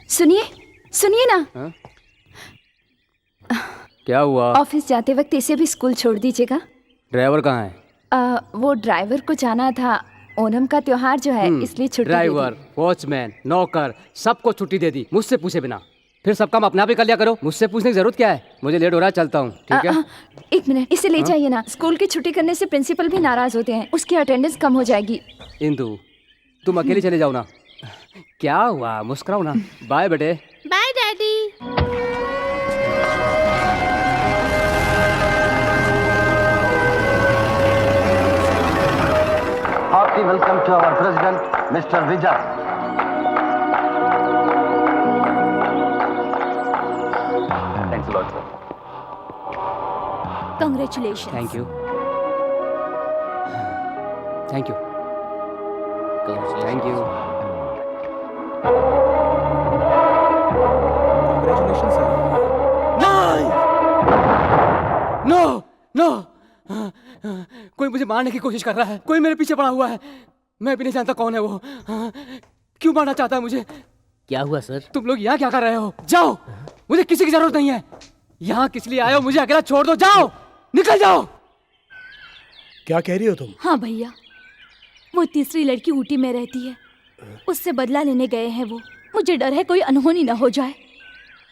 सुनिए सुनिए ना। हाँ? क्या हुआ? ऑफिस जाते वक्त इसे भी स्कूल छोड़ दीजिएगा। ड्राइवर कहाँ है? वो ड्राइवर को जाना था, ओणम का त्योहार जो है इसलिए छुट्टी ड्राइवर, वॉचमैन, नौकर सबको छुट्टी दे दी मुझसे पूछे बिना। फिर सब काम अपने आप ही कर लिया करो, मुझसे पूछने की जरूरत क्या है? मुझे लेट हो रहा है, चलता हूँ। ठीक है? 1 मिनट, इसे ले जाइए ना। स्कूल की छुट्टी करने से प्रिंसिपल भी नाराज होते हैं, उसकी अटेंडेंस कम हो जाएगी। इंदु तुम अकेले चले जाओ ना। क्या हुआ, मुस्कुराओ ना। बाय बेटे। Bye daddy. Hearty welcome to our president, Mr. Vijay. Thanks a lot, sir. Congratulations. Thank you, thank you, thank you. No no, कोई मुझे मारने की कोशिश कर रहा है, कोई मेरे पीछे पड़ा हुआ है। मैं भी नहीं जानता कौन है वो। क्यों मारना चाहता है मुझे? क्या हुआ सर? तुम लोग यहाँ क्या कर रहे हो? जाओ, मुझे किसी की जरूरत नहीं है। यहाँ किस लिए आए हो? मुझे अकेला छोड़ दो, जाओ, निकल जाओ। क्या कह रही हो तुम? हाँ भैया, वो तीसरी लड़की ऊटी में रहती है, उससे बदला लेने गए हैं वो। मुझे डर है कोई अनहोनी ना हो जाए।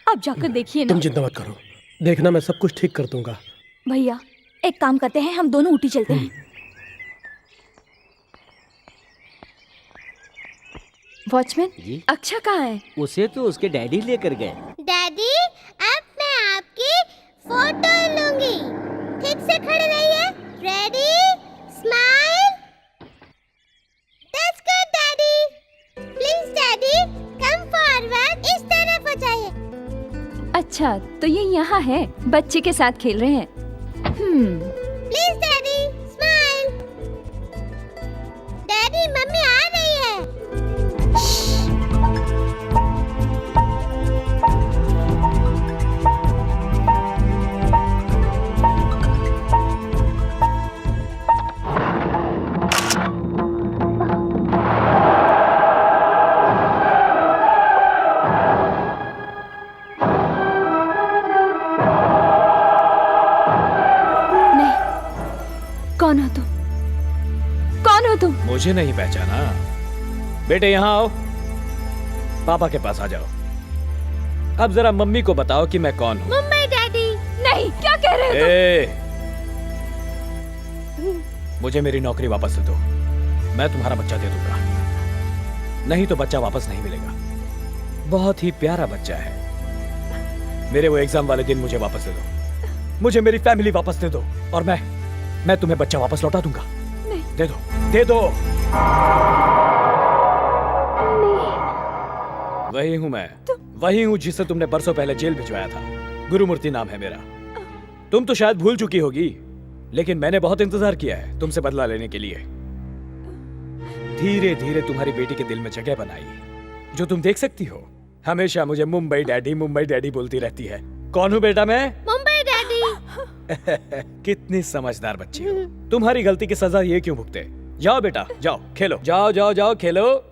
आप जाकर देखिए ना। तुम चिंता मत करो, देखना मैं सब कुछ ठीक कर दूंगा। भैया एक काम करते हैं, हम दोनों ऊटी चलते हैं। वॉचमैन जी? अक्षा कहाँ है? उसे तो उसके डैडी लेकर गए। डैडी अब मैं आपकी फोटो लूंगी। ठीक से खड़े रहिए। Ready, smile. That's good daddy. Please daddy come forward, इस तरफ हो जाइए। अच्छा, तो ये यहाँ है, बच्चे के साथ खेल रहे हैं। Please daddy smile. Daddy mummy आ रही है। कौन हो तुम? कौन हो तुम? मुझे नहीं पहचाना? बेटे यहाँ आओ, पापा के पास आ जाओ। अब जरा मम्मी को बताओ कि मैं कौन हूँ। Mummy daddy. नहीं, क्या कह रहे हो तुम? मुझे मेरी नौकरी वापस दे दो, मैं तुम्हारा बच्चा दे दूंगा। नहीं तो बच्चा वापस नहीं मिलेगा। बहुत ही प्यारा बच्चा है। मेरे वो एग्जाम वाले दिन मुझे वापस दे दो। मुझे मेरी फैमिली वापस दे दो और मैं तुम्हें बच्चा वापस लौटा दूंगा। नहीं। दे दो, दे दो। वही हूं मैं, वही हूं जिसे तुमने परसों पहले जेल भिजवाया था। गुरुमूर्ति नाम है मेरा। तुम तो शायद भूल चुकी होगी, लेकिन मैंने बहुत इंतजार किया है तुमसे बदला लेने के लिए। धीरे धीरे तुम्हारी बेटी के दिल में जगह बनाई, जो तुम देख सकती हो। हमेशा मुझे मुंबई डैडी बोलती रहती है। कौन हूँ बेटा मैं? मुंबई डैडी। कितनी समझदार बच्ची हो। तुम्हारी गलती की सजा ये क्यों भुगते? जाओ बेटा, जाओ खेलो, जाओ जाओ जाओ खेलो।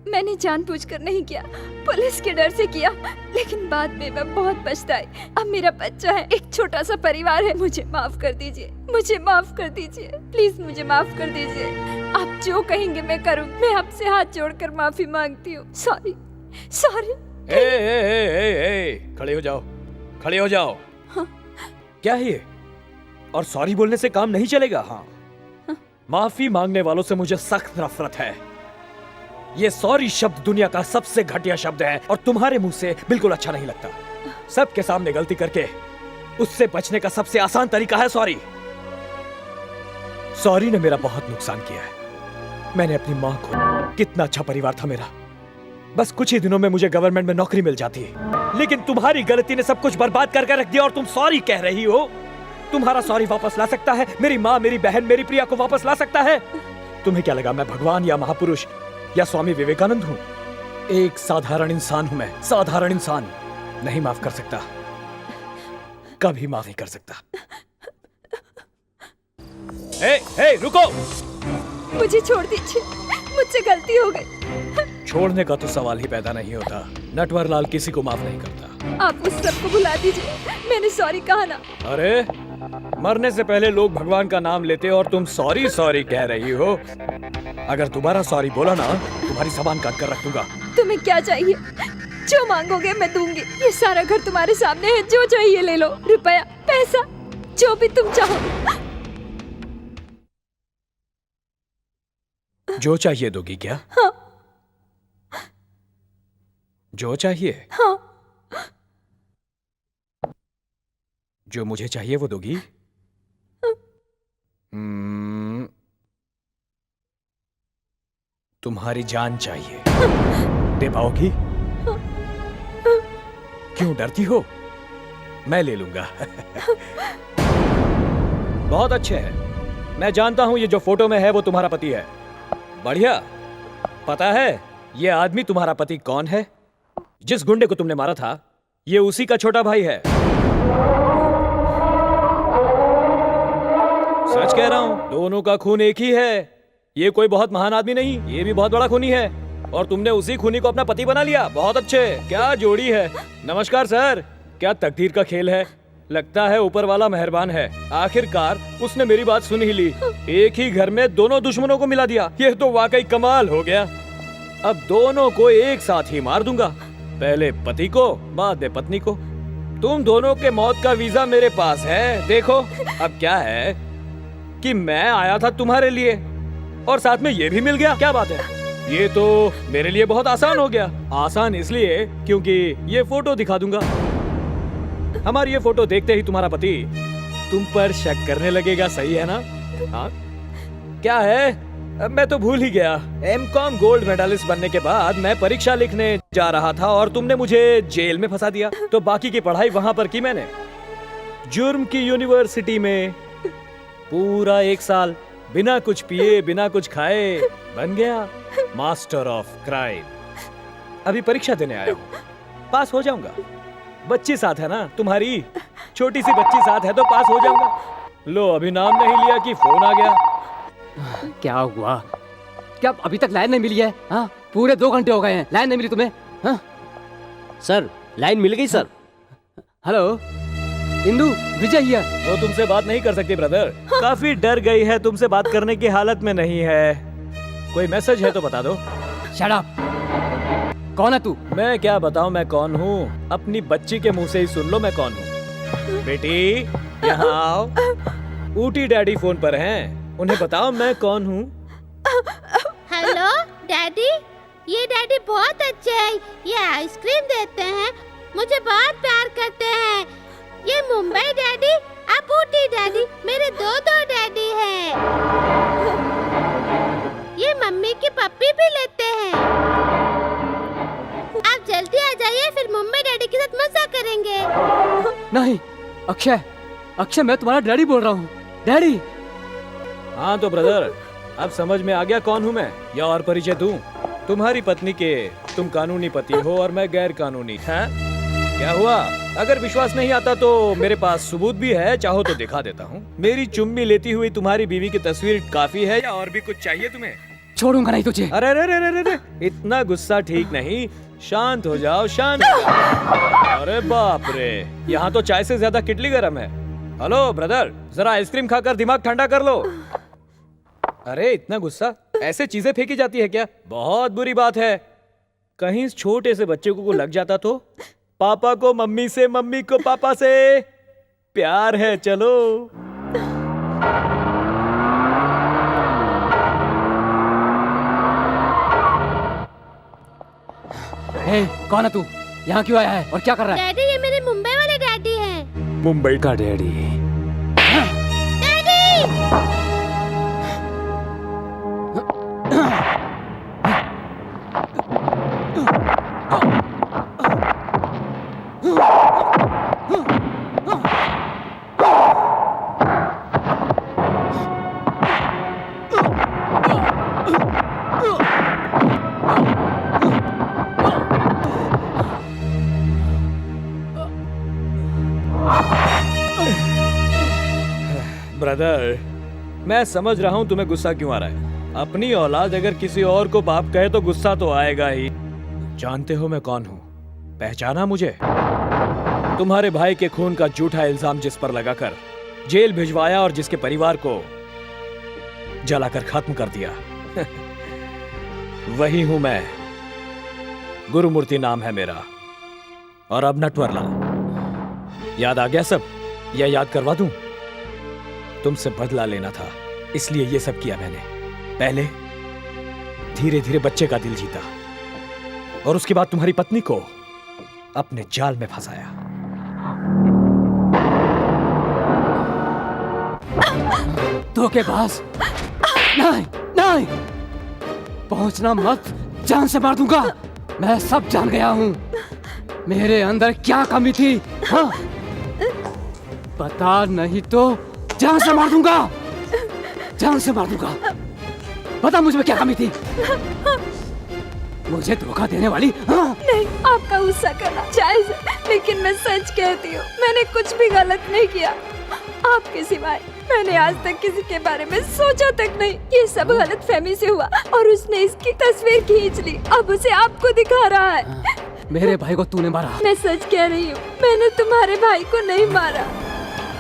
मैंने जानबूझकर नहीं किया, पुलिस के डर से किया, लेकिन बाद में मैं बहुत पछताई। अब मेरा बच्चा है, एक छोटा सा परिवार है। मुझे माफ कर दीजिए, मुझे माफ कर दीजिए, प्लीज मुझे माफ कर दीजिए। आप जो कहेंगे मैं करूँ। मैं आपसे हाथ जोड़कर माफी मांगती हूँ। Sorry, sorry. खड़े हो जाओ, खड़े हो जाओ। हाँ। क्या है ये? और सॉरी बोलने से काम नहीं चलेगा। हाँ, माफी मांगने वालों से मुझे सख्त नफरत है। ये सॉरी शब्द दुनिया का सबसे घटिया शब्द है और तुम्हारे मुंह से बिल्कुल अच्छा नहीं लगता। सबके सामने गलती करके उससे बचने का सबसे आसान तरीका है सॉरी। सॉरी ने मेरा बहुत नुकसान किया है। मैंने अपनी मां को, कितना अच्छा परिवार था मेरा। बस कुछ ही दिनों में मुझे गवर्नमेंट में नौकरी मिल जाती है, लेकिन तुम्हारी गलती ने सब कुछ बर्बाद करके रख दिया और तुम सॉरी कह रही हो। तुम्हारा सॉरी वापस ला सकता है? मेरी माँ, मेरी बहन, मेरी प्रिया को वापस ला सकता है? तुम्हें क्या लगा मैं भगवान या महापुरुष या स्वामी विवेकानंद हूं? एक साधारण इंसान हूं मैं, साधारण इंसान। नहीं माफ कर सकता, कभी माफ नहीं कर सकता। रुको, मुझे छोड़ दीजिए, मुझसे गलती हो गई। छोड़ने का तो सवाल ही पैदा नहीं होता। नटवरलाल किसी को माफ नहीं करता। आप उस सबको भुला दीजिए, मैंने सॉरी कहा ना। अरे, मरने से पहले लोग भगवान का नाम लेते और तुम सॉरी सॉरी कह रही हो। अगर दोबारा सॉरी बोला ना, तुम्हारी जबान काट कर रख दूंगा। तुम्हें क्या चाहिए? जो मांगोगे मैं दूंगी। ये सारा घर तुम्हारे सामने है, जो चाहिए ले लो। रुपया, पैसा, जो भी तुम चाहो। जो चाहिए दोगी क्या? हाँ। जो चाहिए? हाँ। जो मुझे चाहिए वो दोगी? तुम्हारी जान चाहिए, दे पाओगी? क्यों डरती हो? मैं ले लूंगा। बहुत अच्छे है। मैं जानता हूं ये जो फोटो में है वो तुम्हारा पति है। बढ़िया। पता है ये आदमी तुम्हारा पति कौन है? जिस गुंडे को तुमने मारा था, ये उसी का छोटा भाई है। सच कह रहा हूं, दोनों का खून एक ही है। ये कोई बहुत महान आदमी नहीं, ये भी बहुत बड़ा खूनी है। और तुमने उसी खूनी को अपना पति बना लिया। बहुत अच्छे, क्या जोड़ी है। नमस्कार सर। क्या तकदीर का खेल है। लगता है ऊपर वाला मेहरबान है। आखिरकार उसने मेरी बात सुन ही ली। एक ही घर में दोनों दुश्मनों को मिला दिया। ये तो वाकई कमाल हो गया। अब दोनों को एक साथ ही मार दूंगा। पहले पति को, बाद में पत्नी को। तुम दोनों के मौत का वीजा मेरे पास है। देखो अब क्या है कि मैं आया था तुम्हारे लिए और साथ में ये भी मिल गया। क्या बात है? ये तो मेरे लिए बहुत आसान हो गया। आसान इसलिए क्योंकि ये फोटो दिखा दूंगा। हमारी ये फोटो देखते ही तुम्हारा पति तुम पर शक करने लगेगा। सही है ना? हाँ, क्या है, अब मैं तो भूल ही गया। एमकॉम गोल्ड मेडलिस्ट बनने के बाद मैं परीक्षा लिखने जा रहा था और तुमने मुझे जेल में फंसा दिया। तो बाकी की पढ़ाई वहां पर की मैंने, जुर्म की यूनिवर्सिटी में। पूरा 1 साल बिना कुछ पिए बिना कुछ खाए बन गया मास्टर ऑफ क्राइम। अभी परीक्षा देने आया हूँ, पास हो जाऊंगा। बच्ची साथ है ना तुम्हारी, छोटी सी बच्ची साथ है तो पास हो जाऊंगा। लो, अभी नाम नहीं लिया कि फोन आ गया। क्या हुआ? क्या अभी तक लाइन नहीं मिली है? हाँ, पूरे 2 घंटे हो गए हैं, लाइन नहीं मिली तुम्हें? हाँ? सर, लाइन मिल गई sir. Hello Indu, Vijay here. वो तुमसे बात नहीं कर सकती ब्रदर। काफी डर गई है, तुमसे बात करने की हालत में नहीं है। कोई मैसेज है तो बता दो। Shut up. कौन है तू? मैं क्या बताऊं मैं कौन हूँ? अपनी बच्ची के मुंह से ही सुन लो मैं कौन हूँ। बेटी यहाँ आओ। ऊटी डैडी फोन पर हैं, उन्हें बताओ मैं कौन हूँ। हेलो डैडी, ये डैडी बहुत अच्छे हैं। ये आइसक्रीम देते हैं मुझे बहुत प्यार करते हैं। ये मुंबई डैडी, अब ऊटी डैडी, मेरे दो डैडी हैं। ये मम्मी की पप्पी भी लेते हैं। आप जल्दी आ जाइए, फिर मुंबई डैडी के साथ मजा करेंगे। नहीं अक्षय, अक्षय मैं तुम्हारा डैडी बोल रहा हूँ, डैडी। हाँ तो ब्रदर, अब समझ में आ गया कौन हूँ मैं, या और परिचय दूं? तुम्हारी पत्नी के तुम कानूनी पति हो और मैं गैर कानूनी। हैं? क्या हुआ? अगर विश्वास नहीं आता तो मेरे पास सबूत भी है, चाहो तो दिखा देता हूँ। मेरी चुम्मी लेती हुई तुम्हारी बीवी की तस्वीर काफी है, या और भी कुछ चाहिए तुम्हें? छोड़ूंगा नहीं तुझे। अरे अरे अरे अरे, इतना गुस्सा ठीक नहीं, शांत हो जाओ, शांत हो जाओ। अरे बाप रे, यहाँ तो चाय से ज्यादा किटली गर्म है। हेलो ब्रदर, जरा आइसक्रीम खाकर दिमाग ठंडा कर लो। अरे इतना गुस्सा, ऐसे चीजें फेंकी जाती है क्या? बहुत बुरी बात है। कहीं इस छोटे से बच्चे को लग जाता तो? पापा को मम्मी से, मम्मी को पापा से प्यार है। चलो हे, कौन है तू? यहाँ क्यों आया है और क्या कर रहा है? डैडी, ये मेरे मुंबई वाले डैडी हैं। मुंबई का डैडी? डैडी! ब्रदर, मैं समझ रहा हूँ तुम्हें गुस्सा क्यों आ रहा है। अपनी औलाद अगर किसी और को बाप कहे तो गुस्सा तो आएगा ही। जानते हो मैं कौन हूँ? पहचाना मुझे? तुम्हारे भाई के खून का झूठा इल्जाम जिस पर लगाकर जेल भिजवाया और जिसके परिवार को जलाकर खत्म कर दिया, वही हूं मैं। गुरुमूर्ति नाम है मेरा। और अब नटवरलाल, याद आ गया सब? या याद करवा दूं? तुमसे बदला लेना था, इसलिए ये सब किया मैंने। पहले धीरे धीरे बच्चे का दिल जीता और उसके बाद तुम्हारी पत्नी को अपने जाल में फंसाया। धोखेबाज! नहीं नहीं, पहुंचना मत, जान से मार दूंगा। मैं सब जान गया हूं, मेरे अंदर क्या कमी थी। हाँ? पता नहीं तो जान से मार दूंगा, जान से मार दूंगा। पता मुझ में क्या कमी थी? मुझे धोखा देने वाली। हाँ? नहीं, आपका गुस्सा करना जायज है, लेकिन मैं सच कहती हूँ, मैंने कुछ भी गलत नहीं किया। आपके सिवाय मैंने आज तक किसी के बारे में सोचा तक नहीं। ये सब गलतफहमी से हुआ और उसने इसकी तस्वीर खींच ली, अब उसे आपको दिखा रहा है। मेरे भाई को तूने मारा? मैं सच कह रही हूँ, मैंने तुम्हारे भाई को नहीं मारा।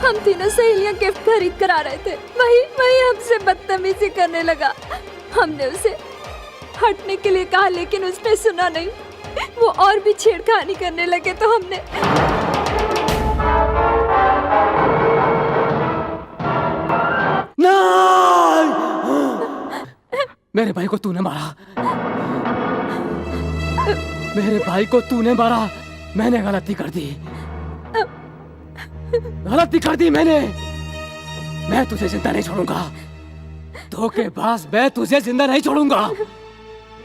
हम तीनों सहेलियां गिफ्ट खरीद कर आ रहे थे, वही हमसे बदतमीजी करने लगा। हमने उसे हटने के लिए कहा, लेकिन उसने सुना नहीं। वो और भी छेड़खानी करने लगे तो हमने मेरे भाई को तूने मारा, मेरे भाई को तूने मारा। मैंने गलती कर दी, गलती कर दी मैंने। मैं तुझे जिंदा नहीं छोड़ूंगा, धोखेबाज, मैं तुझे जिंदा नहीं छोड़ूंगा।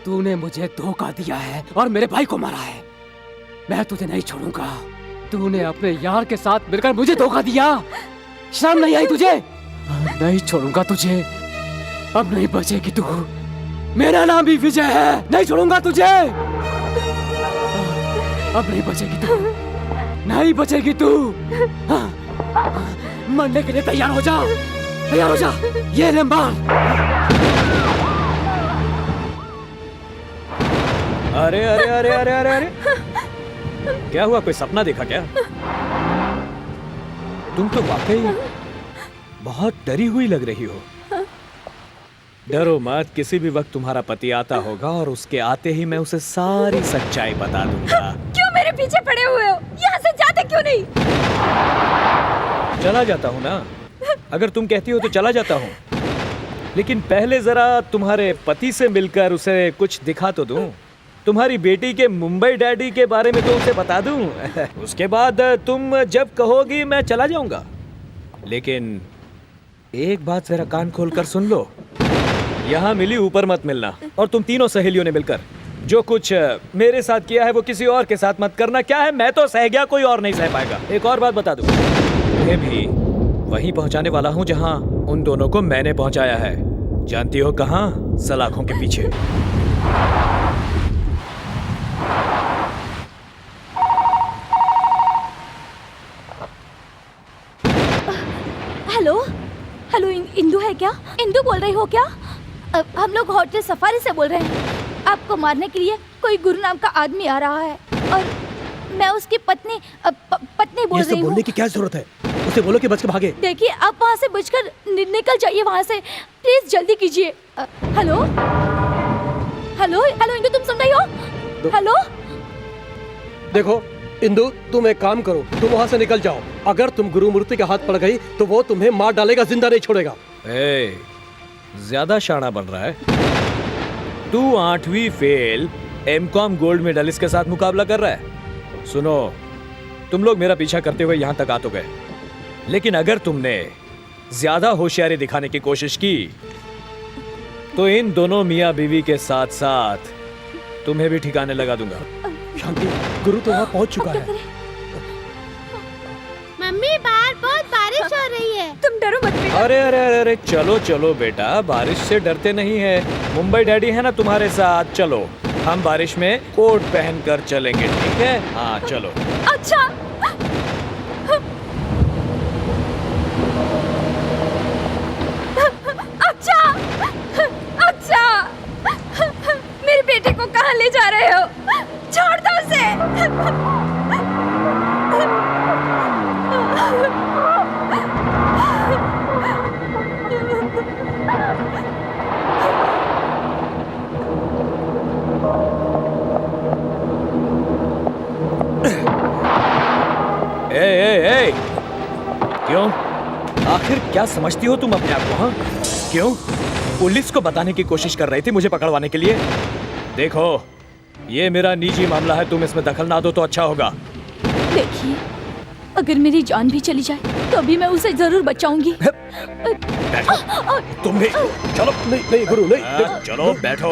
तूने मुझे धोखा दिया है और मेरे भाई को मारा है, मैं तुझे नहीं छोड़ूंगा। तूने अपने यार के साथ मिलकर मुझे धोखा दिया, शर्म नहीं आई तुझे? नहीं छोड़ूंगा तुझे, अब नहीं बचेगी तू। मेरा नाम भी विजय है, नहीं छोड़ूंगा तुझे। अब नहीं बचेगी तू, नहीं बचेगी तू। मरने के लिए तैयार हो जा, तैयार हो जा। ये ले मार। अरे अरे अरे अरे अरे अरे, क्या हुआ? कोई सपना देखा क्या? तुम तो वाकई बहुत डरी हुई लग रही हो। डरो मत, किसी भी वक्त तुम्हारा पति आता होगा और उसके आते ही मैं उसे सारी सच्चाई बता दूंगा। क्यों मेरे पीछे पड़े हुए हो? यहाँ से जाते क्यों नहीं? चला जाता हूँ ना, अगर तुम कहती हो तो चला जाता हूँ, लेकिन पहले जरा तुम्हारे पति से मिलकर उसे कुछ दिखा तो दूं। तुम्हारी बेटी के मुंबई डैडी के बारे में तो उसे बता दूं। उसके बाद तुम जब कहोगी मैं चला जाऊंगा। लेकिन एक बात जरा कान खोलकर सुन लो, यहाँ मिली ऊपर मत मिलना। और तुम तीनों सहेलियों ने मिलकर जो कुछ मेरे साथ किया है वो किसी और के साथ मत करना। क्या है, मैं तो सह गया, कोई और नहीं सह पाएगा। एक और बात बता दूं, तुम्हें भी वहीं पहुंचाने वाला हूं जहां उन दोनों को मैंने पहुंचाया है। जानती हो कहां? सलाखों के पीछे। हेलो हेलो, इंदु है क्या? इंदु बोल रही हो क्या? हम लोग होटल सफारी से बोल रहे हैं। आपको मारने के लिए कोई गुरु नाम का आदमी आ रहा है और मैं उसकी पत्नी बोल रही हूँ। बोलने की क्या जरूरत है? उसे बोलो कि बच के भागे। देखिए, आप वहाँ से बचकर निकल जाइए वहाँ से, प्लीज जल्दी कीजिए। हेलो हेलो हेलो, इंदु तुम सुन रही हो? हेलो देखो इंदु, तुम एक काम करो, तुम वहाँ से निकल जाओ। अगर तुम गुरुमूर्ति के हाथ पड़ गई तो वो तुम्हें मार डालेगा, जिंदा नहीं छोड़ेगा। ज्यादा शाना बन रहा है। तू 8वीं फेल एमकॉम गोल्ड मेडलिस्ट के साथ मुकाबला कर रहा है। सुनो, तुम लोग मेरा पीछा करते हुए यहाँ तक आ तो गए, लेकिन अगर तुमने ज्यादा होशियारी दिखाने की कोशिश की तो इन दोनों मियाँ बीवी के साथ साथ तुम्हें भी ठिकाने लगा दूंगा। शांति, गुरु तो वहाँ पहुँच चुका है। मम्मी, बाहर बहुत बारिश हो रही है। तुम डरो मत बेटा। अरे अरे अरे अरे, चलो चलो बेटा, बारिश से डरते नहीं है। मुंबई डैडी है ना तुम्हारे साथ, चलो हम बारिश में कोट पहन कर चलेंगे, ठीक है? हाँ चलो। अच्छा अच्छा अच्छा, मेरे बेटे को कहाँ ले जा रहे हो? छोड़ दो उसे। ए, क्यों? आखिर क्या समझती हो तुम अपने आप को? हाँ, क्यों? पुलिस को बताने की कोशिश कर रही थी मुझे पकड़वाने के लिए? देखो, ये मेरा निजी मामला है, तुम इसमें दखल ना दो तो अच्छा होगा। देखिए, अगर मेरी जान भी चली जाए तो भी मैं उसे जरूर बचाऊंगी। बैठो, तुम भी चलो। नहीं गुरु, नहीं। चलो बैठो।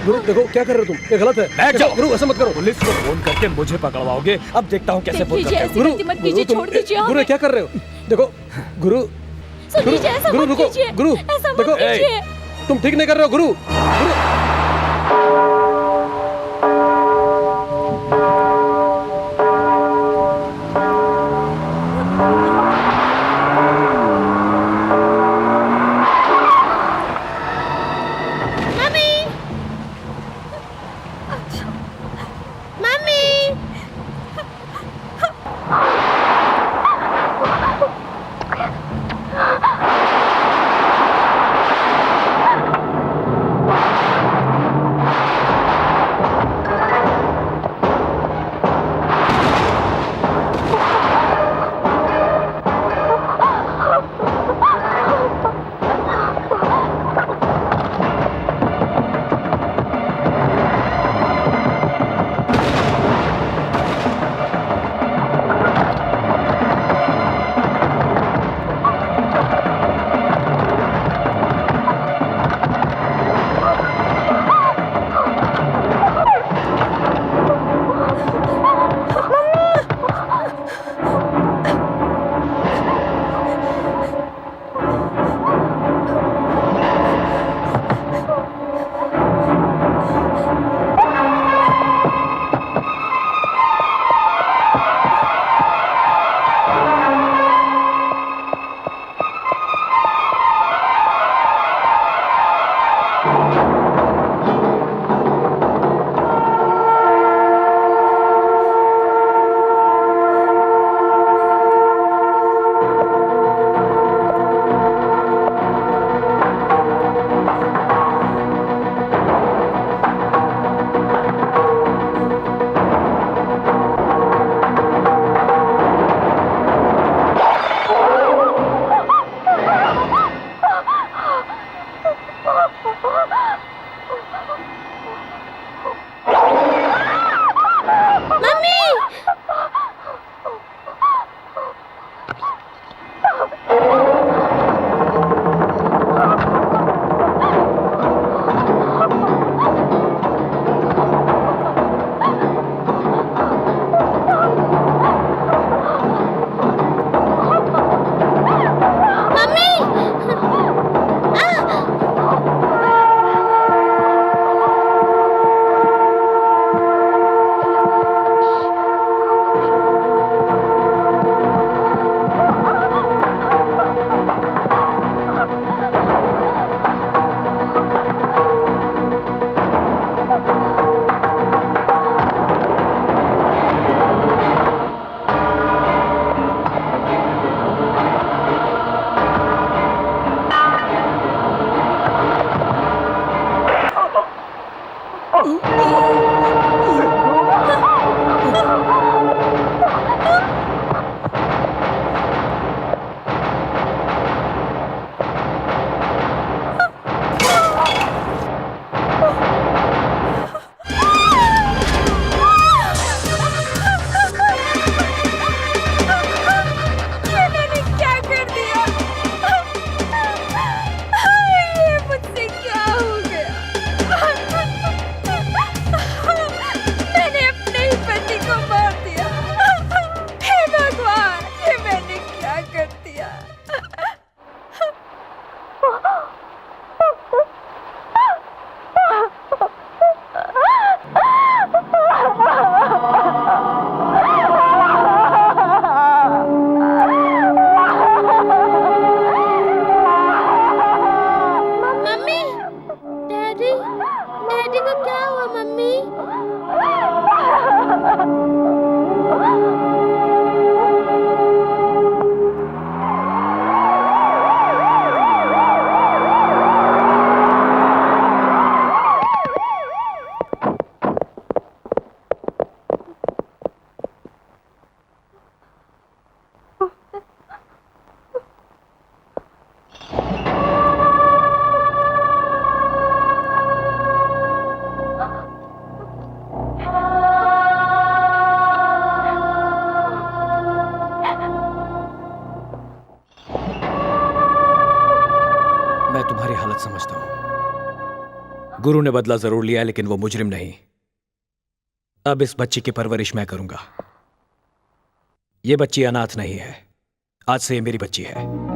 गुरु देखो क्या कर रहे हो तुम, ये गलत है। बैठ जाओ। गुरु ऐसा मत करो। पुलिस को फोन करके मुझे पकड़वाओगे, अब देखता हूँ कैसे फोन करते हो। गुरु मत कीजिए, छोड़ दीजिए हमें। गुरु क्या कर रहे हो? देखो गुरु, सुनिए, ऐसा गुरु मत रुको, कीजिए। गुरु ऐसा मत देखो, कीजिए। तुम ठीक नहीं कर रहे हो गुरु। गुरु गुरु ने बदला जरूर लिया, लेकिन वो मुजरिम नहीं। अब इस बच्ची की परवरिश मैं करूंगा। ये बच्ची अनाथ नहीं है, आज से ये मेरी बच्ची है।